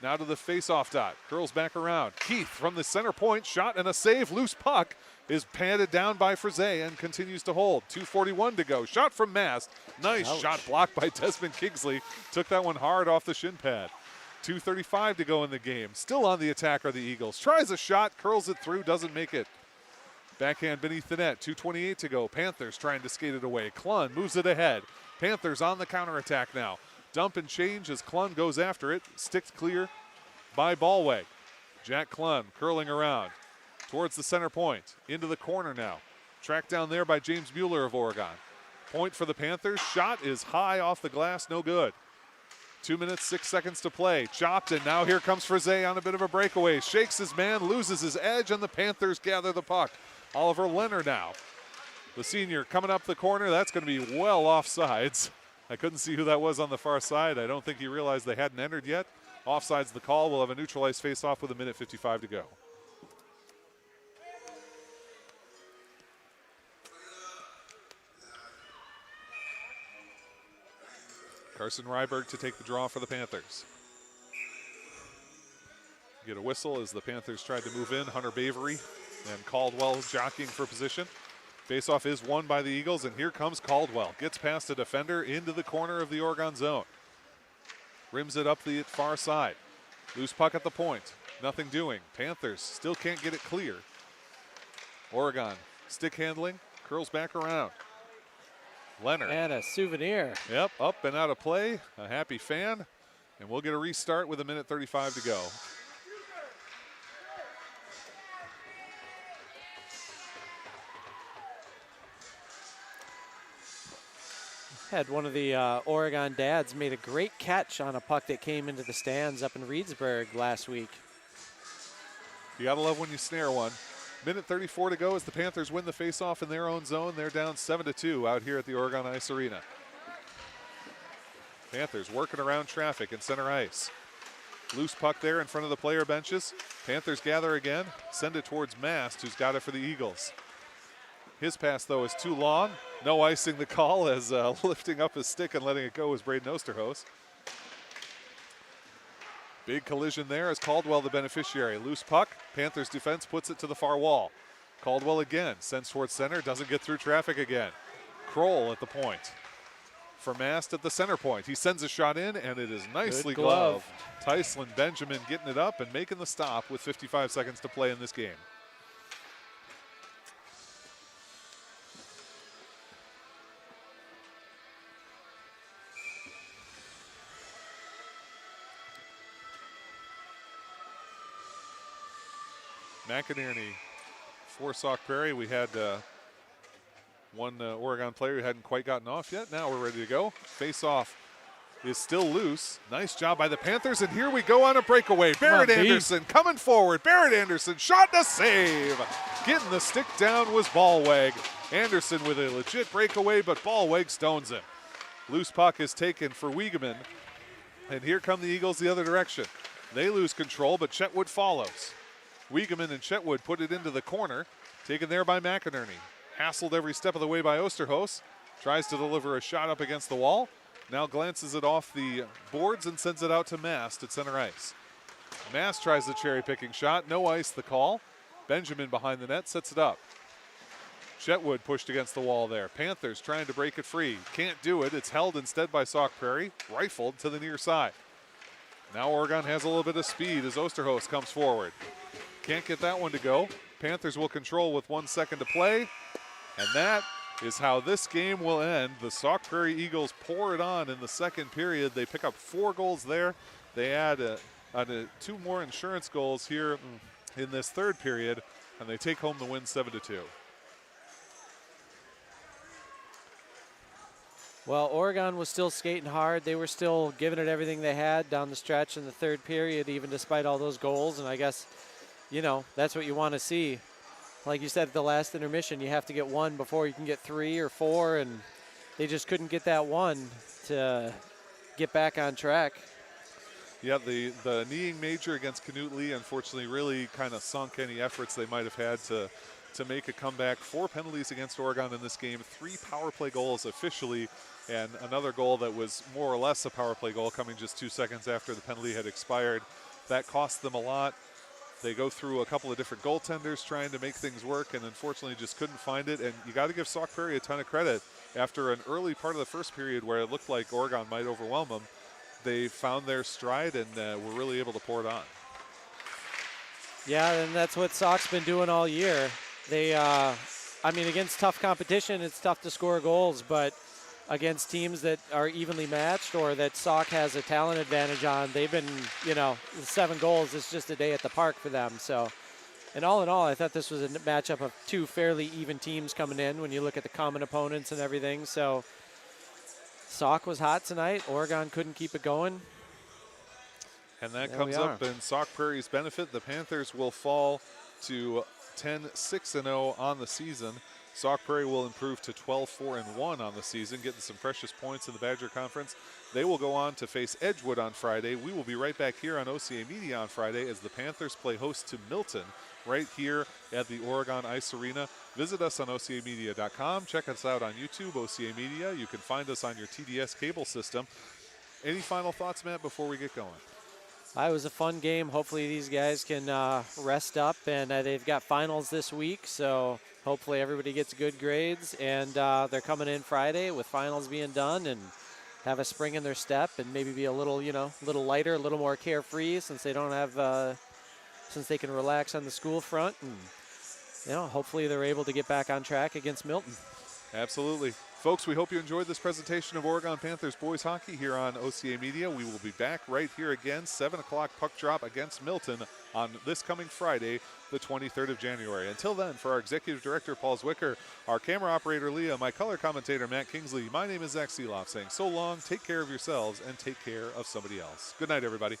Now to the face-off dot. Curls back around. Keith from the center point. Shot and a save. Loose puck is patted down by Frise and continues to hold. 2:41 to go. Shot from Mast. Nice Ouch. shot blocked by Desmond Kingsley. Took that one hard off the shin pad. 2:35 to go in the game. Still on the attack are the Eagles. Tries a shot. Curls it through. Doesn't make it. Backhand beneath the net. 2:28 to go. Panthers trying to skate it away. Klun moves it ahead. Panthers on the counterattack now. Dump and change as Klun goes after it. Sticked clear by Ballweg. Jack Klun curling around towards the center point. Into the corner now. Tracked down there by James Mueller of Oregon. Point for the Panthers. Shot is high off the glass. No good. 2 minutes, 6 seconds to play. Chopped, and now here comes Frise on a bit of a breakaway. Shakes his man, loses his edge, and the Panthers gather the puck. Oliver Leonard now. The senior coming up the corner. That's going to be well offsides. I couldn't see who that was on the far side. I don't think he realized they hadn't entered yet. Offside's the call. We'll have a neutralized faceoff with 1:55 to go. Carson Ryberg to take the draw for the Panthers. Get a whistle as the Panthers tried to move in. Hunter Bavery and Caldwell jockeying for position. Faceoff is won by the Eagles, and here comes Caldwell. Gets past a defender into the corner of the Oregon zone. Rims it up the far side. Loose puck at the point. Nothing doing. Panthers still can't get it clear. Oregon stick handling, curls back around. Leonard. And a souvenir. Yep, up and out of play. A happy fan. And we'll get a restart with 1:35 to go. Had one of the Oregon dads made a great catch on a puck that came into the stands up in Reedsburg last week. You gotta love when you snare one. 1:34 to go as the Panthers win the faceoff in their own zone. They're down 7-2 out here at the Oregon Ice Arena. Panthers working around traffic in center ice. Loose puck there in front of the player benches. Panthers gather again, send it towards Mast, who's got it for the Eagles. His pass, though, is too long. No icing the call as lifting up his stick and letting it go was Braden Osterhus. Big collision there as Caldwell the beneficiary. Loose puck. Panthers defense puts it to the far wall. Caldwell again sends towards center. Doesn't get through traffic again. Kroll at the point. For Mast at the center point. He sends a shot in, and it is nicely gloved. Tyslin Benjamin getting it up and making the stop with 55 seconds to play in this game. McInerney for Sauk Prairie. We had one Oregon player who hadn't quite gotten off yet. Now we're ready to go. Face off is still loose. Nice job by the Panthers, and here we go on a breakaway. Barrett Anderson coming forward. Barrett Anderson, shot and a save. Getting the stick down was Ballweg. Anderson with a legit breakaway, but Ballweg stones him. Loose puck is taken for Wiegeman, and here come the Eagles the other direction. They lose control, but Chetwood follows. Wiegeman and Chetwood put it into the corner, taken there by McInerney. Hassled every step of the way by Osterhus. Tries to deliver a shot up against the wall. Now glances it off the boards and sends it out to Mast at center ice. Mast tries the cherry-picking shot. No ice the call. Benjamin behind the net sets it up. Chetwood pushed against the wall there. Panthers trying to break it free. Can't do it. It's held instead by Sauk Prairie. Rifled to the near side. Now Oregon has a little bit of speed as Osterhus comes forward. Can't get that one to go. Panthers will control with 1 second to play. And that is how this game will end. The Sauk Prairie Eagles pour it on in the second period. They pick up 4 goals there. They add 2 more insurance goals here in this third period, and they take home the win 7-2. Well, Oregon was still skating hard. They were still giving it everything they had down the stretch in the third period, even despite all those goals. And I guess, you know, that's what you want to see. Like you said at the last intermission, you have to get 1 before you can get 3 or 4, and they just couldn't get that 1 to get back on track. Yeah, the kneeing major against Canute Lee, unfortunately, really kind of sunk any efforts they might have had to make a comeback. 4 penalties against Oregon in this game, 3 power play goals officially, and another goal that was more or less a power play goal coming just 2 seconds after the penalty had expired. That cost them a lot. They go through a couple of different goaltenders trying to make things work, and unfortunately just couldn't find it. And you got to give Sauk Prairie a ton of credit. After an early part of the first period where it looked like Oregon might overwhelm them, they found their stride and were really able to pour it on. Yeah, and that's what Sauk's been doing all year. They, I mean, against tough competition, it's tough to score goals, but against teams that are evenly matched or that Sauk has a talent advantage on, they've been, you know, 7 goals is just a day at the park for them. So, and all in all, I thought this was a matchup of 2 fairly even teams coming in when you look at the common opponents and everything. So Sauk was hot tonight. Oregon couldn't keep it going. And that There comes we up are. in Sauk Prairie's benefit. The Panthers will fall to 10-6-0 on the season. Sauk Prairie will improve to 12-4-1 on the season, getting some precious points in the Badger Conference. They will go on to face Edgewood on Friday. We will be right back here on OCA Media on Friday as the Panthers play host to Milton right here at the Oregon Ice Arena. Visit us on OCAmedia.com. Check us out on YouTube, OCA Media. You can find us on your TDS cable system. Any final thoughts, Matt, before we get going? It was a fun game. Hopefully these guys can rest up, and they've got finals this week, so hopefully everybody gets good grades, and they're coming in Friday with finals being done and have a spring in their step and maybe be a little, little lighter, a little more carefree since they don't have, since they can relax on the school front, and hopefully they're able to get back on track against Milton. Absolutely. Folks, we hope you enjoyed this presentation of Oregon Panthers boys hockey here on OCA Media. We will be back right here again, 7 o'clock puck drop against Milton on this coming Friday, the 23rd of January. Until then, for our Executive Director, Paul Zwicker, our camera operator, Leah, my color commentator, Matt Kingsley, my name is Zach Seeloff saying so long, take care of yourselves, and take care of somebody else. Good night, everybody.